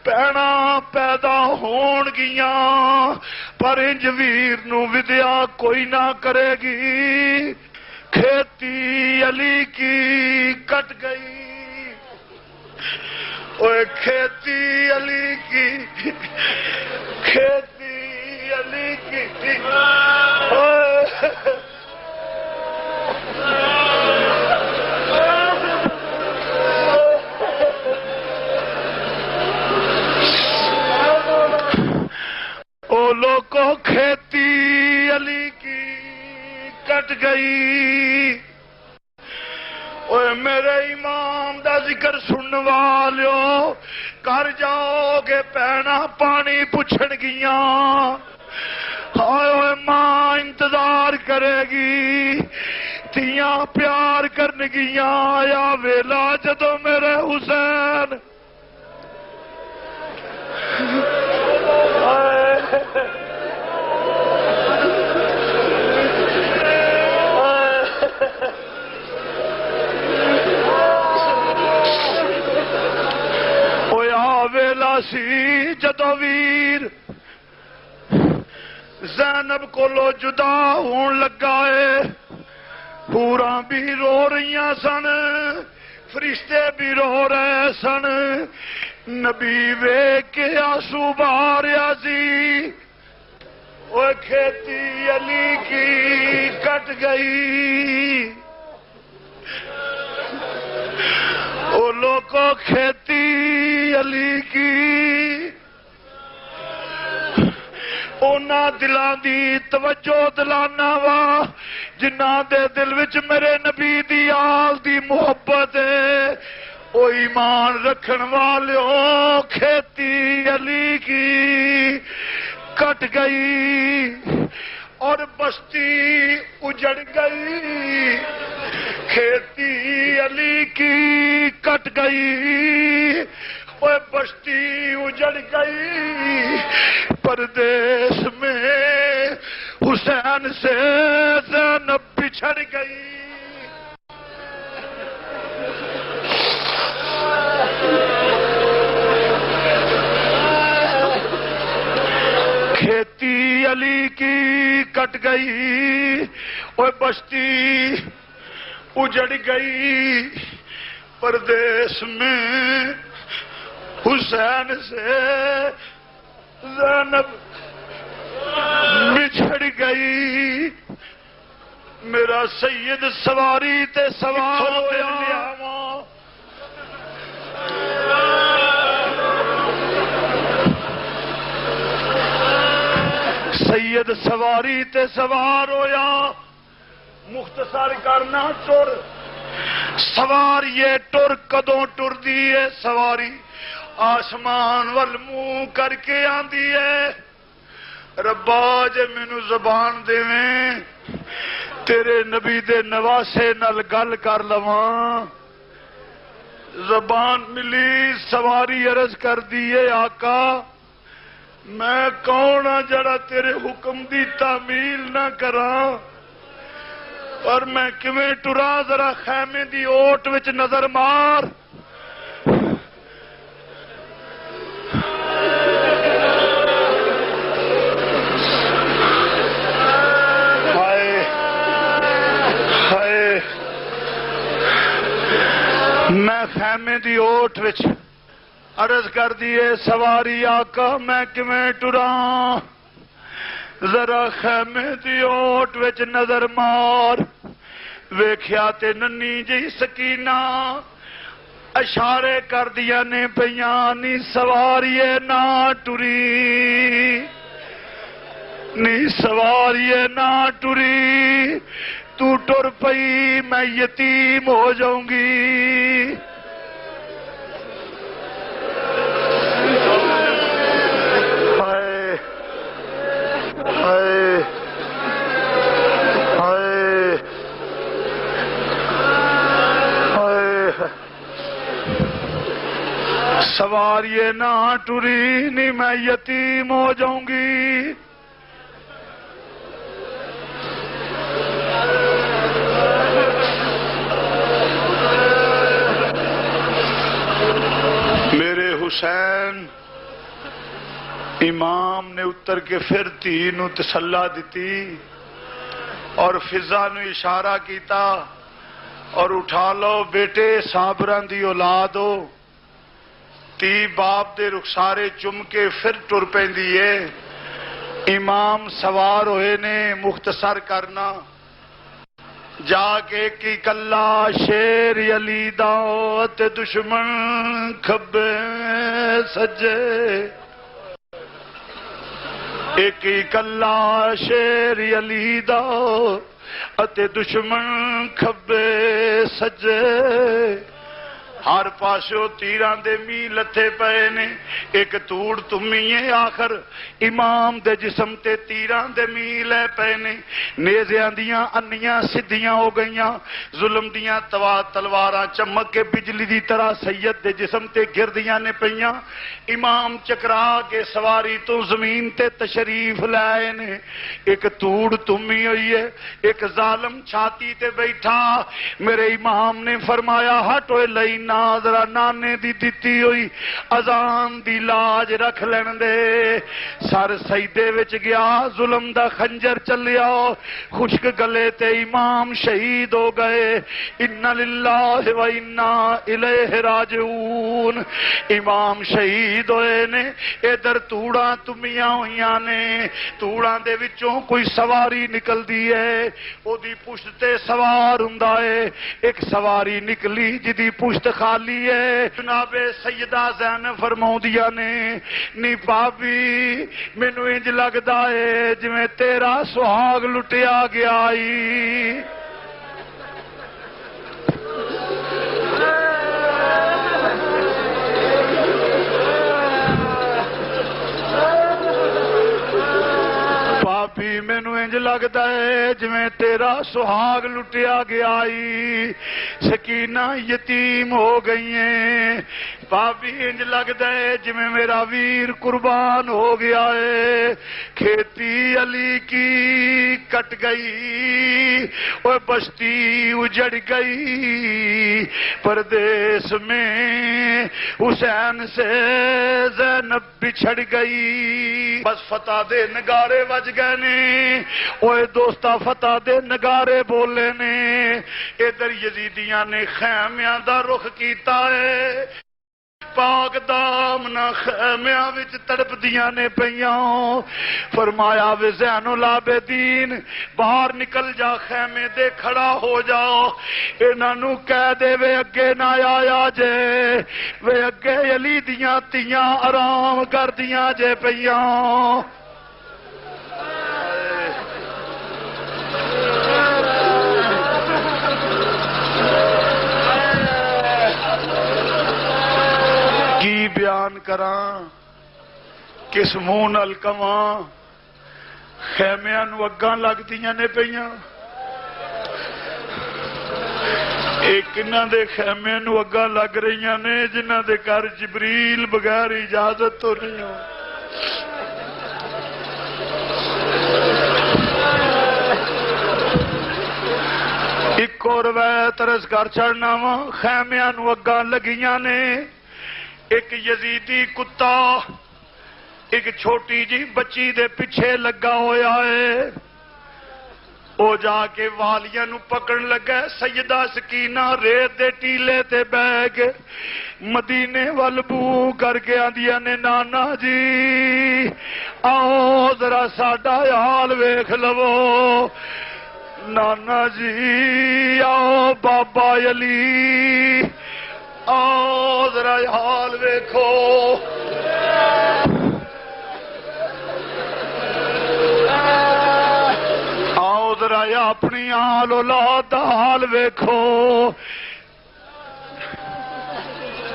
Speaker 1: پینا پیدا ہون گیاں پر انج ویر نو ودیا کوئی نہ کرے گی کھیتی علی کی کٹ گئی اوے کھیتی علی کی کھیتی علی کی او لوگوں کھیتی علی کی کٹ گئی اوے میرے امام دا ذکر سنن والیو کر جاؤ گے پینا پانی پوچھن گیاں ہائے اوے ماں انتظار کرے گی تیاں پیار کرن گیاں یا ویلا جدو میرے حسین ویلا سی جدو ویر زینب کولو جدا ہون لگا ہے پورا بھی رو رہیاں سن فرشتے بھی رو رہے سن نبی ویکھ کے آنسو بہاریا سی اوے کھیتی علی کی کٹ گئی او لوگوں کھیتی علی کی اونا دلان دی توجہ دلانا وا جنہ دے دل وچ میرے نبی دی آل دی محبت ہے او ایمان رکھن والیو کھیتی علی کی کٹ گئی اور بستی اجڑ گئی کھیتی علی کی کٹ گئی اوے بستی اجڑ گئی پردیس میں حسین سے زینب بچھڑ گئی کھیتی علی کی کٹ گئی اوے بستی اجڑ گئی پردیس میں حسین سے زینب بچھڑ گئی، میرا سید سواری تے سوار ہویا، سید سواری تے سوار ہویا، مختصر کرنا ٹر سوار یہ ٹر کدوں ٹر دی ہے سواری آسمان وال منہ کر کے آندی ہے، ربا جے مینوں زبان دیویں تیرے نبی دے نواسے نال گل کر لواں، زبان ملی سواری عرض کر دیے آقا میں کون ہاں جڑا تیرے حکم دی تعمیل نہ کراں، اور میں کیویں ٹرا ذرا خیمے دی اوٹ وچ نظر مار، ہائے ہائے میں خیمے دی اوٹ وچ عرض کر دیے سواری آقا میں کیویں ٹراں، ذرا خیمے دی اوٹ وچ نظر مار، ویکھیا تے ننی جی سکینہ اشارے کر دیا نے پیاں نی سواریے نہ ٹری، نی سواریے نہ ٹری، تو ٹر پئی میں یتیم ہو جاؤں گی، ہائے ہائے ہائے ہائے، سواریے نہ ٹری نی میں یتیم ہو جاؤں گی، میرے حسین امام نے اتر کے پھر تھی نو تسلا دیتی اور فضا نو اشارہ کیتا اور اٹھا لو بیٹے صابران دی اولاد ہو، تی باپ دے رخسارے چم کے پھر ٹر پیندی ہے، امام سوار ہوئے نے مختصر کرنا جا کے کی کلا شیر علی دا تے دشمن کھبے سجے، ایک ہی کلا شیر علی دا اتے دشمن کھبے سجے، ہر پاسوں تیران دے می لتھے پے نے، ایک توڑ تمیے آخر امام دے جسم تے تیران دے می لے پے نے، نیزیاں دیاں انیاں سدھیاں ہو گئیاں، ظلم دیاں تلواراں چمک کے بجلی دی طرح سید دے جسم تے گردیاں نے پیاں، امام چکرا کے سواری تو زمین تے تشریف لائے نے، ایک توڑ تمی ہوئی ہے، ایک ظالم چھاتی تے بیٹھا، میرے امام نے فرمایا ہٹوئے لینا ذرا نانے دی دیتی ہوئی اذان دی لاج رکھ لین دے، سر سجدے وچ گیا، ظلم دا خنجر چلیا، خشک گلے تے امام شہید ہو گئے، انا للہ و انا الیہ راجعون، امام شہید ہوئے نے، ادھر توڑاں تمیاں ہویاں نے، توڑاں دے وچوں کوئی سواری نکل دی ہے، او دی پشت تے سوار ہوندا ہے، ایک سواری نکلی جدی پشت خالی ہے، جناب سیدہ زینب فرماؤندیاں نے نی بابی مینو انج لگدا ہے جویں تیرا سہاگ لٹیا گیا ای، پاپی مینو انج لگتا ہے جویں تیرا سہاگ لٹیا گیا ای، سکینہ یتیم ہو گئی ہیں، پاپی انج لگتا ہے جویں میرا ویر قربان ہو گیا ہے، کھیتی علی کی کٹ گئی، وہ بستی اجڑ گئی، پردیس میں حسین سے زینب بچھڑ گئی، بس فتح دے نگارے وج گئے نے، اوے دوستا فتح دے نگارے بولے نے، ادھر یزیدیاں نے خیمیاں دا رخ کیتا ہے، پاک دامنا خیمیاں وچ تڑپدیاں نے پیاں فرمایا وے زین العابدین باہر نکل جا خیمے دے کھڑا ہو جا انہاں نو کہہ دے وے اگے نہ آیا جے وے اگے علی دیاں تیاں آرام کر دیاں جے پیاں کی بیان کراں کس منہ نال کواں خیمیاں نو اگاں لگدیاں نے پیاں ایک انہاں دے خیمیاں نو اگاں لگ رہیاں نے جنہاں دے گھر جبریل بغیر اجازت تو نہیں ہو ایک اور روایت عرض کر چڑھنا وا خیمیاں نو اگاں لگیاں نے ایک یزیدی کتا ایک چھوٹی جی بچی دے پیچھے لگا ہویا ہے او جا کے والیاں نو پکڑ لگا سیدہ سکینہ ریت دے ٹیلے تے بیٹھ کے مدینے وال بو کر کے آندیاں نے نانا جی آؤ ذرا ساڈا حال ویکھ لو نانا جی آؤ بابا علی آؤ ذرا حال ویکھو آؤ ذرا اپنی آل اولاد دا حال ویکھو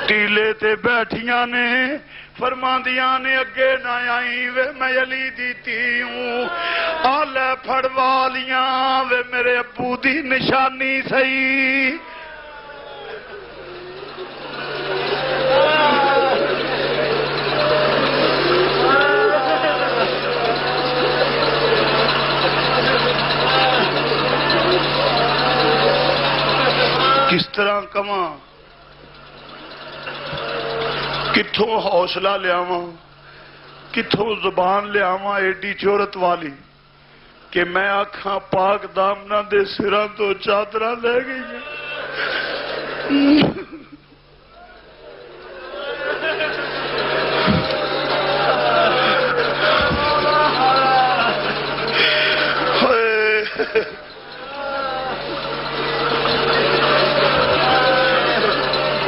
Speaker 1: ٹیلے تے بیٹھیاں نے فرماندیاں نے اگے نہ آئی وے میں علی دی تھی ہوں آلے پھڑ والیاں وے میرے ابو دی نشانی سہی کس طرح کماں کتھوں حوصلہ لیاواں کتھوں زبان لیاواں ایڈی جرت والی کہ میں آکھاں پاک دامنا دے سراں تو چادراں لے گئی ہیں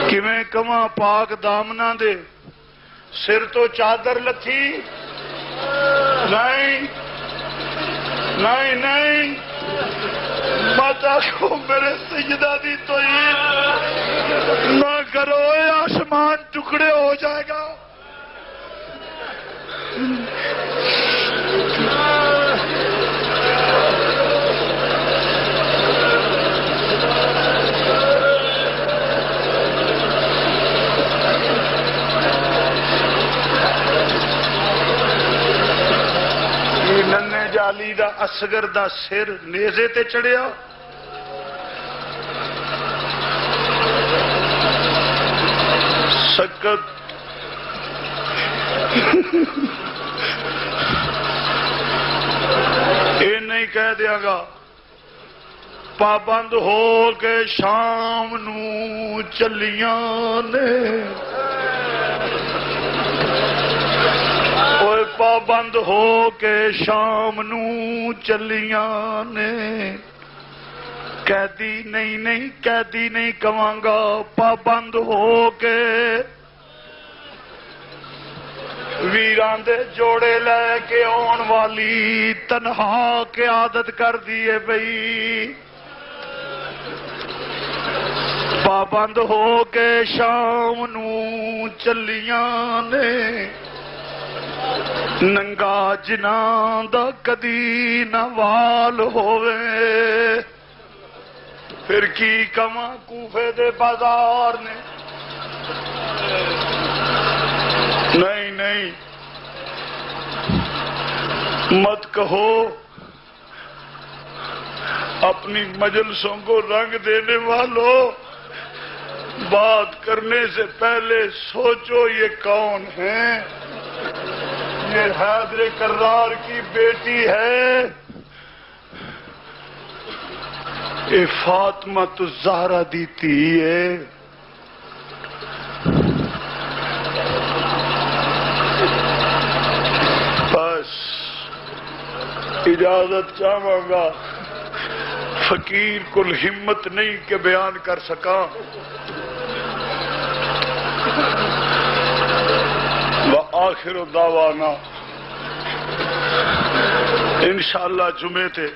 Speaker 1: کیویں کواں پاک دامنا دے سر تو چادر لتھی نہیں نہیں نہیں مت آخو میرے سیدہ دی توہین نہ کرو اے آسمان ٹکڑے ہو جائے گا ننے جالی دا اصغر دا سر نیزے تے چڑھیا سکت اے نہیں کہہ دیا گا پابند ہو کے شام نو چلیاں نے پابند ہو کے شام نو چلیاں نے قیدی نہیں کہاں گا پابند ہو کے ویران دے جوڑے لے کے آن والی تنہا کے عادت کر دیے بئی پابند ہو کے شام نو چلیاں نے ننگا جناں دا کدی نہ وال ہووے پھر کی کما کوفے دے بازار نے نہیں مت کہو اپنی مجلسوں کو رنگ دینے والوں بات کرنے سے پہلے سوچو یہ کون ہیں یہ حیدر کرار کی بیٹی ہے یہ فاطمہ الزہرا دی تھی ہے اجازت چاہوں گا، فقیر کو ہمت نہیں کہ بیان کر سکا۔ وآخر دعوانا انشاءاللہ جمعے تھے